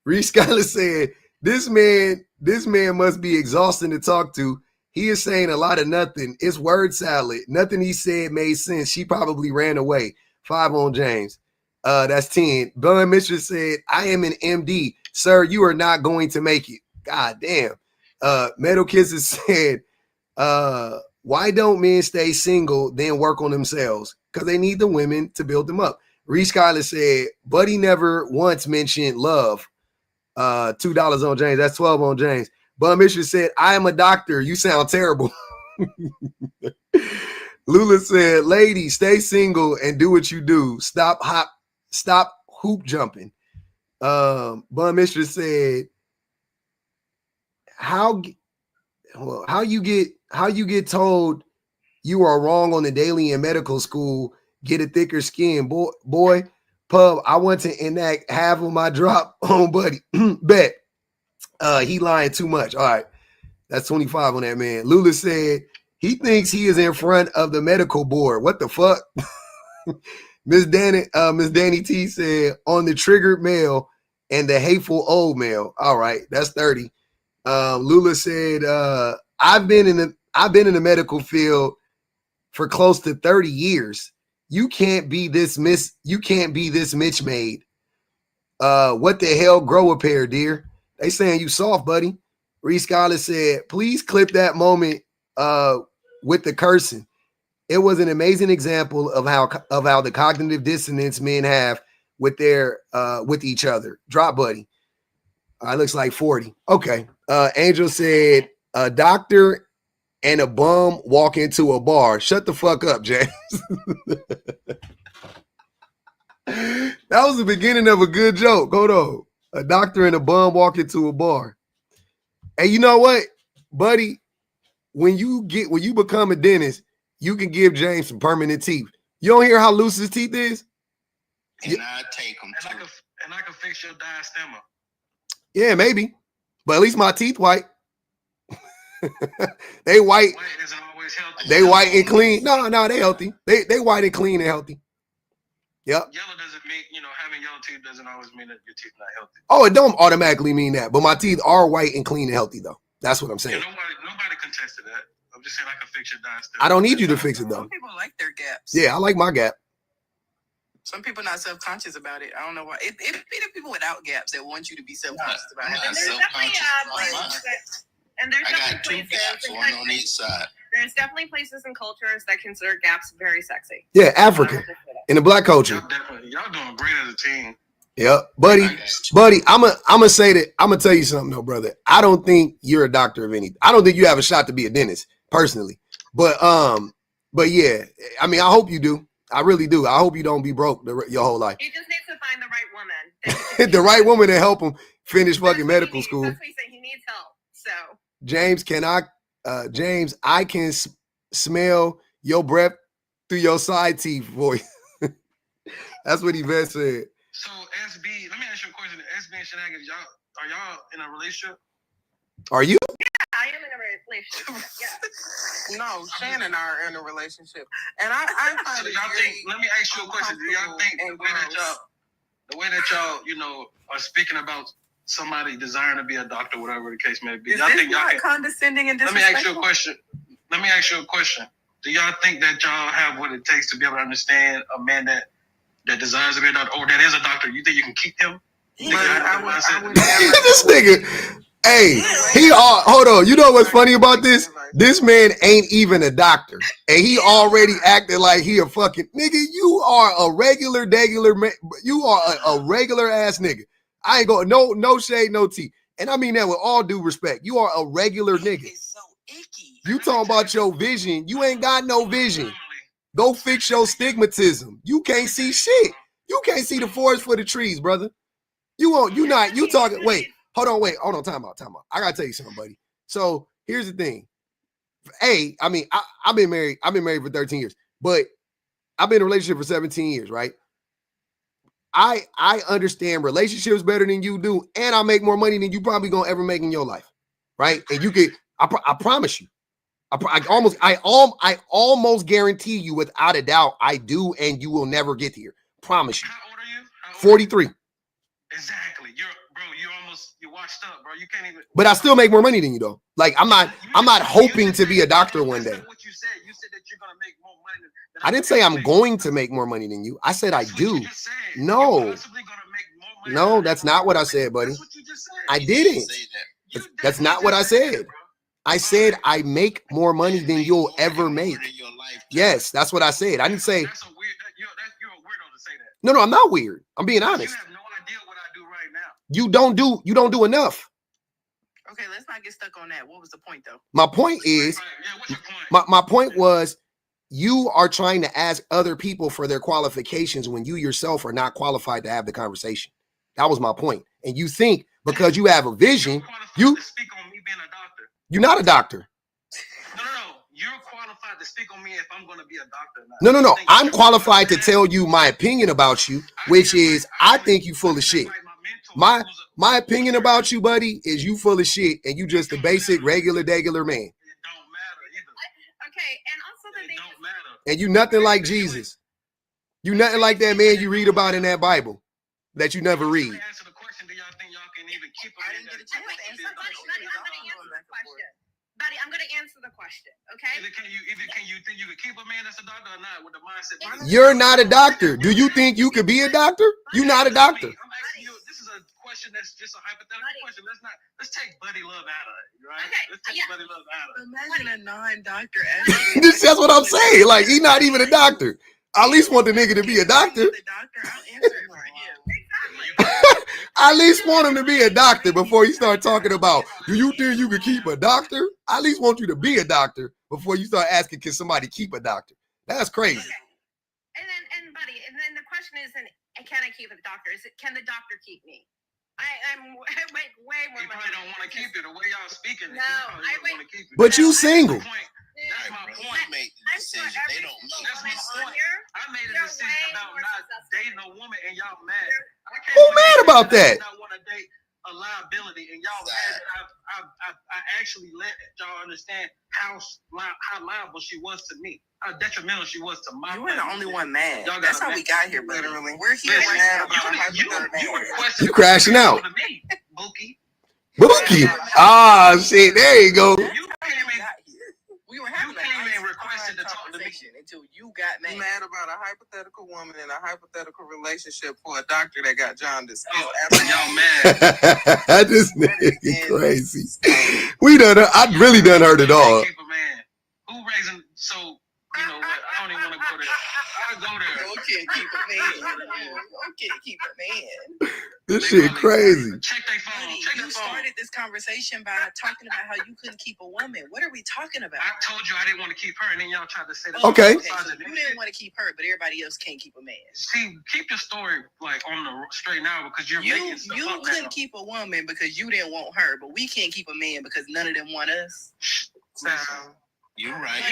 Reese Schuyler said, this man must be exhausting to talk to. He is saying a lot of nothing. It's word salad. Nothing he said made sense. She probably ran away. 5 on James. That's 10. Bun Mistress said, I am an MD. Sir, you are not going to make it. God damn. Metal Kisses said, why don't men stay single, then work on themselves? Because they need the women to build them up. Reese Schuyler said, Buddy never once mentioned love. $2 on James. That's 12 on James. Bum Mistress said, I am a doctor. You sound terrible. Lula said, lady, stay single and do what you do. Stop hoop jumping. Bum Mistress said, how you get told you are wrong on the daily in medical school, get a thicker skin. Boy, Pub, I want to enact half of my drop on Buddy. Bet. He lying too much. All right. That's 25 on that man. Lula said he thinks he is in front of the medical board. What the fuck? Miss Danny T said on the triggered male and the hateful old male. All right, that's 30. Lula said, I've been in the medical field for close to 30 years. You can't be this Mitch made. What the hell? Grow a pair, dear. They saying you soft, buddy. Reese Scholar said, please clip that moment with the cursing. It was an amazing example of how the cognitive dissonance men have with their with each other. Drop, buddy. Looks like 40. Okay. Angel said, a doctor and a bum walk into a bar. Shut the fuck up, James. That was the beginning of a good joke. Hold on. A doctor and a bum walk into a bar. And you know what, buddy? When you become a dentist, you can give James some permanent teeth. You don't hear how loose his teeth is? And I take them too. And I can fix your diastema. Yeah, maybe. But at least my teeth white. They white. White isn't always healthy. They white and clean. No, they healthy. They white and clean and healthy. Yep. Yellow doesn't mean, having yellow teeth doesn't always mean that your teeth not healthy. Oh, it don't automatically mean that. But my teeth are white and clean and healthy, though. That's what I'm saying. Yeah, nobody contested that. I'm just saying I can fix your diastema. I don't need you to fix it, though. Some people like their gaps. Yeah, I like my gap. Some people not self-conscious about it. I don't know why. It be the people without gaps that want you to be self-conscious about it. And there's definitely I got 2 gaps, one on each side. There's definitely places and cultures that consider gaps very sexy. Yeah, Africa. In the black culture. Y'all doing great as a team. Yep. Buddy, I'm gonna say that. I'm gonna tell you something though, brother. I don't think you're a doctor of anything. I don't think you have a shot to be a dentist, personally. But yeah, I mean, I hope you do. I really do. I hope you don't be broke your whole life. He just needs to find the right woman. The right woman to help him finish fucking medical school. That's what he's saying. He needs help. So James, I can smell your breath through your side teeth, boy. That's what Yvette said. So SB, let me ask you a question. SB and Shenanigans, are y'all in a relationship? Are you? yeah, I am in a relationship. Yeah. No, Shannon and I are in a relationship, and I find So it y'all very think? Let me ask you a question. Do y'all think the way that y'all are speaking about somebody desiring to be a doctor, whatever the case may be? Is Y'all this think y'all not can, condescending and Let me disrespectful? ask you a question. Do y'all think that y'all have what it takes to be able to understand a man that desires to be a doctor, or that is a doctor? You think you can keep him? I would This nigga. Hey, hold on. You know what's funny about this? This man ain't even a doctor. And he already acted like he a fucking nigga. You are a regular man. You are a regular ass nigga. I ain't going no shade, no tea. And I mean that with all due respect. You are a regular nigga. It's so icky. You talking about your vision. You ain't got no vision. Go fix your stigmatism. You can't see shit. You can't see the forest for the trees, brother. You talking, wait, hold on, time out. I gotta tell you something, buddy. So here's the thing. I mean, I've been married for 13 years, but I've been in a relationship for 17 years, right? I understand relationships better than you do, and I make more money than you probably gonna ever make in your life, right? And you can, I promise you, I almost guarantee you without a doubt, I do, and you will never get here. Promise you. How old are you? 43. Exactly. You washed up, bro. You can't even. But I still make more money than you, though. Like I'm not hoping to be a doctor one day. What you said that you're gonna make more money than I didn't say I'm going to make more money than you. I said I do. No, that's not what I said, buddy. I didn't. That's not what I said. I said I make more money than you'll ever make. Yes, that's what I said. I didn't say. You're a weirdo to say that. No, I'm not weird. I'm being honest. You have no idea what I do right now. You don't do enough. Okay, let's not get stuck on that. What was the point, though? My point is, What's your point? my point was, you are trying to ask other people for their qualifications when you yourself are not qualified to have the conversation. That was my point. And you think because you have a vision, you're qualified to speak on me being a doctor. You're not a doctor. No. You're qualified to speak on me if I'm going to be a doctor. Or not. No. I'm qualified to tell you my opinion about you, which is I think you full of shit. My opinion about you, buddy, is you full of shit and you just a basic, regular man. It don't matter either. Okay, and also the thing Don't matter. And you nothing like Jesus. You nothing like that man you read about in that Bible that you never read. Answer the question. Do y'all think y'all can even keep a I man didn't get a that- chance to answer the question. Buddy, I'm gonna answer the question. Okay. Either can you think you can keep a man that's a doctor or not with the mindset? You're not a doctor. Do you think you could be a doctor? You're not a doctor. I'm asking you. This this is a question that's just a hypothetical question. Let's take buddy love out of it, right? Okay, Let's take buddy love out of it. Imagine a non-doctor. That's what I'm saying. Like, he's not even a doctor. I at least want the nigga to be a doctor. The doctor, I'll answer it for you. I at least want him to be a doctor before you start talking about, do you think you can keep a doctor? I at least want you to be a doctor before you start asking, can somebody keep a doctor? That's crazy. Okay. And buddy, and then the question isn't, can I keep a doctor? Is it, can the doctor keep me? I make way more money. You probably don't want to keep it. The way y'all speaking, no, I want to keep it. But you single. That's my point. Make the decision. They don't know. That's my point. I made a decision about not dating a woman, and y'all mad. Who mad about that? I want to date a liability, and y'all mad that I actually let y'all understand how liable she was to me, how detrimental she was to my. You were the only one mad. Y'all That's how we got here, literally. We're here mad about you crashing out. Bookie. Bookie. Ah, shit. There you go. We were having a requested to talk to me until you got mad. Mad about a hypothetical woman in a hypothetical relationship for a doctor that got jaundice. Y'all mad. This nigga crazy. I really done heard it all. Who raising? So you know what? I don't even want to go there. I'll go there. Okay, keep a man. Okay, keep a man. This shit crazy. Check their phone. Honey, Check you their phone. started this conversation by talking about how you couldn't keep a woman. What are we talking about? I told you I didn't want to keep her, and then y'all tried to say that. Okay. So you didn't want to keep her, but everybody else can't keep a man. See, keep your story like on the straight now because you're making stuff you up couldn't now. keep a woman because you didn't want her, but we can't keep a man because none of them want us. You're right.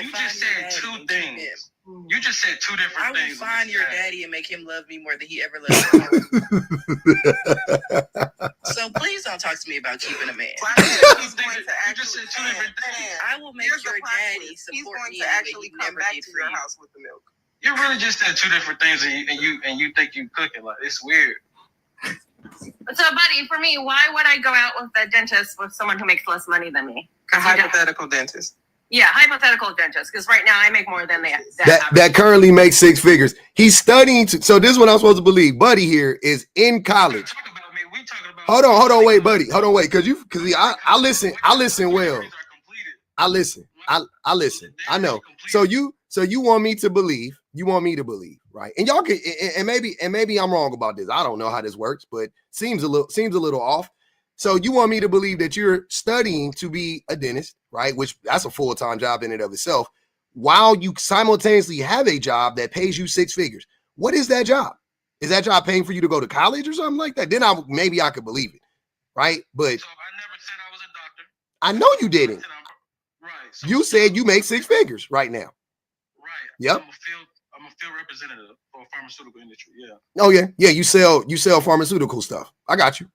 You just said two things. You just said two different things. I will find your daddy and make him love me more than he ever loved me. So please don't talk to me about keeping a man. He's going to just said two different things. I will make your daddy support me to actually come back to your house with the milk. You really just said two different things, and you think you cooking like it's weird. So, buddy, for me, why would I go out with a dentist with someone who makes less money than me? A hypothetical dentist. Yeah, hypothetical dentist, because right now I make more than that currently makes 6 figures. He's studying. So this is what I'm supposed to believe. Buddy here is in college. Hold on, wait, buddy. Hold on, wait, because I listen. I listen well. I listen. I listen. I know. So you want me to believe. You want me to believe, right? And y'all can, and maybe I'm wrong about this. I don't know how this works, but seems a little off. So you want me to believe that you're studying to be a dentist, right? Which that's a full-time job in and of itself, while you simultaneously have a job that pays you 6 figures. What is that job? Is that job paying for you to go to college or something like that? Then maybe I could believe it, right? But so I never said I was a doctor. I know you didn't. Right. So you said you make 6 figures right now. Right. Yep. I'm a field representative for a pharmaceutical industry. Yeah. Oh yeah. You sell pharmaceutical stuff. I got you.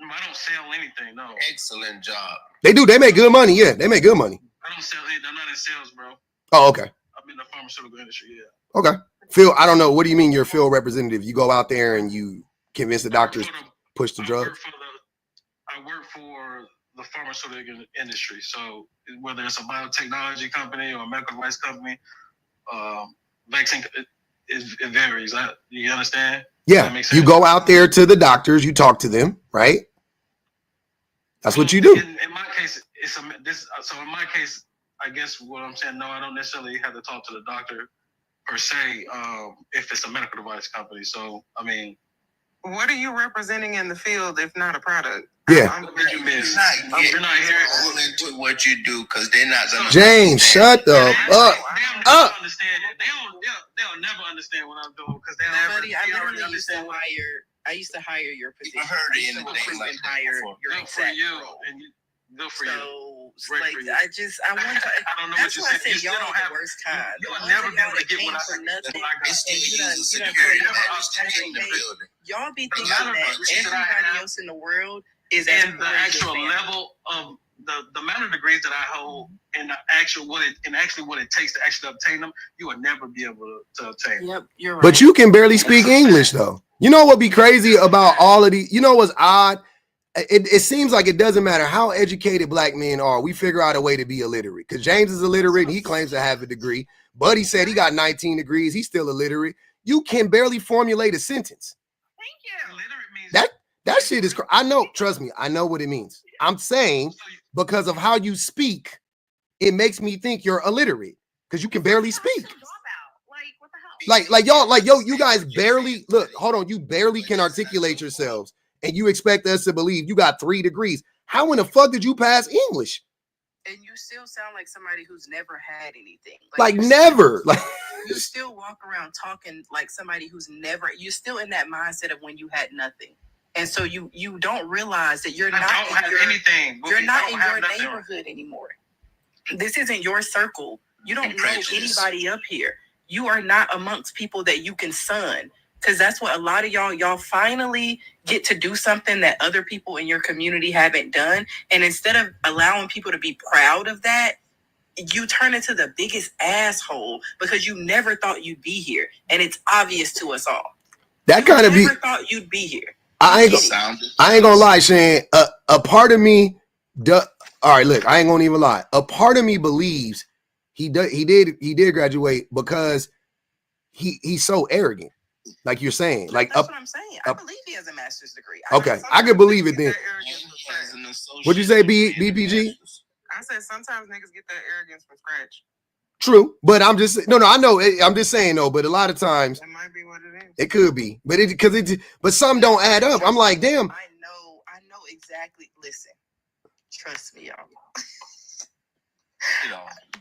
I don't sell anything. No. Excellent job. They do. They make good money. Yeah, they make good money. I don't sell anything. I'm not in sales, bro. Oh, okay. I'm in the pharmaceutical industry. Yeah. Okay. Phil, I don't know. What do you mean you're a field representative? You go out there and you convince the doctors push the drugs? I work for the pharmaceutical industry. So whether it's a biotechnology company or a medical device company, vaccine, it varies. You understand? Yeah. You go out there to the doctors, you talk to them, right? That's what you do. In my case, so in my case, I guess what I'm saying, no, I don't necessarily have to talk to the doctor per se, if it's a medical device company. So, I mean, what are you representing in the field if not a product? Yeah. You're not hearing into what you do because they're not gonna. James, shut the up. They'll never understand what I'm doing because I literally used to hire your position. I heard anything like that before. Good for you. And good for you. Like, I want to. I don't know that's what you why I said. say y'all are the worst kind. You'll never be able to get what I said. Y'all be thinking that everybody else in the world is and the actual level of the amount of degrees that I hold and the actual what it takes to actually obtain them, you will never be able to obtain. Yep, you're right. But you can barely speak English though. You know what be crazy about all of these? You know what's odd? It seems like it doesn't matter how educated black men are. We figure out a way to be illiterate. Because James is illiterate and he claims to have a degree. Buddy said he got 19 degrees. He's still illiterate. You can barely formulate a sentence. Thank you. Illiterate means That shit is. I know. Trust me. I know what it means. I'm saying because of how you speak, it makes me think you're illiterate because you can barely speak. Like y'all, like you guys barely look. Hold on, you barely can articulate yourselves, and you expect us to believe you got 3 degrees. How in the fuck did you pass English? And you still sound like somebody who's never had anything. Like never. Like you still walk around talking like somebody who's never. You're still in that mindset of when you had nothing, and so you don't realize that you're not anything. You're not in your neighborhood anymore. This isn't your circle. You don't know anybody up here. You are not amongst people that you can son. Because that's what a lot of y'all finally get to do something that other people in your community haven't done. And instead of allowing people to be proud of that, you turn into the biggest asshole because you never thought you'd be here. And it's obvious to us all. That kind of never thought you'd be here. I ain't gonna lie, Shane. A part of me, all right, look, I ain't gonna even lie. A part of me believes he did graduate because he's so arrogant. Like you're saying, like that's what I'm saying. I believe he has a master's degree. Okay, I can believe it then. What'd you say, BPG? I said sometimes niggas get that arrogance from scratch. True, but I'm just no. I know. I'm just saying though. But a lot of times it might be what it is. It could be, but some don't add up. I'm like, damn. I know exactly. Listen, trust me, y'all.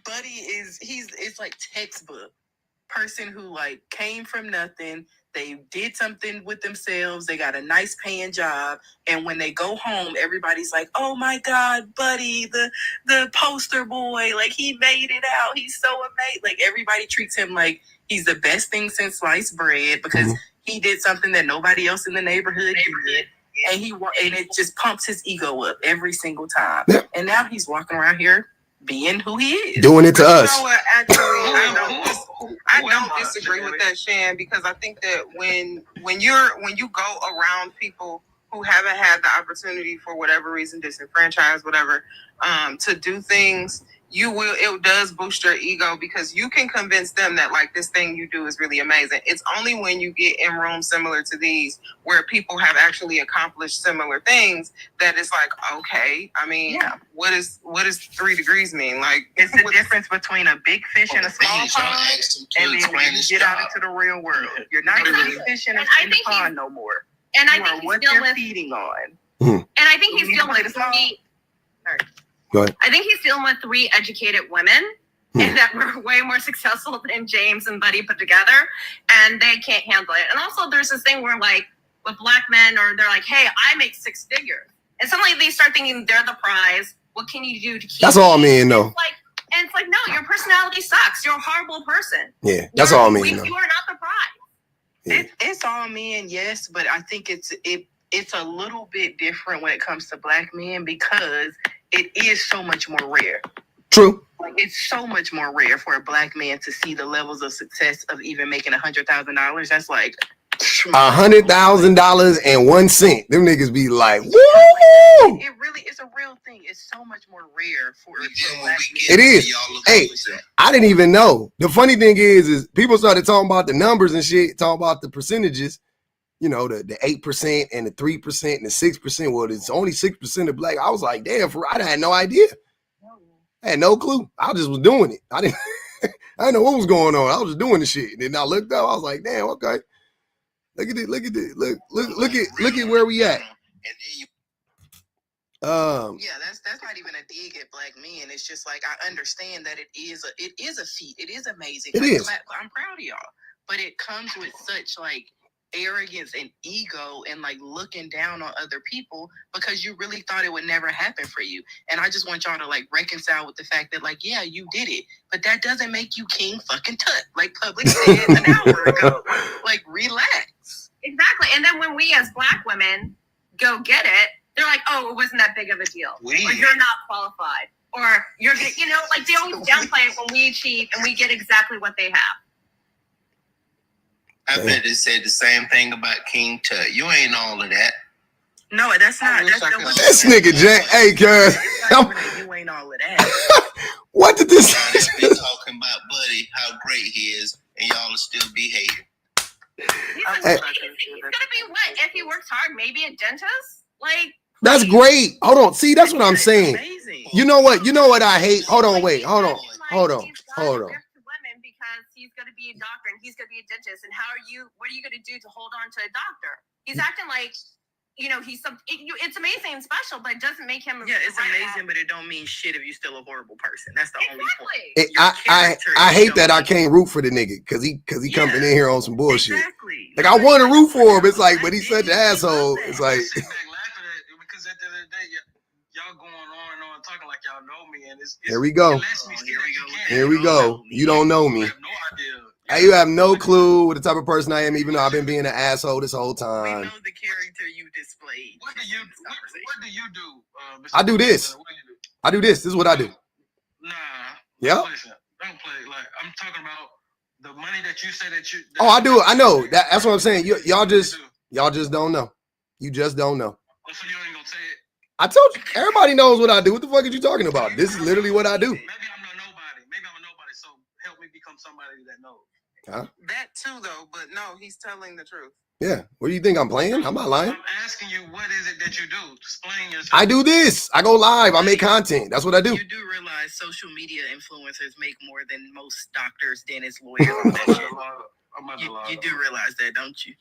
Buddy it's like textbook person who like came from nothing. They did something with themselves. They got a nice paying job. And when they go home, everybody's like, oh my God, Buddy, the poster boy, like he made it out. He's so amazing. Like everybody treats him like he's the best thing since sliced bread because he did something that nobody else in the neighborhood did. And it just pumps his ego up every single time. Yeah. And now he's walking around here being who he is. Doing it to us. You know what? Actually, I don't disagree with that, Shan, because I think that when you go around people who haven't had the opportunity for whatever reason, disenfranchised, whatever, to do things, it does boost your ego because you can convince them that like this thing you do is really amazing. It's only when you get in rooms similar to these where people have actually accomplished similar things that it's like, okay, I mean, what is 3 degrees mean? Like it's the difference between a big fish in a small pond and then when you get out into the real world. You're not a big fish in the pond no more. And I think what they're feeding on. And I think he's dealing with Go ahead. I think he's dealing with 3 educated women and that were way more successful than James and Buddy put together, and they can't handle it. And also, there's this thing where, like, with black men, or they're like, "Hey, I make 6 figures," and suddenly they start thinking they're the prize. What can you do to keep? That's all men know. It's like, no, your personality sucks. You're a horrible person. Yeah, that's all men know. You are not the prize. Yeah. It's all men, yes, but I think it's a little bit different when it comes to black men because it is so much more rare. True. Like it's so much more rare for a black man to see the levels of success of even making $100,000. That's like $100,000 and 1 cent. Them niggas be like, woo! It really is a real thing. It's so much more rare for a black man. It is. Hey, I didn't even know. The funny thing is people started talking about the numbers and shit, talking about the percentages. You know, the 8% and the 3% and the 6%. Well, it's only 6% of black. I was like, damn, I had no idea. I had no clue. I just was doing it. I didn't know what was going on. I was just doing the shit. And then I looked up. I was like, damn, okay. Look at it. Look at it. Look at where we at. Yeah, that's not even a dig at black men. It's just like I understand that it is a feat. It is amazing. It is. I'm proud of y'all. But it comes with such like arrogance and ego and like looking down on other people because you really thought it would never happen for you. And I just want y'all to like reconcile with the fact that like, yeah, you did it, but that doesn't make you King fucking Tut, like Public said an hour ago. Like, relax. Exactly. And then when we as black women go get it, they're like, oh, it wasn't that big of a deal. Or you're not qualified. Or you're, you know, like they always downplay it when we achieve and we get exactly what they have. I bet they said the same thing about King Tut. You ain't all of that. No, that's not. This nigga, Jay. Hey, cuz. You ain't all of that. What did this? Be talking about Buddy, how great he is, and y'all will still be hating. gonna be what? If he works hard, maybe a dentist? Like, that's great. Hold on. See, that's what I'm saying. You know what? You know what I hate? Hold on, wait. Hold on. Women because he's gonna be a doctor and he's gonna be a dentist. And what are you gonna do to hold on to a doctor? He's acting like, he's it's amazing and special, but it doesn't make him. Yeah, it's amazing, but it don't mean shit if you're still a horrible person. That's the only point. I hate that I can't root for the nigga because he coming in here on some bullshit. Exactly. Like I want to root for him. It's like, but he's such an asshole. It's like. Because at the end of the day, y'all going on and on talking like y'all know me, and it's here we go. Here we go. You don't know me. I have no idea. You have no clue what the type of person I am, even though I've been being an asshole this whole time. We know the character you displayed. What do you do? I do this. I do this. This is what I do. Nah. Yeah. Listen, don't play. Like I'm talking about the money that you say that you. Oh, I do. I know. That's what I'm saying. Y'all just don't know. You just don't know. Oh, so you ain't gonna say it. I told you. Everybody knows what I do. What the fuck are you talking about? This is literally what I do. Maybe I'm a nobody. So help me become somebody that knows. Huh? That too, though. But no, he's telling the truth. Yeah. What do you think I'm playing? I'm not lying. I'm asking you, what is it that you do? Explain yourself. I do this. I go live. I make content. That's what I do. You do realize social media influencers make more than most doctors, dentists, lawyers. You do realize that, don't you?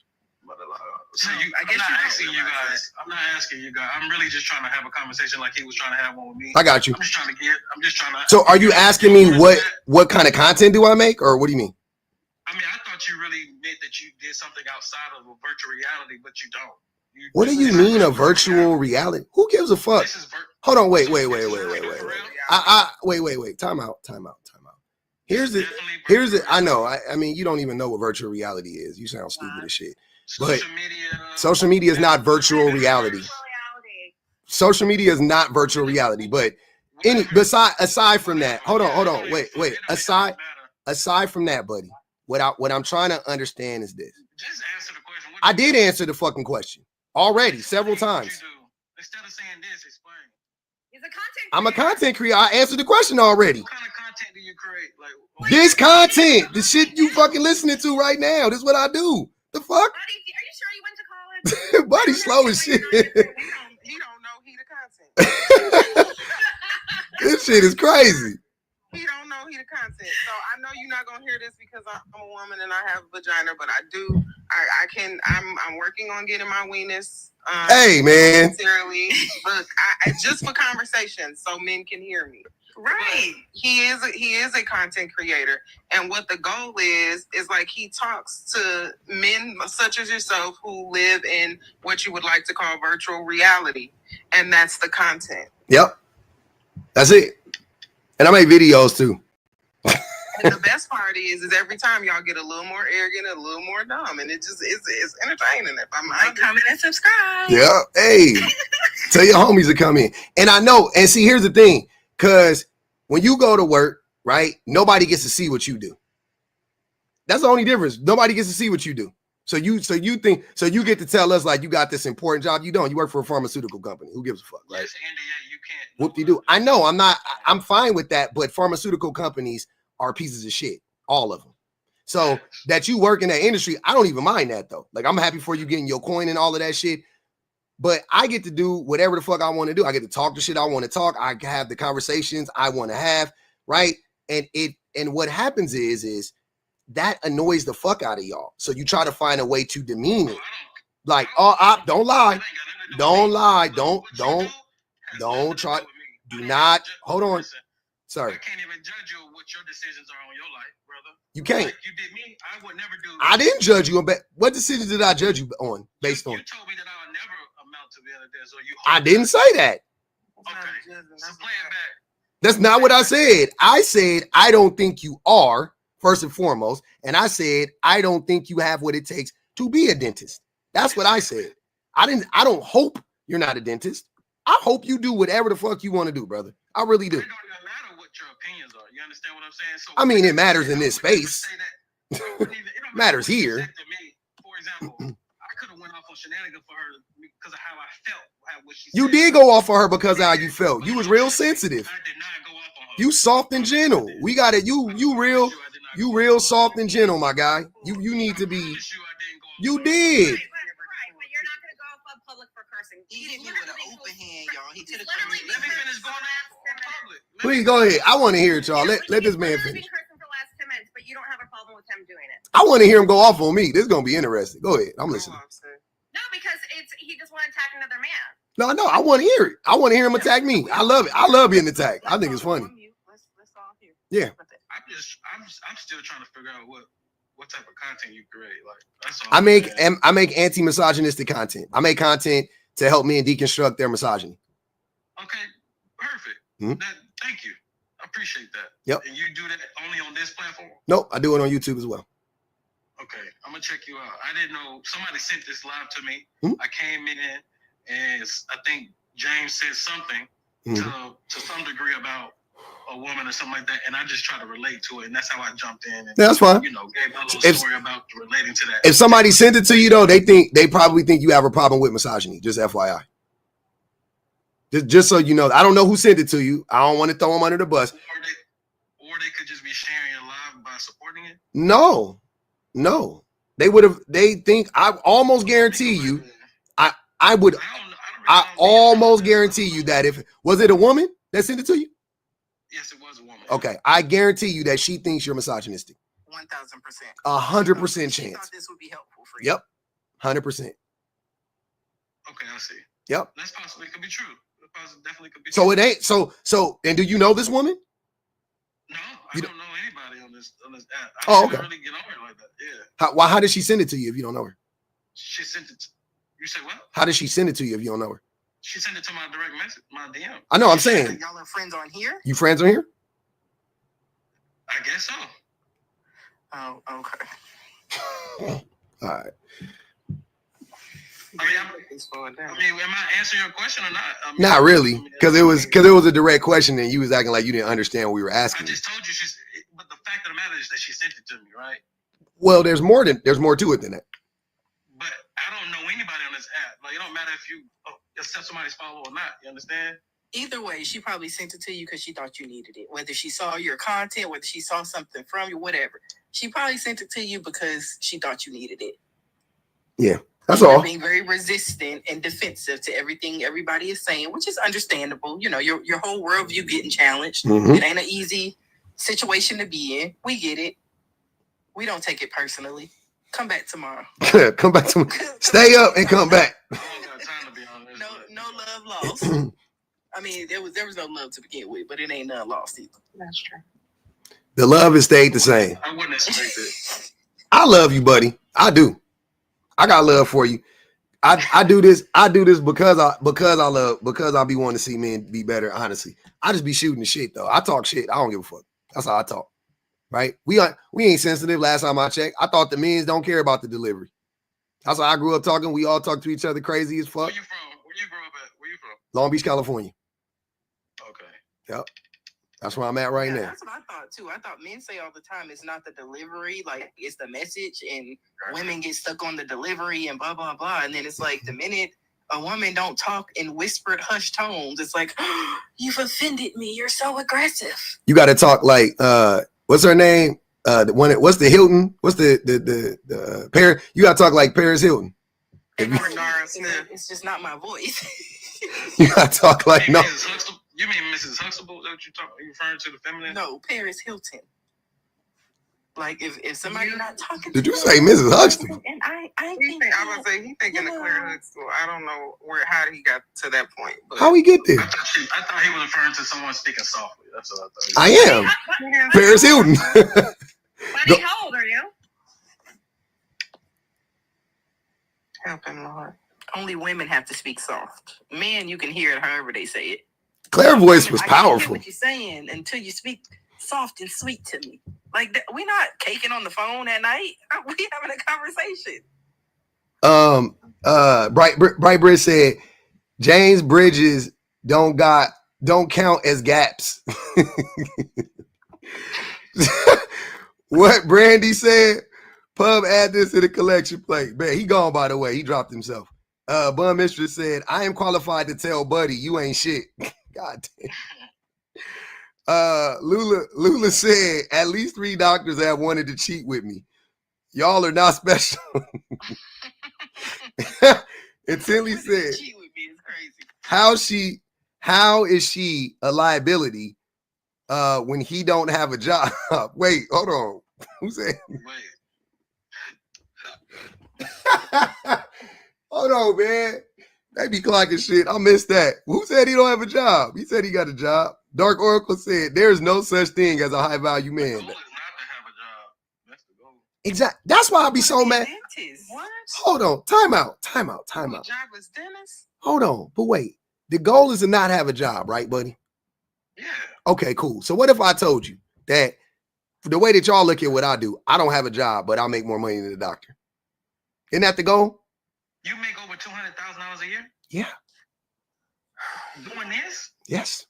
So I'm not asking you guys. I'm really just trying to have a conversation like he was trying to have one with me. I got you. I'm just trying to. So are you asking me what kind of content do I make, or what do you mean? I mean, I thought you really meant that you did something outside of a virtual reality, but you don't. What do you mean a virtual reality? Who gives a fuck? Hold on, wait. Time out. Here's it. I know. I mean, you don't even know what virtual reality is. You sound stupid as shit. But social media is not virtual reality. Social media is not virtual reality. But aside from that, hold on, wait. Aside from that, buddy, what I'm trying to understand is this. Just answer the question. I did answer the fucking question already several times. Instead of saying this, explain. He's a content creator. I'm a content creator. I answered the question already. What kind of content do you create? Like this content, the shit you fucking listening to right now. This is what I do. The fuck? Buddy, are you sure you went to college? Buddy, slow as shit. He don't know he the content. This shit is crazy. He don't know he the content. So I know you're not gonna hear this because I'm a woman and I have a vagina, but I do. I'm working on getting my weenus. Hey man. Sincerely, look, just for conversation, so men can hear me. Right. But he is a content creator, and what the goal is like he talks to men such as yourself who live in what you would like to call virtual reality, and that's the content. Yep. That's it. And I make videos too. And the best part is every time y'all get a little more arrogant, a little more dumb, and it's entertaining. If I'm like, comment and subscribe. Yeah. Hey, tell your homies to come in. And I know. And see, here's the thing, because when you go to work, right, nobody gets to see what you do. That's the only difference. Nobody gets to see what you do. So you get to tell us like you got this important job. You don't. You work for a pharmaceutical company. Who gives a fuck, right? yes, NDA, you can't. Whoop-de-doo. I know. I'm fine with that. But pharmaceutical companies are pieces of shit, all of them. So that you work in that industry, I don't even mind that though. Like I'm happy for you getting your coin and all of that shit. But I get to do whatever the fuck I want to do. I get to talk the shit I want to talk. I have the conversations I want to have, right? And what happens is that annoys the fuck out of y'all. So you try to find a way to demean it. Like, don't lie. Don't lie. Don't try. Do not. Hold on. Sorry. I can't even judge you what your decisions are on your life, brother. You can't. Like you did me, I would never do. I didn't judge you on. What decisions did I judge you on? Based on? You told me that I would never amount to being a this, or you. I didn't say that. Okay. So play it back. That's not what I said. I said I don't think you are, first and foremost, and I said I don't think you have what it takes to be a dentist. That's what I said. I don't hope you're not a dentist. I hope you do whatever the fuck you want to do, brother. I really do. It don't even matter what your opinions are. You understand what I'm saying? So I mean, it matters in this space. It matters here. To me, for example, I could have went off on shenanigans for her because of how I felt. What she you said. did go off on her because of how you felt. You was real sensitive. I did not go off on her. You soft and gentle. We got it. You real soft and gentle, my guy. You need to be. You did. Right, but you're not gonna go up public for cursing. He hit me with an open hand, y'all. He could have come in. Let me finish going out in public. Please go ahead. I want to hear it, y'all. Let this man He's finish. been cursing for the last 10 minutes, but you don't have a problem with him doing it. I want to hear him go off on me. This is gonna be interesting. Go ahead. I'm listening. No, because he just want to attack another man. No, I want to hear it. I want to hear him attack me. I love it. I love being attacked. I think it's funny. Let's all hear. Yeah. I'm still trying to figure out what type of content you create. Like that's all. I make anti-misogynistic content. I make content to help men deconstruct their misogyny. Okay, perfect. Mhm. Thank you. I appreciate that. Yep. And you do that only on this platform? Nope, I do it on YouTube as well. Okay, I'm gonna check you out. I didn't know somebody sent this live to me. Mhm. I came in and I think James said something to some degree about a woman or something like that, and I just try to relate to it, and that's how I jumped in. And, Yeah, that's fine. You know, gave a little story about relating to that. If somebody sent it to you though, they probably think you have a problem with misogyny. Just FYI. Just so you know, I don't know who sent it to you. I don't want to throw them under the bus. Or they could just be sharing your live by supporting it. No, they think. I almost guarantee you. I almost guarantee you that if was it a woman that sent it to you? Yes, it was a woman. Okay, I guarantee you that she thinks you're misogynistic. 1,000%. 100% She chance. thought this would be helpful for you. Yep, 100%. Okay, I see. Yep. That's possible. It could be true. It definitely could be. So true. it ain't so. And do you know this woman? No, I don't know anybody on this app. Oh, I okay. didn't really get on her like that. Yeah. How did she send it to you if you don't know her? She sent it. You say what? How did she send it to you if you don't know her? She sent it to my direct message, my DM. I know. I'm saying. Y'all are friends on here? You friends on here? I guess so. Oh, okay. All right. I mean, am I answering your question or not? I mean, Not really, because it was a direct question, and you was acting like you didn't understand what we were asking. I just told you but the fact of the matter is that she sent it to me, right? Well, there's more to it than that. But I don't know anybody on this app. Like, it don't matter if you accept somebody's follow or not. You understand? Either way, she probably sent it to you because she thought you needed it. Whether she saw your content, whether she saw something from you, whatever. She probably sent it to you because she thought you needed it. Yeah, that's You're all. being very resistant and defensive to everything everybody is saying, which is understandable. You know, your whole worldview getting challenged. Mhm. It ain't an easy situation to be in. We get it. We don't take it personally. Come back tomorrow. Come back to me. Stay up and come back. No love lost. I mean, there was no love to begin with, but it ain't none lost either. That's true. The love has stayed the same. I wouldn't expect it. I love you, buddy. I do. I got love for you. I do this because I be wanting to see men be better. Honestly, I just be shooting the shit though. I talk shit. I don't give a fuck. That's how I talk. Right? We ain't sensitive. Last time I checked, I thought the men don't care about the delivery. That's how I grew up talking. We all talk to each other crazy as fuck. Where you from? Where you grew up at? Where you from? Long Beach, California. Okay. Yep. That's where I'm at right now. That's what I thought too. I thought men say all the time it's not the delivery, like it's the message, and women get stuck on the delivery and blah blah blah. And then it's like the minute a woman don't talk in whispered, hushed tones, it's like, oh, you've offended me. You're so aggressive. You got to talk like what's her name? What's the Hilton? What's the Paris? You got to talk like Paris Hilton. It's just not my voice. You got to talk like no. You mean Mrs. Huxtable? Is that what you referring to the feminine? No, Paris Hilton. Like if somebody not talking. Did you say Mrs. Huxtable? And I would say he thinking of Claire Huxtable. I don't know how he got to that point. But How we get there? I thought he was referring to someone speaking softly. That's what I thought. I am Paris Hilton. Buddy, how old are you? Help him, Lord. Only women have to speak soft. Men, you can hear it however they say it. Claire's voice was I can't powerful. hear what you're saying until you speak soft and sweet to me. Like we're not caking on the phone at night. We having a conversation. Bright Bridge said James Bridges don't count as gaps. What Brandy said? Pub add this to the collection plate. Man, he gone, by the way. He dropped himself. Bun Mistress said, I am qualified to tell Buddy you ain't shit. God damn. Lula said, at least 3 doctors have wanted to cheat with me. Y'all are not special. Intently said, cheat with me is crazy. how is she a liability when he don't have a job? Wait, hold on. Who said? Hold on, man. They be clocking shit. I missed that. Who said he don't have a job? He said he got a job. Dark Oracle said there's no such thing as a high value man. The goal is not to have a job. That's the goal. Exactly. That's why I be so mad. What? Hold on. Time out. Jobless dentist? Hold on. But wait. The goal is to not have a job, right, buddy? Yeah. Okay, cool. So what if I told you that the way that y'all look at what I do, I don't have a job, but I'll make more money than the doctor? Isn't that the goal? You make over $200,000 a year? Yeah. Doing this? Yes.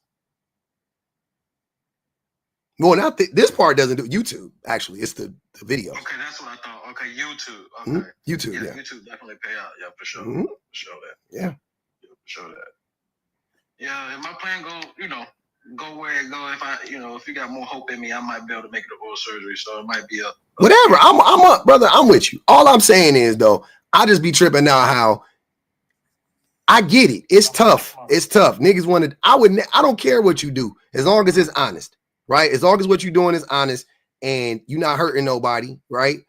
Well, not this part doesn't do YouTube. Actually, it's the video. Okay, that's what I thought. Okay, YouTube. Okay. YouTube, Yeah, yeah. YouTube definitely pay out. Yeah, for sure. Mhm. For sure that. Yeah. Yeah, for sure that. Yeah, if my plan go where it go, if you got more hope in me, I might be able to make it a oral surgery. So it might be a Whatever. I'm up, brother. I'm with you. All I'm saying is though, I just be tripping now how I get it. It's tough. It's tough. Niggas want to, I don't care what you do as long as it's honest, right? As long as what you're doing is honest and you're not hurting nobody, right?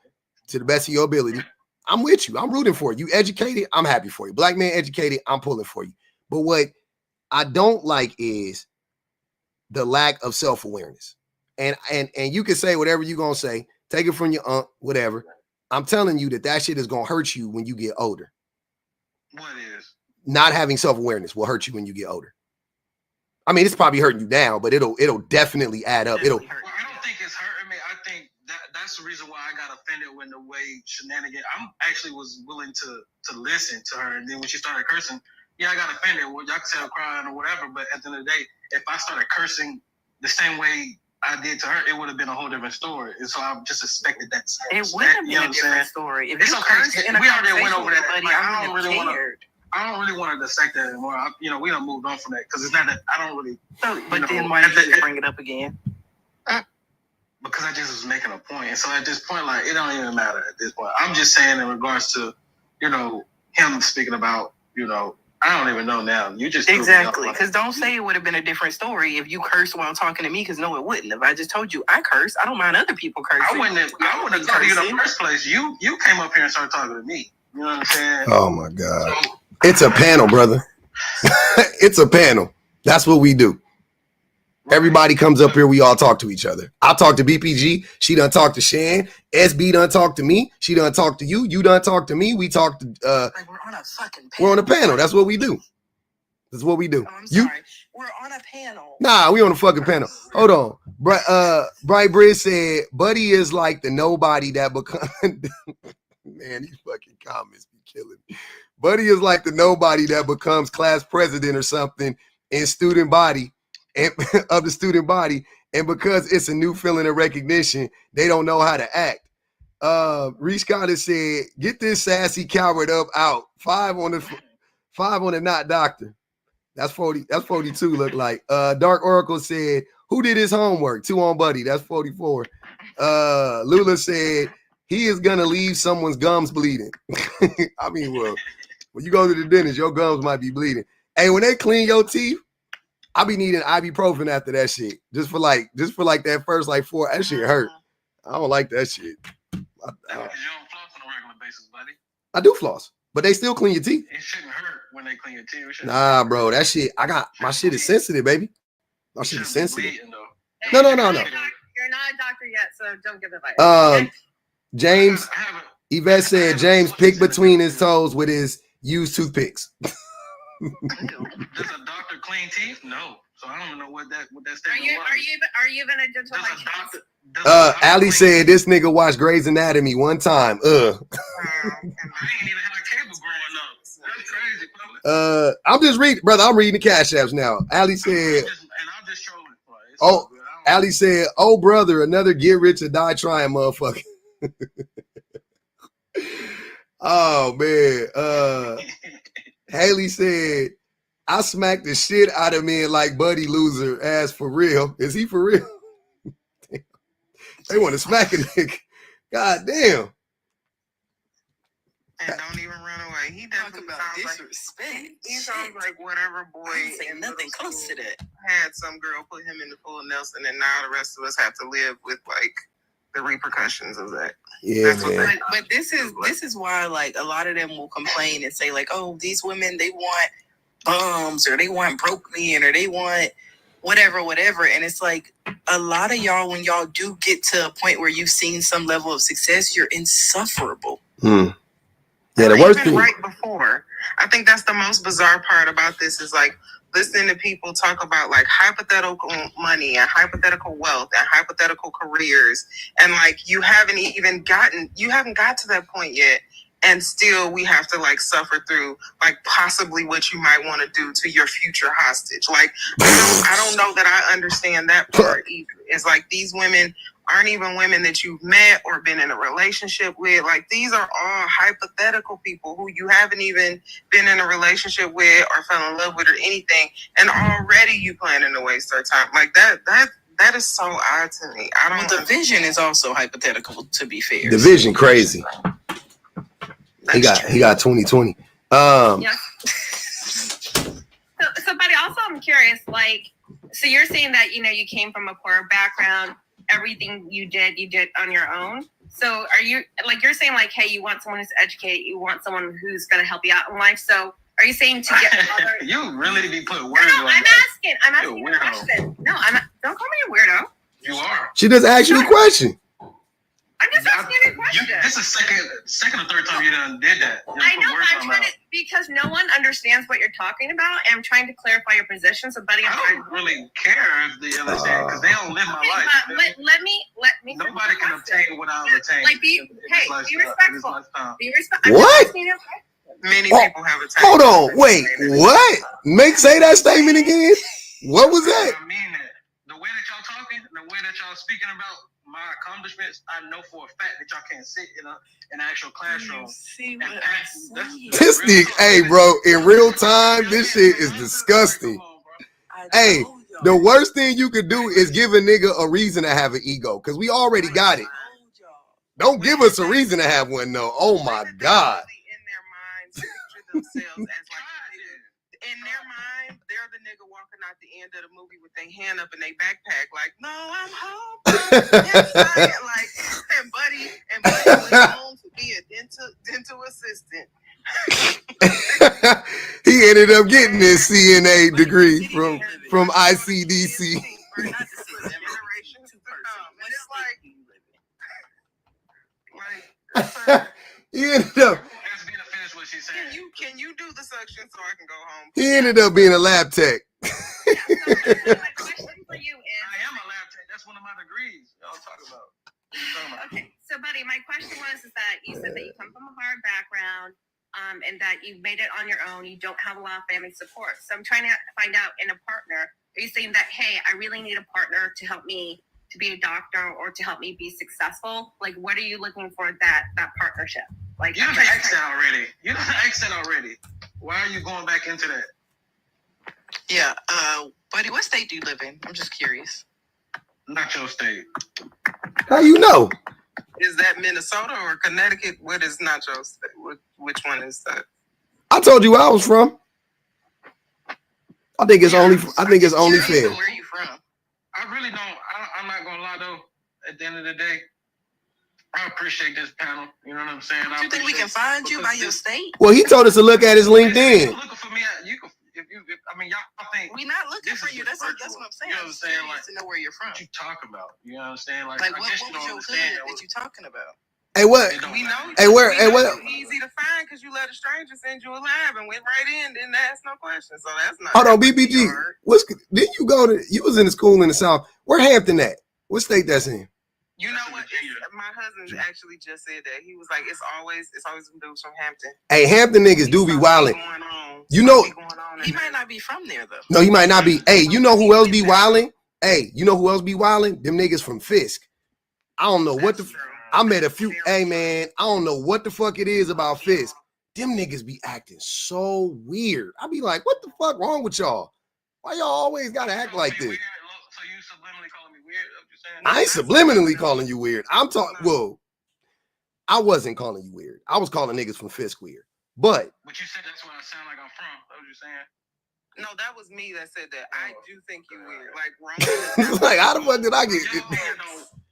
To the best of your ability. I'm with you. I'm rooting for you. You educated, I'm happy for you. Black man educated, I'm pulling for you. But what I don't like is the lack of self-awareness. And you can say whatever you're going to say, take it from your whatever. I'm telling you that shit is going to hurt you when you get older. What is? Not having self-awareness will hurt you when you get older. I mean, it's probably hurting you now, but it'll definitely add up. Well, I don't think it's hurting me. I think that's the reason why I got offended when the way shenanigans. I actually was willing to listen to her, and then when she started cursing, yeah, I got offended. Well, y'all can say I'm crying or whatever, but at the end of the day, if I started cursing the same way I did to her, it would have been a whole different story. And so I just expected that. It would have been a different story. If it's you okay. cursed in a We already went conversation over that. with Like, somebody, I don't really want to. cared. I don't really want to dissect that anymore. We done moved on from that because it's not that I don't really. But then why did you bring it up again? Because I just was making a point. And so at this point, like, it don't even matter at this point. I'm just saying in regards to, him speaking about, I don't even know now. You just exactly, because don't say it would have been a different story if you cursed while talking to me. Because no, it wouldn't. If I just told you I curse, I don't mind other people cursing. I wouldn't have talked to you in the first place. You came up here and started talking to me. You know what I'm saying? Oh my God, it's a panel, brother. It's a panel. That's what we do. Everybody comes up here. We all talk to each other. I talk to BPG. She done talk to Shan. SB done talk to me. She done talk to you. You done talk to me. We talk to. Like we're on a fucking panel. We're on a panel. That's what we do. That's what we do. Oh, I'm sorry. We're on a panel. Nah, we on a fucking panel. Hold on. Bright Bridge said, "Buddy is like the nobody that become." Man, these fucking comments be killing me. Buddy is like the nobody that becomes class president or something in student body. Of the student body, and because it's a new feeling of recognition, they don't know how to act. Reese Scott said, "Get this sassy coward up out. 5 on the not doctor." That's 40. That's 42. Look like. Dark Oracle said, "Who did his homework? 2 on Buddy." That's 44. Lula said, "He is gonna leave someone's gums bleeding." I mean, well, when you go to the dentist, your gums might be bleeding. Hey, when they clean your teeth, I be needing ibuprofen after that shit. Just for like that first 4. That shit hurt. I don't like that shit. You don't floss on a regular basis, buddy. I do floss, but they still clean your teeth. It shouldn't hurt when they clean your teeth. Nah, bro, that shit. My shit is sensitive, baby. My shit is sensitive. No. No. You're not a doctor yet, so don't give advice. James Yvette said James picked between his toes with his used toothpicks. Does a doctor clean teeth? No. So I don't even know what that statement was. Are you even a dental hygienist? Ali said this nigga watched Grey's Anatomy one time. I ain't even had a cable growing up. That's crazy, brother. I'm just reading, brother. I'm reading the Cash Apps now. Ali said, I'm just trolling. Ali said, "Oh brother, another get rich or die trying motherfucker." Oh man. Haley said, "I smacked the shit out of men like Buddy Loser ass for real." Is he for real? They want to smack a nigga. God damn. And don't even run away. Like he definitely about sounds disrespect. like he sounds like whatever boy I didn't say in nothing middle close to school that. had some girl put him in the full Nelson, and now the rest of us have to live with like the repercussions of that. Yeah, That's what man. But this is why like a lot of them will complain and say like, oh, these women, they want bums or they want broke men or they want whatever. And it's like a lot of y'all, when y'all do get to a point where you've seen some level of success, you're insufferable. Yeah, the worst Even thing. right before. I think that's the most bizarre part about this is like listening to people talk about like hypothetical money and hypothetical wealth and hypothetical careers, and like you haven't got to that point yet, and still we have to like suffer through like possibly what you might want to do to your future hostage. Like I don't know that I understand that part either. It's like these women aren't even women that you've met or been in a relationship with. Like these are all hypothetical people who you haven't even been in a relationship with or fell in love with or anything, and already you planning to waste their time. Like that is so odd to me. I don't. The vision is also hypothetical, to be fair. The vision crazy. He got 2020. Yeah. So, buddy, also I'm curious, like, so you're saying that, you know, you came from a poor background, everything you did on your own. So are you, like, you're saying like, hey, you want someone who's educated, you want someone who's going to help you out in life. So are you saying to get other... You really be putting words No, on I'm that. asking you a question. No, don't call me a weirdo. You are. She just asked you the question. I'm just asking you a question. This is second or third time you done did that. You I put know, words I'm on trying that. to, because no one understands what you're talking about, and I'm trying to clarify your position. So, buddy, I don't really care if they understand because they don't live my life. But let me. Nobody can obtain what I've attained. Like, be respectful. Be respectful. What? Many people have attained. Hold on, wait, what? Say that statement again. What was that? I mean that. The way that y'all talking, the way that y'all speaking about my accomplishments, I know for a fact that y'all can't sit in an actual classroom. This nigga, hey, bro, in real time, this shit is disgusting. Hey, the worst thing you could do is give a nigga a reason to have an ego, because we already got it. Don't give us a reason to have one, though. Oh my God. Themselves as like in their mind, they're the nigga walking out the end of the movie with their hand up in their backpack, like, no, I'm home. Like, and Buddy went home to be a dental assistant. He ended up getting his CNA degree from ICDC. He ended up. Can you do the suction so I can go home? He ended up being a lab tech. My question for you is, I am a lab tech. That's one of my degrees. Y'all talk about. Okay, so buddy, my question is that you said that you come from a hard background, and that you made it on your own. You don't have a lot of family support. So I'm trying to find out in a partner. Are you saying that, hey, I really need a partner to help me to be a doctor or to help me be successful? Like, what are you looking for that partnership? Like, you done asked that already. You done asked that already. Why are you going back into that? Yeah, buddy, what state do you live in? I'm just curious. Not your state. How you know? Is that Minnesota or Connecticut? What is not your state? Which one is that? I told you where I was from. I think it's only fair. Where are you from? I really don't. I'm not gonna lie though. At the end of the day, I appreciate this panel. You know what I'm saying? Do you think we can find you by your state? Well, he told us to look at his LinkedIn. Looking for me, you can. I mean, y'all think we're not looking for you. That's what I'm saying. You know what I'm saying? Like, to know where you're from. What you talking about? You know what I'm saying? Like what you was don't your understand hood that you talking about? Hey, what? We know. Hey, where? Hey, what? It's easy to find because you let a stranger send you a lab and went right in, didn't ask no questions. So that's not. Hold on, BBG. Didn't you go to? You was in the school in the South. Where Hampton at? What state that's in? You know what? My husband actually just said that. He was like, it's always some dudes from Hampton. Hey, Hampton niggas do be wildin'. You know, he might not be from there though. No, he might not be. Hey, you know who else be wildin'? Hey, you know who else be wildin'? Them niggas from Fisk. I don't know what the. I met a few. Hey man, I don't know what the fuck it is about Fisk. Them niggas be acting so weird. I be like, what the fuck wrong with y'all? Why y'all always gotta act like this? So you subliminally calling me weird? I ain't subliminally calling you weird. I'm talking. Well, I wasn't calling you weird. I was calling niggas from Fisk weird. But you said that's what I sound like I'm from. That's what you're saying. No, that was me that said that. I do think you weird. Like, wrong. like, how the fuck did I get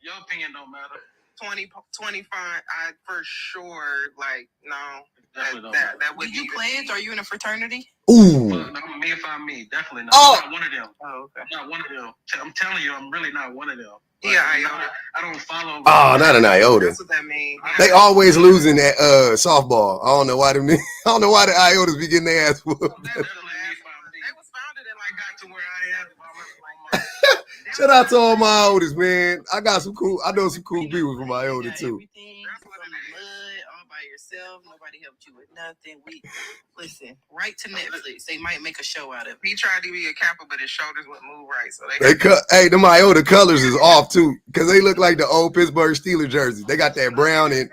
Your opinion don't matter. 20, 25, I for sure, like, no. That would do you pledge? Are you in a fraternity? Ooh. No, me if I'm me. Definitely not. Oh. I'm not one of them. Oh, okay. I'm not one of them. I'm telling you, I'm really not one of them. Like, Yeah, I don't follow. Oh, not an iota. That's what that means. They always losing at softball. I don't know why them. I don't know why the iotas be getting their ass whooped. They was founded in like got to where I am. Shout out to all my iotas, man. I know some cool people from iota too. Everything from the mud, all by yourself. Nobody helped you with nothing. Listen, right to Netflix. They might make a show out of it. He tried to be a Kappa, but his shoulders wouldn't move right. So Hey, them iota colors is off too, because they look like the old Pittsburgh Steelers jerseys. They got that brown and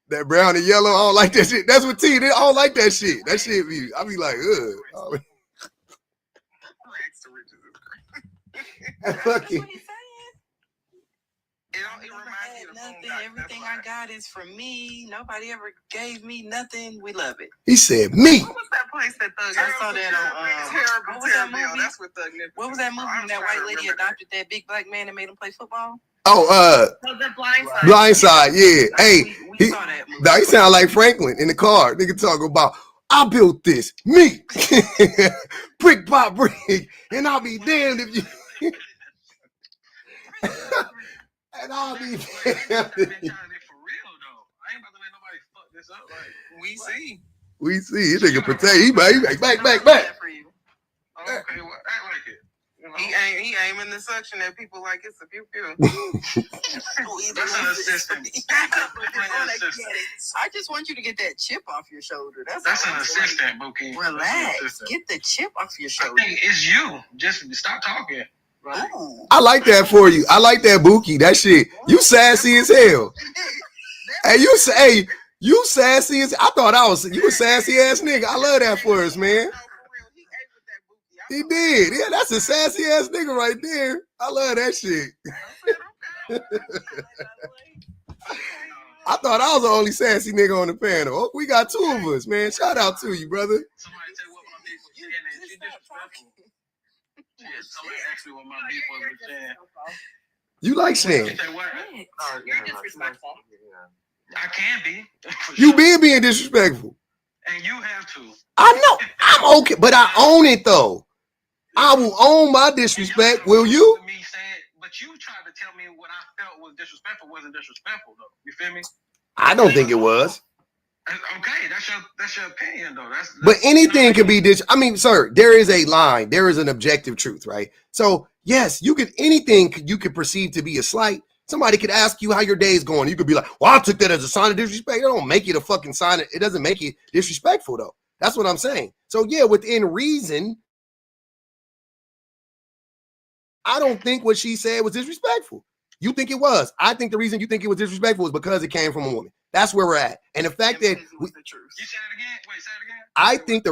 that brown and yellow. I don't like that shit. That's what T. They don't like that shit. That shit be. I be like, ugh. Fucking. It reminds me of nothing. Everything I got is from me. Nobody ever gave me nothing. We love it. He said me. What was that place that Thug? I saw that on what was that movie? That's what Thug. What was that movie when that white lady adopted that big black man and made him play football? Oh, The Blind Side. Blindside, yeah. Hey, we saw that movie. he sound like Franklin in the car. Nigga talking about, I built this, me, brick by brick, and I'll be damned if you. And I'll be damned if you. For real though, I ain't about to let nobody fuck this up. Like We see. We see, this nigga protect. He back. Okay, well, act like it. You know? He aiming the suction at people like it's a pew pew. That's an assistant. I just want you to get that chip off your shoulder. That's an assistant, Bookie. Relax. Get the chip off your shoulder. I think it's you. Just stop talking. Right. I like that for you. I like that, Bookie. That shit. You sassy as hell. Hey, you sassy as. I thought you a sassy ass nigga. I love that for us, man. He did. Yeah, that's a sassy ass nigga right there. I love that shit. I thought I was the only sassy nigga on the panel. Oh, we got two of us, man. Shout out to you, brother. Somebody tell what my beef was saying. She disrespectful. Somebody asked me what my beef was saying. You like Shan? You're disrespectful. I can be. You being disrespectful. And you have to. I know. I'm okay, but I own it though. I will own my disrespect. Will you? But you tried to tell me what I felt was disrespectful wasn't disrespectful though. You feel me? I don't think it was. Okay, that's your opinion though. But anything can be I mean, sir, there is a line. There is an objective truth, right? So yes, anything you could perceive to be a slight. Somebody could ask you how your day is going. You could be like, well, I took that as a sign of disrespect. It don't make it a fucking sign. It doesn't make it disrespectful though. That's what I'm saying. So yeah, within reason, I don't think what she said was disrespectful. You think it was. I think the reason you think it was disrespectful is because it came from a woman. That's where we're at. And the fact that you said it again. Wait, say it again. I think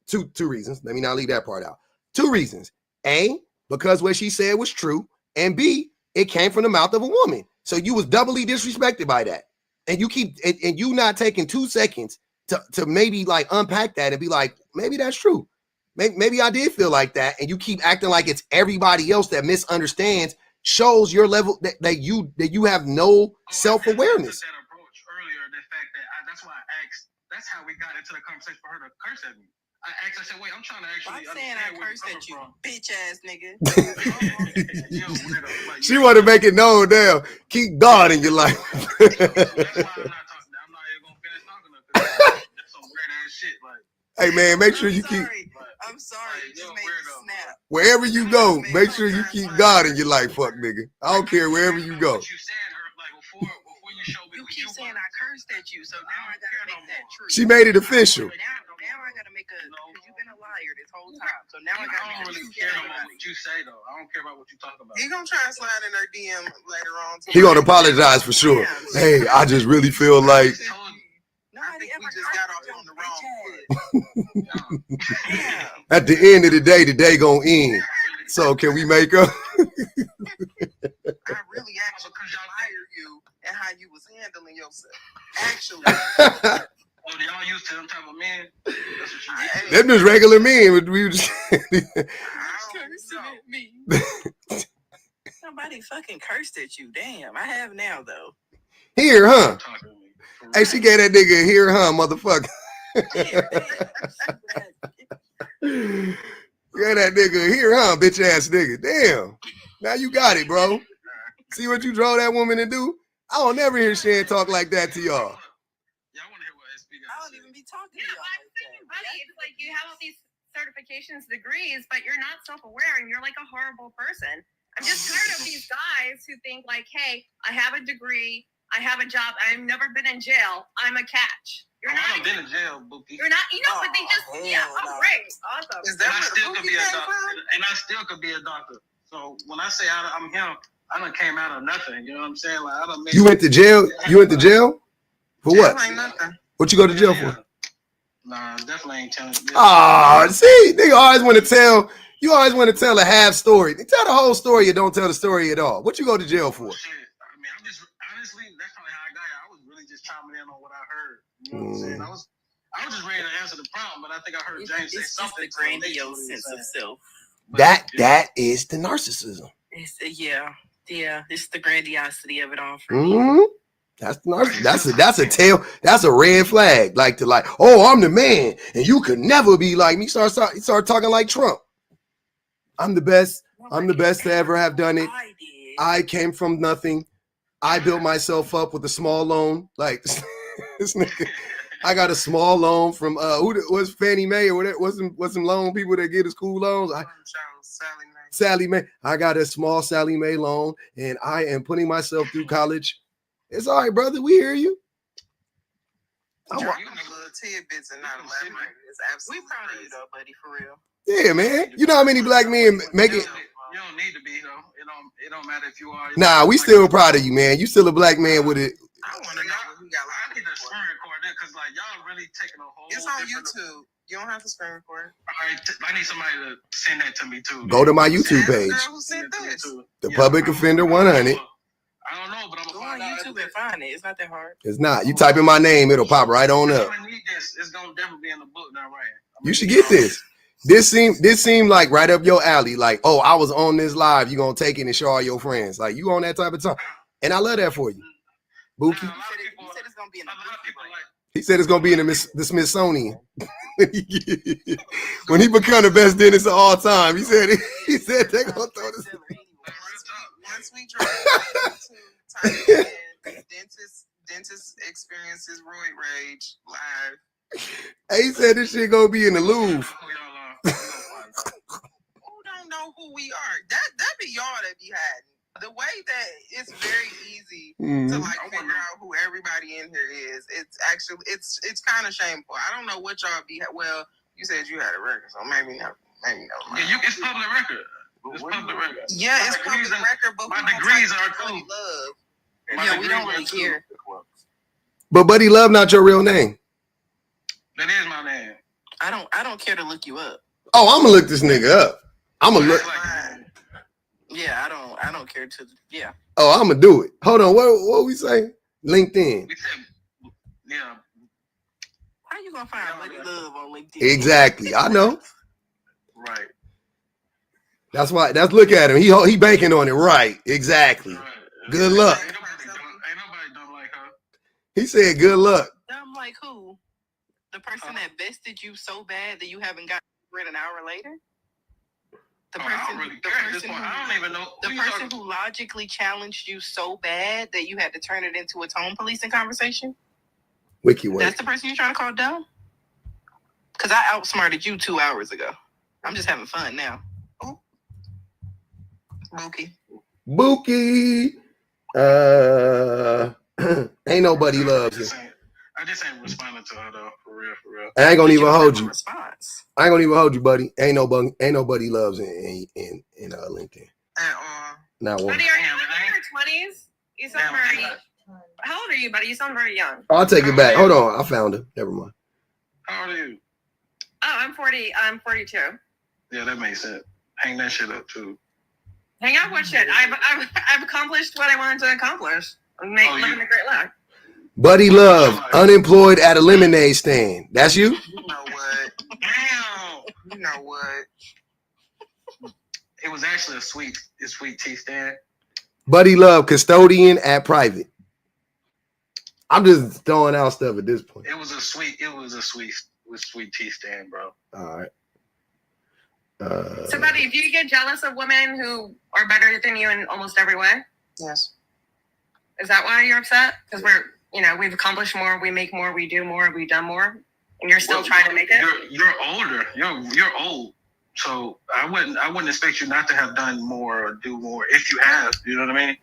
two reasons. Let me not leave that part out. Two reasons. A, because what she said was true, and B, it came from the mouth of a woman. So you was doubly disrespected by that. And you keep and you not taking 2 seconds to maybe like unpack that and be like, maybe that's true. Maybe I did feel like that, and you keep acting like it's everybody else that misunderstands. Shows your level that you have no self-awareness. That approach earlier, the fact that that's why I asked. That's how we got into the conversation for her to curse at me. I asked. I said, "Wait, I'm trying to actually." I'm saying I cursed at you, bitch ass nigga. She want to make it known. Damn, keep God in your life. That's why I'm not even gonna finish talking to her. That's some weird ass shit. Like, hey man, make sure you keep. I'm sorry, you just made me snap. Wherever you go, make sure you keep God in your life, fuck nigga. I don't care wherever you go. What you said, like before you showed me. You keep saying I cursed at you, so now I gotta make that true. She made it official. Now I gotta make because you've been a liar this whole time. So now I don't really care about what you say though. I don't care about what you talk about. He gonna try and slide in her DM later on. He gonna apologize for sure. Hey, I just really feel like. I think we just got off on the wrong foot. At the end of the day gonna end. So can we make up? I really actually admire you and how you was handling yourself. Actually. Oh, y'all used to them type of men? That's what you Them just regular men. We just Nobody fucking cursed at you. Damn, I have now though. Here, huh? Hey, she gave that nigga a here, huh, motherfucker. Yeah, that nigga here, huh, bitch ass nigga. Damn. Now you got it, bro. See what you drove that woman to do? I don't never hear Shan talk like that to y'all. Y'all want to hear what SB got? I don't even be talking to Yeah, y'all I'm like that. saying, buddy, it's like you have all these certifications, degrees, but you're not self-aware and you're like a horrible person. I'm just tired of these guys who think like, hey, I have a degree, I have a job, I've never been in jail, I'm a catch. You're not. I've been in jail, Bookie. You're not, but they just, great, awesome. Is that and I still could be a doctor. And I still could be a doctor. So when I say I'm him, I done came out of nothing. You know what I'm saying? Like I done made. You went to jail? You went to jail? For what? Ain't nothing. What you go to jail for? Nah, definitely ain't telling. Ah, see, they always want to tell. You always want to tell a half story. They tell the whole story. You don't tell the story at all. What you go to jail for? Shit. I mean, I'm just honestly, that's probably how I got here. I was really just chiming in on what I heard. You know what I'm saying? I was just ready to answer the prompt, but I think I heard James say something. It's the grandiose sense of self. That is the narcissism. It's it's the grandiosity of it all for me. That's the narcissism. That's a red flag. Like, oh, I'm the man, and you could never be like me. Start talking like Trump. I'm the best. I'm the best to ever have done it. I came from nothing. I built myself up with a small loan. Like this nigga. I got a small loan from who was Fannie Mae or whatever. What's some loan people that get a school loans? Sally Mae. I got a small Sally Mae loan, and I am putting myself through college. It's all right, brother. We hear you. Little tidbits and not elaborate. It's absolutely. We proud of you though, buddy, for real. Yeah, man. You know how many black men make it? You don't need to be though. It don't matter if you are. Nah, we still proud of you, man. You still a black man with it. I want to know what we got. I need to screen record that because like y'all really taking a whole. It's on YouTube. You don't have to screen record. All right, I need somebody to send that to me too. Go to my YouTube page. The Public Offender 100. I don't know, but I'm gonna go on YouTube and find it. It's not that hard. It's not. You type in my name, it'll pop right on up. I need this. It's gonna definitely be in the book now, right? You should get this. This seemed like right up your alley. Like, oh, I was on this live. You gonna take it and show all your friends. Like, you on that type of time. And I love that for you. Bookie. He said it's gonna be in the book. He said it's gonna be in the Smithsonian. When he become the best dentist of all time, he said they're gonna throw this. Once we try to type in dentist experiences roid rage live. Hey, he said this shit gonna be in the Louvre. Who don't know who we are? That be y'all that be hiding. The way that it's very easy to like figure out who everybody in here is. It's actually it's kind of shameful. I don't know what y'all be. Well, you said you had a record, so maybe not. Yeah, it's public record. It's public record. Yeah, it's public record, but my degrees are cool. Yeah, we don't really care. But Buddy Love not your real name. That is my name. I don't care to look you up. Oh, I'm gonna look this nigga up. I'm gonna look. Yeah, I don't care to. Yeah. Oh, I'm gonna do it. Hold on. What we say? LinkedIn. We said, yeah. How you gonna find Buddy Love on LinkedIn? Exactly. I know. Right. That's why. Look at him. He banking on it. Right. Exactly. Right. Good luck. Ain't nobody don't like her. He said, "Good luck." Dumb like who? The person that bested you so bad that you haven't got rid an hour later? The person who logically challenged you so bad that you had to turn it into a tone policing conversation? WikiWay. That's the person you're trying to call dumb? Because I outsmarted you 2 hours ago. I'm just having fun now. Oh. Bookie. Ain't nobody loves you. I just ain't responding to her though, for real. I ain't gonna even hold you. Response. I ain't gonna even hold you, buddy. Ain't nobody loves in LinkedIn. Not one. Buddy, are you in your 20s? You sound very. How old are you, buddy? You sound very young. I'll take it back. Hold on, I found her. Never mind. How old are you? Oh, I'm 40. I'm 42. Yeah, that makes sense. Hang that shit up too. Hang up what shit? I've accomplished what I wanted to accomplish. Living a great life. Buddy Love, unemployed at a lemonade stand. That's you? You know what? Damn. You know what? It was actually a sweet tea stand. Buddy Love, custodian at private. I'm just throwing out stuff at this point. It was a sweet tea stand, bro. All right. So, buddy, do you get jealous of women who are better than you in almost every way? Yes. Is that why you're upset? Because we've accomplished more, we make more, we do more, we've done more, and you're still trying to make it? You're older. You're old. So I wouldn't expect you not to have done more or do more if you have. You know what I mean?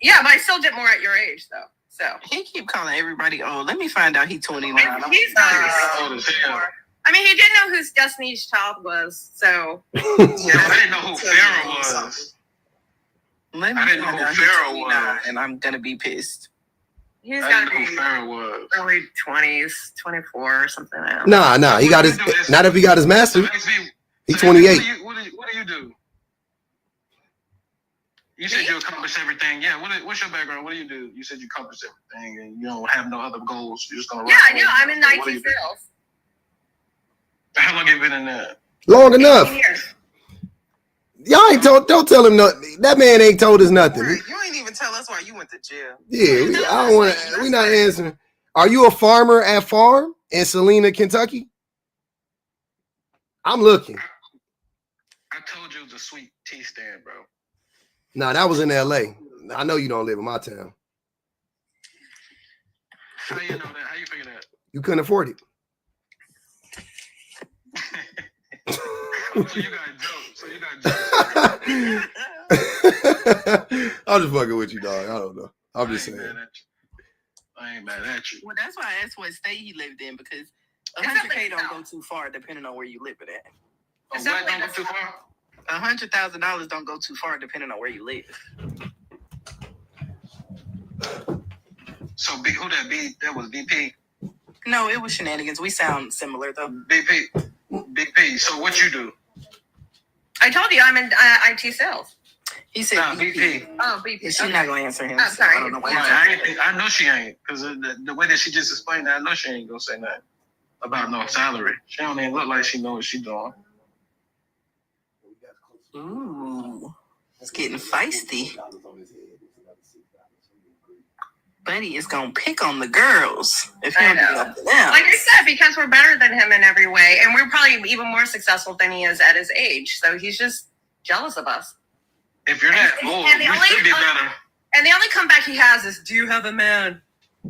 Yeah, but I still did more at your age, though. So he keep calling everybody old. Let me find out he's 29. He's not old as hell. I mean, he didn't know who Destiny's Child was, so. Yeah, I didn't know who Pharaoh was. Let me I didn't know who Pharaoh was. And I'm going to be pissed. He's I got didn't to know be who Pharaoh was. early 20s, 24 or something like that. Nah. He got his. Not if he got his master. He's 28. What do you do? You said you accomplished everything. Yeah. What's your background? What do you do? You said you accomplished everything and you don't have no other goals. You're just gonna. Yeah, I know. I'm in IT sales. How long have you been in there? Long enough. 18 years. Y'all ain't told. Don't tell him nothing. That man ain't told us nothing. You ain't even tell us why you went to jail. Yeah, I don't want to. We're not answering. Are you a farmer at farm in Salina, Kentucky? I'm looking. I told you it was a sweet tea stand, bro. Nah, that was in LA. I know you don't live in my town. How you know that? How you figure that? You couldn't afford it. So you got jokes. I'm just fucking with you, dog. I don't know. I'm just saying. I ain't mad at you. Well, that's why I asked what state he lived in, because 100K don't go too far depending on where you live at. What don't go too far? $100,000 don't go too far depending on where you live. So who that be? That was BP. No, it was shenanigans. We sound similar though. BP. So what you do? I told you I'm in IT sales. He said BP. Oh, BP. She's not gonna answer him. I'm sorry. I don't know why. I know she ain't, because the way that she just explained that, I know she ain't gonna say nothing about no salary. She don't even look like she know what she doing. Ooh, it's getting feisty. Buddy is gonna pick on the girls if he don't do nothing else. Like I said, because we're better than him in every way, and we're probably even more successful than he is at his age. So he's just jealous of us. If you're that old, we should be better. And the only comeback he has is, "Do you have a man?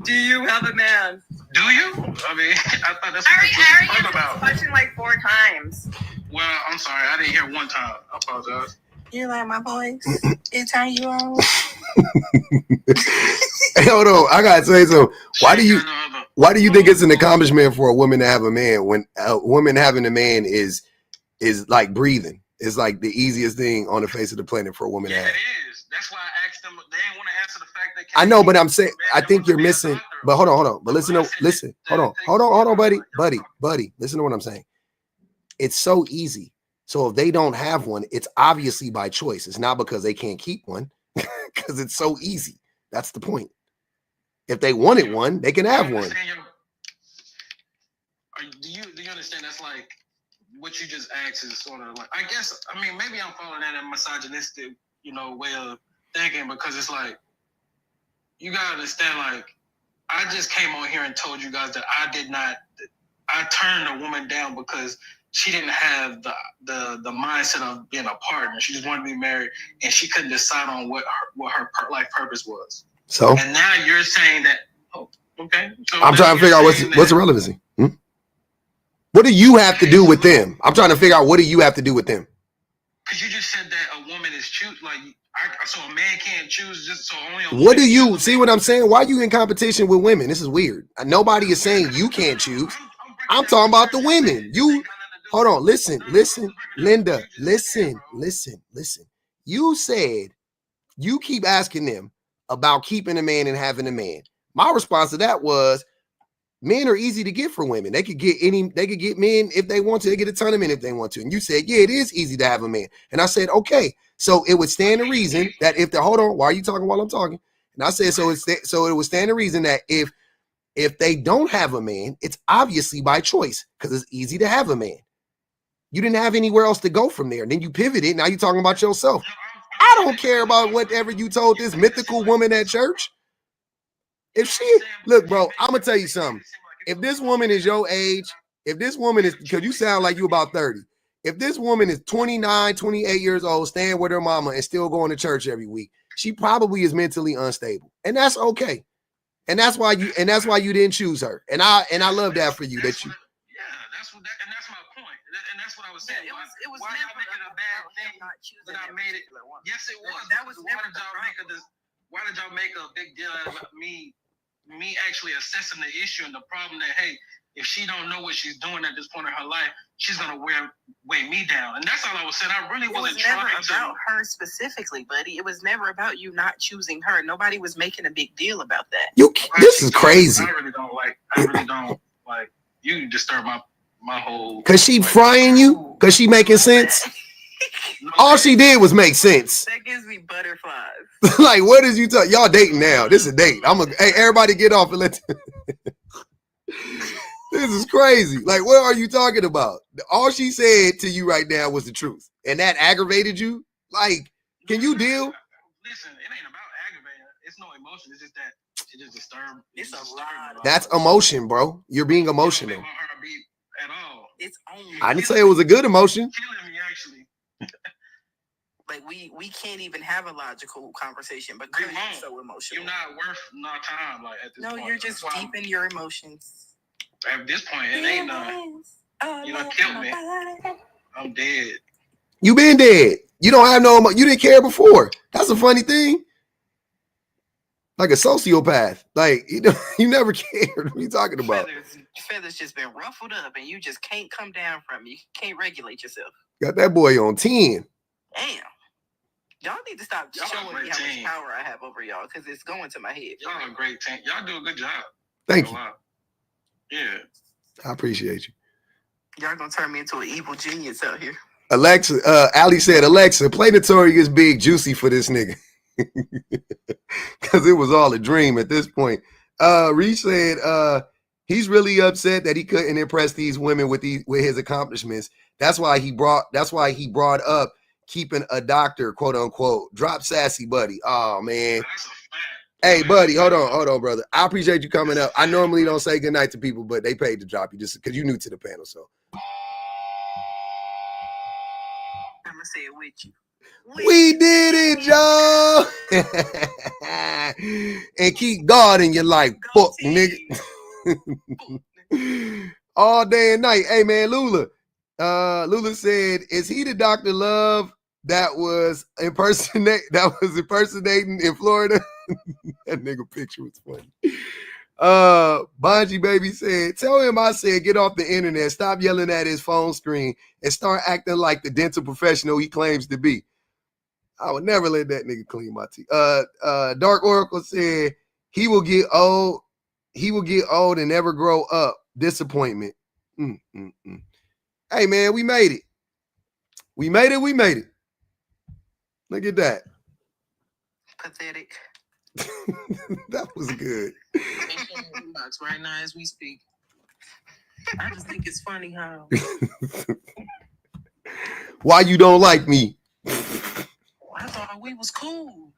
Do you have a man?" Do you? I mean, I thought that's what I already talking answered about. this question like 4 times. Well, I'm sorry, I didn't hear one time. I apologize. You like my voice? It turn you on? Hey, hold on, I gotta say something. Why do you think it's an accomplishment for a woman to have a man when a woman having a man is like breathing? It's like the easiest thing on the face of the planet for a woman to have. It is. That's why I asked them. They didn't want to answer the fact that. I know, but I'm saying I think you're missing. But hold on. But listen. Hold on, buddy. Listen to what I'm saying. It's so easy. So if they don't have one, it's obviously by choice. It's not because they can't keep one, because it's so easy. That's the point. If they wanted one, they can have one. Do you understand? That's like what you just asked is sort of like, I guess, I mean, maybe I'm following that misogynistic, way of thinking, because it's like, you gotta understand, like, I just came on here and told you guys that I turned a woman down because she didn't have the mindset of being a partner. She just wanted to be married, and she couldn't decide on what her life purpose was. So, and now you're saying that, oh, okay. So I'm trying to figure out what's the relevancy. What do you have to do with them? I'm trying to figure out what do you have to do with them? Because you just said that a woman is so a man can't choose just so only. What do you see? What I'm saying? Why are you in competition with women? This is weird. Nobody is saying you can't choose. I'm talking about the women. You hold on. Listen, Linda. Listen. You said you keep asking them about keeping a man and having a man. My response to that was, men are easy to get for women. They could get men if they want to. They get a ton of men if they want to. And you said, yeah, it is easy to have a man. And I said, okay. So it would stand to reason that hold on, why are you talking while I'm talking? And I said, so it would stand to reason that if they don't have a man, it's obviously by choice because it's easy to have a man. You didn't have anywhere else to go from there. And then you pivoted. Now you're talking about yourself. I don't care about whatever you told this mythical woman at church. If she, look, bro, I'm going to tell you something. If this woman is your age, if this woman is, because you sound like you about 30. If this woman is 29, 28 years old, staying with her mama and still going to church every week, she probably is mentally unstable. And that's okay. And that's why you didn't choose her. And I love that for you. That you. That's my point. And that's what I was saying. Yeah, it was why never y'all making a bad thing not choosing that I made it? one. Yes, it was. That was why never did y'all make why did y'all make a big deal out of me actually assessing the issue and the problem that, hey, if she don't know what she's doing at this point in her life, she's gonna weigh me down. And that's all I was saying. I really wasn't trying to. About her specifically, buddy. It was never about you not choosing her. Nobody was making a big deal about that. This is crazy. I really don't like you disturb my whole. Cause she frying you? Cause she making sense? All she did was make sense. That gives me butterflies. Like, what is you talking? Y'all dating now? This is a date. Hey, everybody get off and let. This is crazy. Like, what are you talking about? All she said to you right now was the truth, and that aggravated you. Like, can you deal? Listen, it ain't about aggravating. It's no emotion. It's just that it just disturbed. It's a lot. That's emotion, bro. You're being emotional. At all. It's only. I didn't say it was a good emotion. Killing me, actually. Like we can't even have a logical conversation because you're so emotional. You're not worth no time. Like at this point. No, you're just deep in your emotions. At this point, it ain't none. You done killed me. I'm dead. You been dead. You don't have no. You didn't care before. That's a funny thing. Like a sociopath. Like you never cared. What are you talking about? Feathers just been ruffled up, and you just can't come down from it. You can't regulate yourself. Got that boy on 10. Damn. Y'all need to stop showing me how much power I have over y'all because it's going to my head. Y'all are a great team. Y'all do a good job. Thank you. Yeah. I appreciate you. Y'all gonna turn me into an evil genius out here. Alexa, Ali said, Alexa, play Notorious Big Juicy for this nigga. Because it was all a dream at this point. Reach said he's really upset that he couldn't impress these women with his accomplishments. That's why he brought up keeping a doctor, quote unquote. Drop sassy, buddy. Oh man. Hey, buddy, hold on, brother. I appreciate you coming up. I normally don't say goodnight to people, but they paid to drop you just because you're new to the panel. So I'm gonna say it with you. We did it, y'all. And keep God in your life, fuck nigga. All day and night. Hey man, Lula. Lula said, is he the Dr. Love that was impersonating in Florida? That nigga picture was funny. Bonji Baby said, tell him I said get off the internet, stop yelling at his phone screen, and start acting like the dental professional he claims to be. I would never let that nigga clean my teeth. Dark Oracle said he will get old and never grow up. Disappointment. Hey man, we made it. We made it. Look at that. Pathetic. That was good. Box right now as we speak. I just think it's funny how. Why you don't like me? I thought we was cool.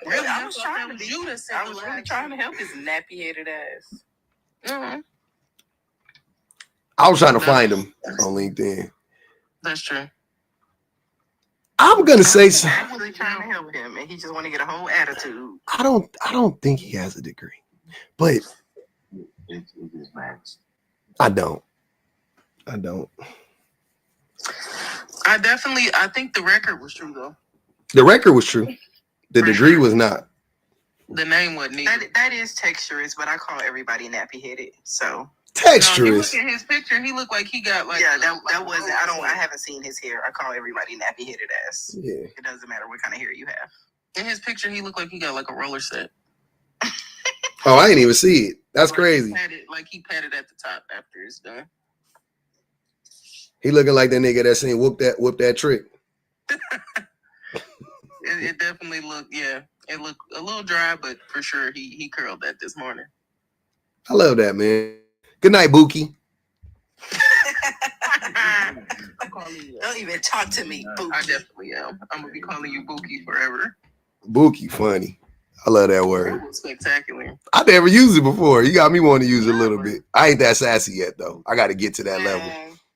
Really, I was trying to be. I was really trying to help his nappy-headed ass. Mm-hmm. I was trying to find him on LinkedIn. That's true. I'm gonna say so. I'm really trying to help him, and he just want to get a whole attitude. I don't think he has a degree, but I don't. I think the record was true though. The record was true. The degree was not. The name wasn't either. That is texturous, but I call everybody nappy-headed, so. Texturous. Look at his picture. He looked like he got like. Yeah, that wasn't. I haven't seen his hair. I call everybody nappy-headed ass. Yeah. It doesn't matter what kind of hair you have. In his picture, he looked like he got like a roller set. Oh, I didn't even see it. That's crazy. He patted at the top after it's done. He looking like that nigga that seen whoop that trick. It definitely looked, yeah. It looked a little dry, but for sure he curled that this morning. I love that, man. Good night, Bookie. Don't even talk to me, Bookie. I definitely am. I'm gonna be calling you Bookie forever. Bookie, funny. I love that word. That was spectacular. I never used it before. You got me wanting to use it a little bit. I ain't that sassy yet, though. I got to get to that level.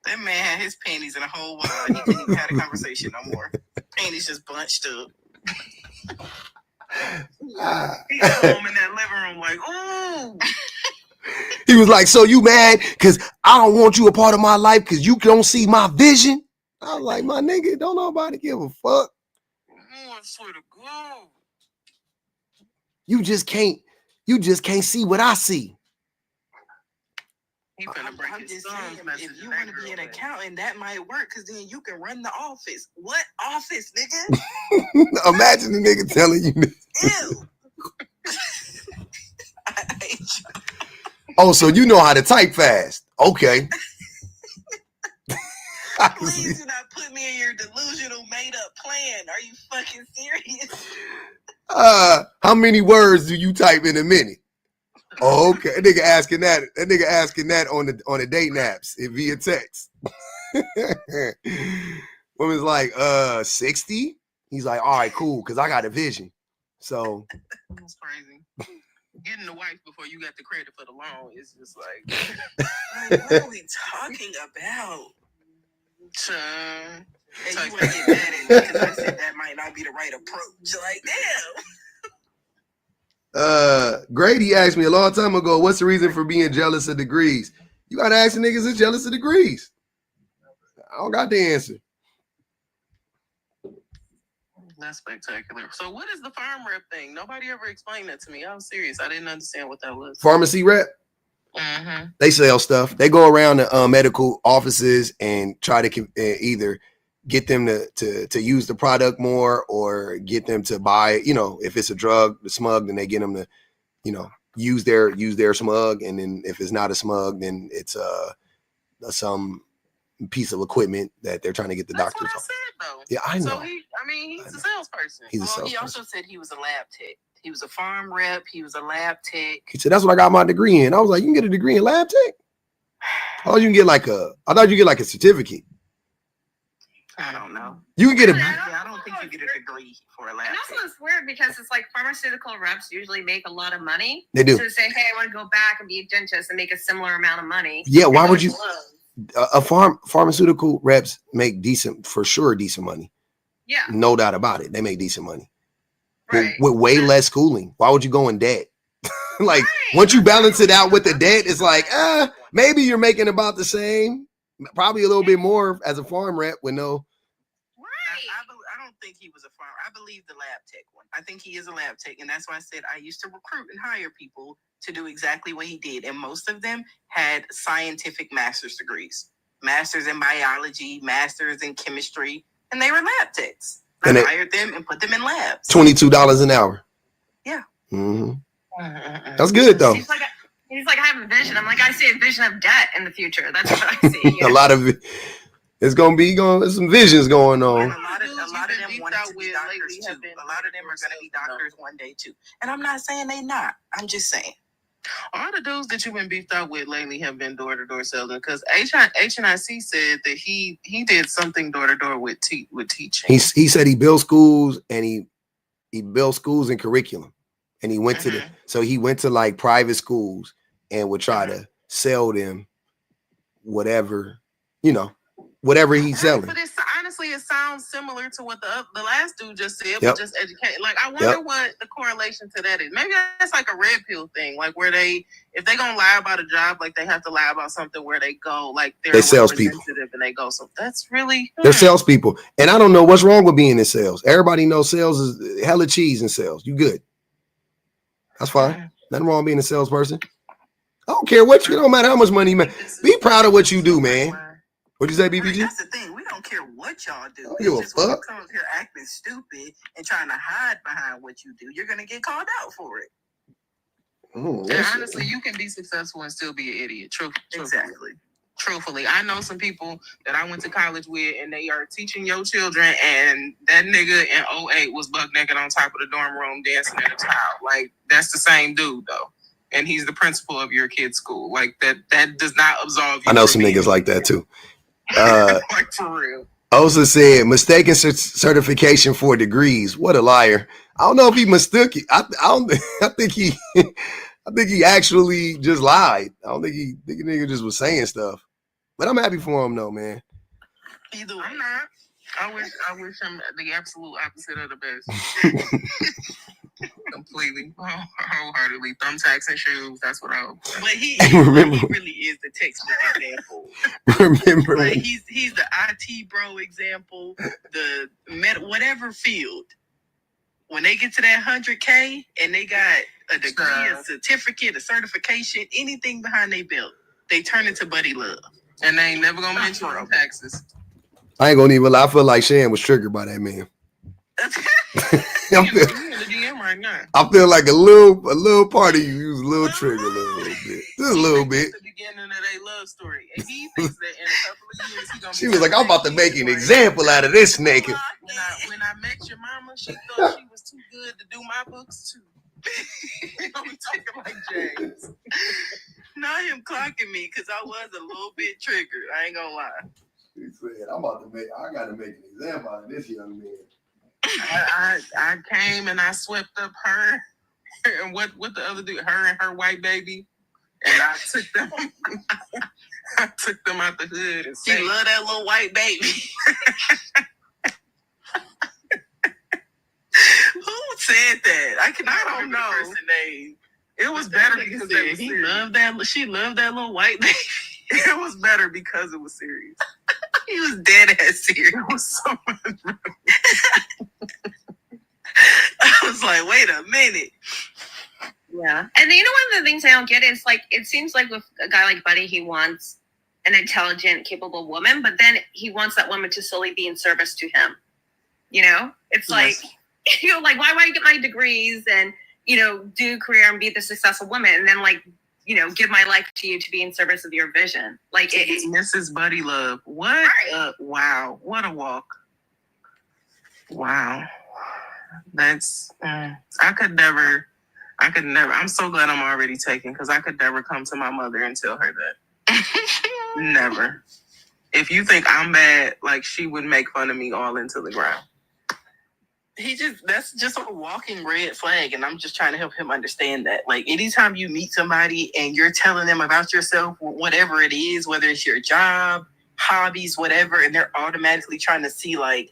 That man had his panties in a whole while. He couldn't even have a conversation no more. Panties just bunched up. He got home in that living room like, ooh. He was like, so you mad because I don't want you a part of my life because you don't see my vision? I was like, my nigga, don't nobody give a fuck. I swear to God. You just can't see what I see. I'm just saying, if you want to be an accountant, that might work because then you can run the office. What office, nigga? Imagine the nigga telling you. Ew. Oh, so you know how to type fast. Okay. Please do not put me in your delusional made up plan. Are you fucking serious? How many words do you type in a minute? Oh, okay. That nigga asking that on the dating apps via text. Woman's like, 60? He's like, all right, cool, because I got a vision. So that's crazy. Getting the wife before you got the credit for the loan is just like what are we talking about? And you want to get mad at me because I said that might not be the right approach. Like, damn. Grady asked me a long time ago, what's the reason for being jealous of degrees? You gotta ask the niggas that's jealous of degrees. I don't got the answer. That's spectacular. So what is the farm rep thing? Nobody ever explained that to me. I was serious. I didn't understand what that was. Pharmacy rep? Mm-hmm. They sell stuff. They go around the medical offices and try to either get them to use the product more or get them to buy, if it's a drug, the smug, then they get them to, use their smug. And then if it's not a smug, then it's some piece of equipment that they're trying to get the doctors on. Though. Yeah, I know. So he's a salesperson. He also said he was a lab tech. He was a farm rep. He was a lab tech. He said, that's what I got my degree in. I was like, you can get a degree in lab tech? I thought you get like a certificate. I don't know. You can get I don't think you get a degree for a lab tech. And also it's weird because it's like pharmaceutical reps usually make a lot of money. They do. So to say, hey, I want to go back and be a dentist and make a similar amount of money. Yeah, why would you? Pharmaceutical reps make decent money. Yeah. No doubt about it. They make decent money. Right. With way less schooling. Why would you go in debt? Like, once you balance it out with the debt, it's like, maybe you're making about the same. Probably a little bit more as a farm rep with no. Right. I don't think he was a farm. I believe the lab tech one. I think he is a lab tech. And that's why I said I used to recruit and hire people to do exactly what he did. And most of them had scientific master's degrees. Masters in biology, masters in chemistry. And they were lab techs. I hired them and put them in labs. $22 an hour. Yeah. Mm-hmm. That's good though. He's like, I have a vision. I'm like, I see a vision of debt in the future. That's what I see. A lot of it. There's some visions going on. And a lot of them wanted to be doctors too. A lot of them are going to be doctors one day too. And I'm not saying they not. I'm just saying. All the dudes that you've been beefed out with lately have been door-to-door salesmen because HNIC said that he did something door-to-door with teaching. He said he built schools and he built schools and curriculum. And he went to like private schools and would try to sell them whatever he's selling. But honestly, it sounds similar to what the last dude just said, but just educate. Like, I wonder what the correlation to that is. Maybe that's like a red pill thing, like where if they're gonna lie about a job, like they have to lie about something where they go, like they're salespeople, and they go. So that's really they're salespeople. And I don't know what's wrong with being in sales. Everybody knows sales is hella cheese in sales. You good? That's fine. Nothing wrong with being a salesperson. I don't care what you. It don't matter how much money you make. Be proud of what you do, man. What'd you say, BBG? That's the thing. We don't care what y'all do. I don't give a fuck. When you come up here acting stupid and trying to hide behind what you do, you're gonna get called out for it. And honestly, you can be successful and still be an idiot. True. Exactly. Truthfully, I know some people that I went to college with, and they are teaching your children, and that nigga in '08 was buck naked on top of the dorm room dancing in a towel. Like, that's the same dude, though. And he's the principal of your kid's school. Like, that does not absolve you. I know some niggas like that, too. Like, for real. Osa said, mistaken certification for degrees. What a liar. I don't know if he mistook it. I think he actually just lied. I don't think the nigga just was saying stuff. But I'm happy for him though, man. Either way. I'm not. I wish him the absolute opposite of the best. Completely, wholeheartedly. Thumbtacks and shoes. That's what I hope. But he really is the textbook example. Remember, like he's the IT bro example. The whatever field. When they get to that 100K and they got a degree, a certificate, a certification, anything behind their belt, they turn into Buddy Love. And they ain't never gonna mention taxes. I ain't gonna even lie. I feel like Shan was triggered by that man. I feel like a little part of you was a little triggered a little bit. Just a little bit. The beginning of their love story. And he thinks that in a couple of years he's gonna She was like, I'm about to make an example out of this nigga. When I met your mama, she thought she was too good to do my books too. I'm talking like James. Not him clocking me because I was a little bit triggered. I ain't gonna lie. He said, I gotta make an example out of this young man. I came and I swept up her and what the other dude, her and her white baby, and I took them out the hood. And she loved that little white baby. Who said that? I don't know. The person name. It was better because he loved that. She loved that little white baby. It was better because it was serious. He was dead ass serious. It was so much better. I was like, wait a minute. Yeah. And you know, one of the things I don't get is like, it seems like with a guy like Buddy, he wants an intelligent, capable woman, but then he wants that woman to solely be in service to him. You know, it's like, you know, like, why get my degrees and, you know, do career and be the successful woman and then like, you know, give my life to you to be in service of your vision. Like it's Mrs. Buddy Love. What? Right. Wow. What a walk. Wow. That's, I could never, I'm so glad I'm already taken because I could never come to my mother and tell her that. Never. If you think I'm bad, like she would make fun of me all into the ground. That's just a walking red flag, and I'm just trying to help him understand that. Like, anytime you meet somebody and you're telling them about yourself, whatever it is, whether it's your job, hobbies, whatever, and they're automatically trying to see, like,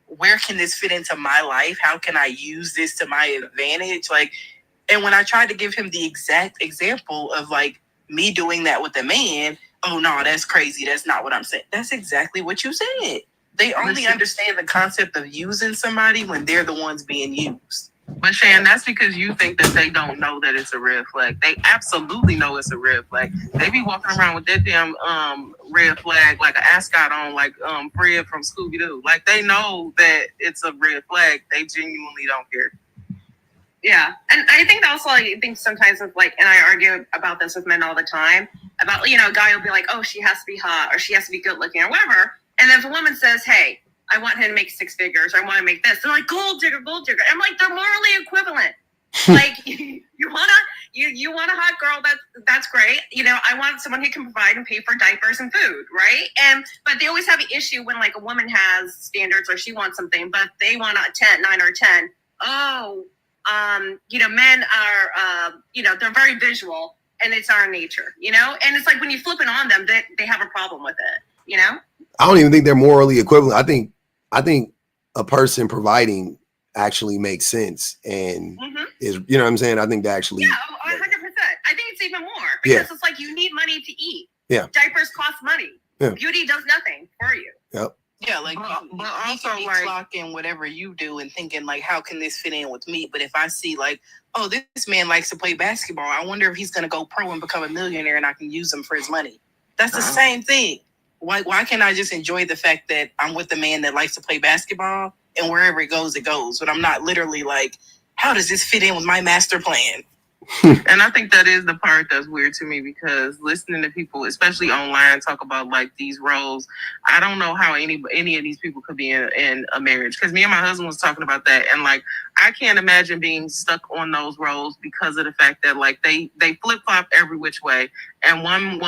where can this fit into my life? How can I use this to my advantage? Like, and when I tried to give him the exact example of, like, me doing that with a man, oh, no, that's crazy. That's not what I'm saying. That's exactly what you said. They only understand the concept of using somebody when they're the ones being used. But Shan, that's because you think that they don't know that it's a red flag. They absolutely know it's a red flag. They be walking around with that damn red flag like an ascot on, like Fred from Scooby-Doo. Like they know that it's a red flag. They genuinely don't care. Yeah, and I think also, I think sometimes with like, and I argue about this with men all the time, about, you know, a guy will be like, oh, she has to be hot or she has to be good looking or whatever. And then if a woman says, hey, I want him to make 6 figures, or I want to make this, they're like, gold digger. I'm like, they're morally equivalent. Like, you want a hot girl, that's great. You know, I want someone who can provide and pay for diapers and food, right? But they always have an issue when like a woman has standards or she wants something, but they want a 9 or 10. Oh, you know, men are, you know, they're very visual and it's our nature, you know? And it's like when you flip it on them, they have a problem with it, you know? I don't even think they're morally equivalent. I think a person providing actually makes sense and is, you know what I'm saying? I think that actually. Yeah, 100%. I think it's even more because it's like you need money to eat. Yeah. Diapers cost money. Yeah. Beauty does nothing for you. Yep. Yeah, like, but also like clocking whatever you do and thinking like, how can this fit in with me? But if I see like, oh, this man likes to play basketball, I wonder if he's going to go pro and become a millionaire and I can use him for his money. That's the same thing. Why can't I just enjoy the fact that I'm with a man that likes to play basketball and wherever it goes, but I'm not literally like, how does this fit in with my master plan? And I think that is the part that's weird to me, because listening to people, especially online, talk about like these roles, I don't know how any of these people could be in a marriage. Because me and my husband was talking about that, and like I can't imagine being stuck on those roles because of the fact that like they flip flop every which way, and one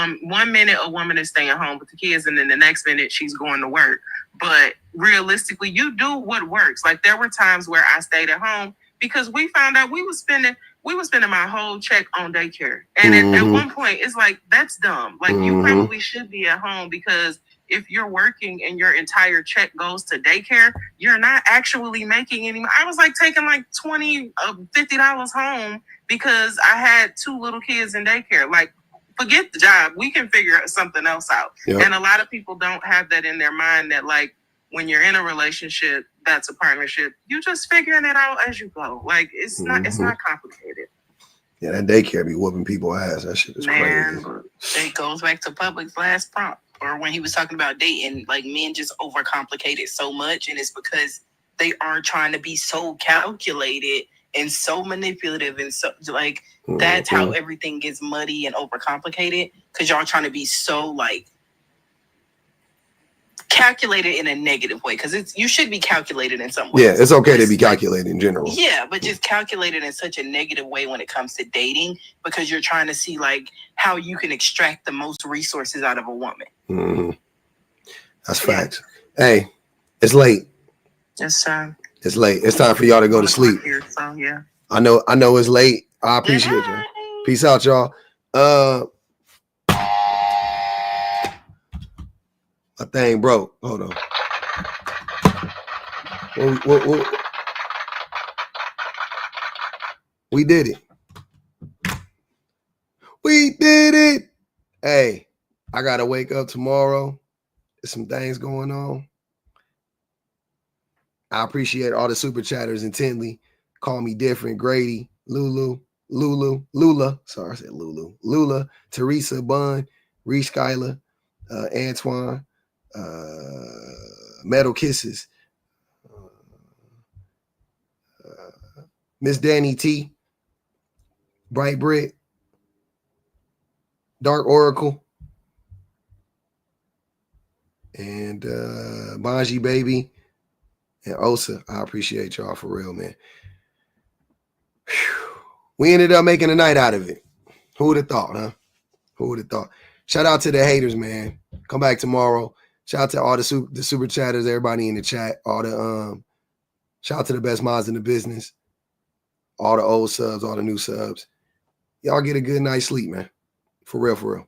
minute a woman is staying home with the kids, and then the next minute she's going to work. But realistically, you do what works. Like there were times where I stayed at home because we found out we were spending my whole check on daycare. And at one point, it's like, that's dumb. Like, you probably should be at home, because if you're working and your entire check goes to daycare, you're not actually making any. I was like taking like $20, $50 home because I had 2 little kids in daycare. Like, forget the job. We can figure something else out. Yep. And a lot of people don't have that in their mind, that like, when you're in a relationship, that's a partnership. You just figuring it out as you go. Like it's not complicated. Yeah, that daycare be whooping people ass. That shit is crazy. It goes back to Public's last prompt, or when he was talking about dating, like men just overcomplicate it so much, and it's because they are trying to be so calculated and so manipulative, and so like that's how everything gets muddy and overcomplicated, because y'all trying to be so like calculated in a negative way, because you should be calculated in some way. Yeah, it's okay to be calculated in general. Yeah, but just calculated in such a negative way when it comes to dating, because you're trying to see like how you can extract the most resources out of a woman. That's facts. Hey, it's late. It's time. It's late. It's time for y'all to go to sleep. So yeah. I know it's late. I appreciate you. Peace out, y'all. My thing broke. Hold on. We did it. We did it. Hey, I gotta wake up tomorrow. There's some things going on. I appreciate all the super chatters intently. Call me different. Grady, Lula. Sorry, I said Lulu. Lula, Teresa, Bun, Reese, Skyler, Antoine. Metal Kisses, Miss Danny T, Bright Brick, Dark Oracle, and Bonji Baby, and Osa. I appreciate y'all for real, man. Whew. We ended up making a night out of it. Who would have thought, huh? Who would have thought? Shout out to the haters, man. Come back tomorrow. Shout out to all the super chatters, everybody in the chat, all the shout out to the best mods in the business, all the old subs, all the new subs. Y'all get a good night's sleep, man. For real, for real.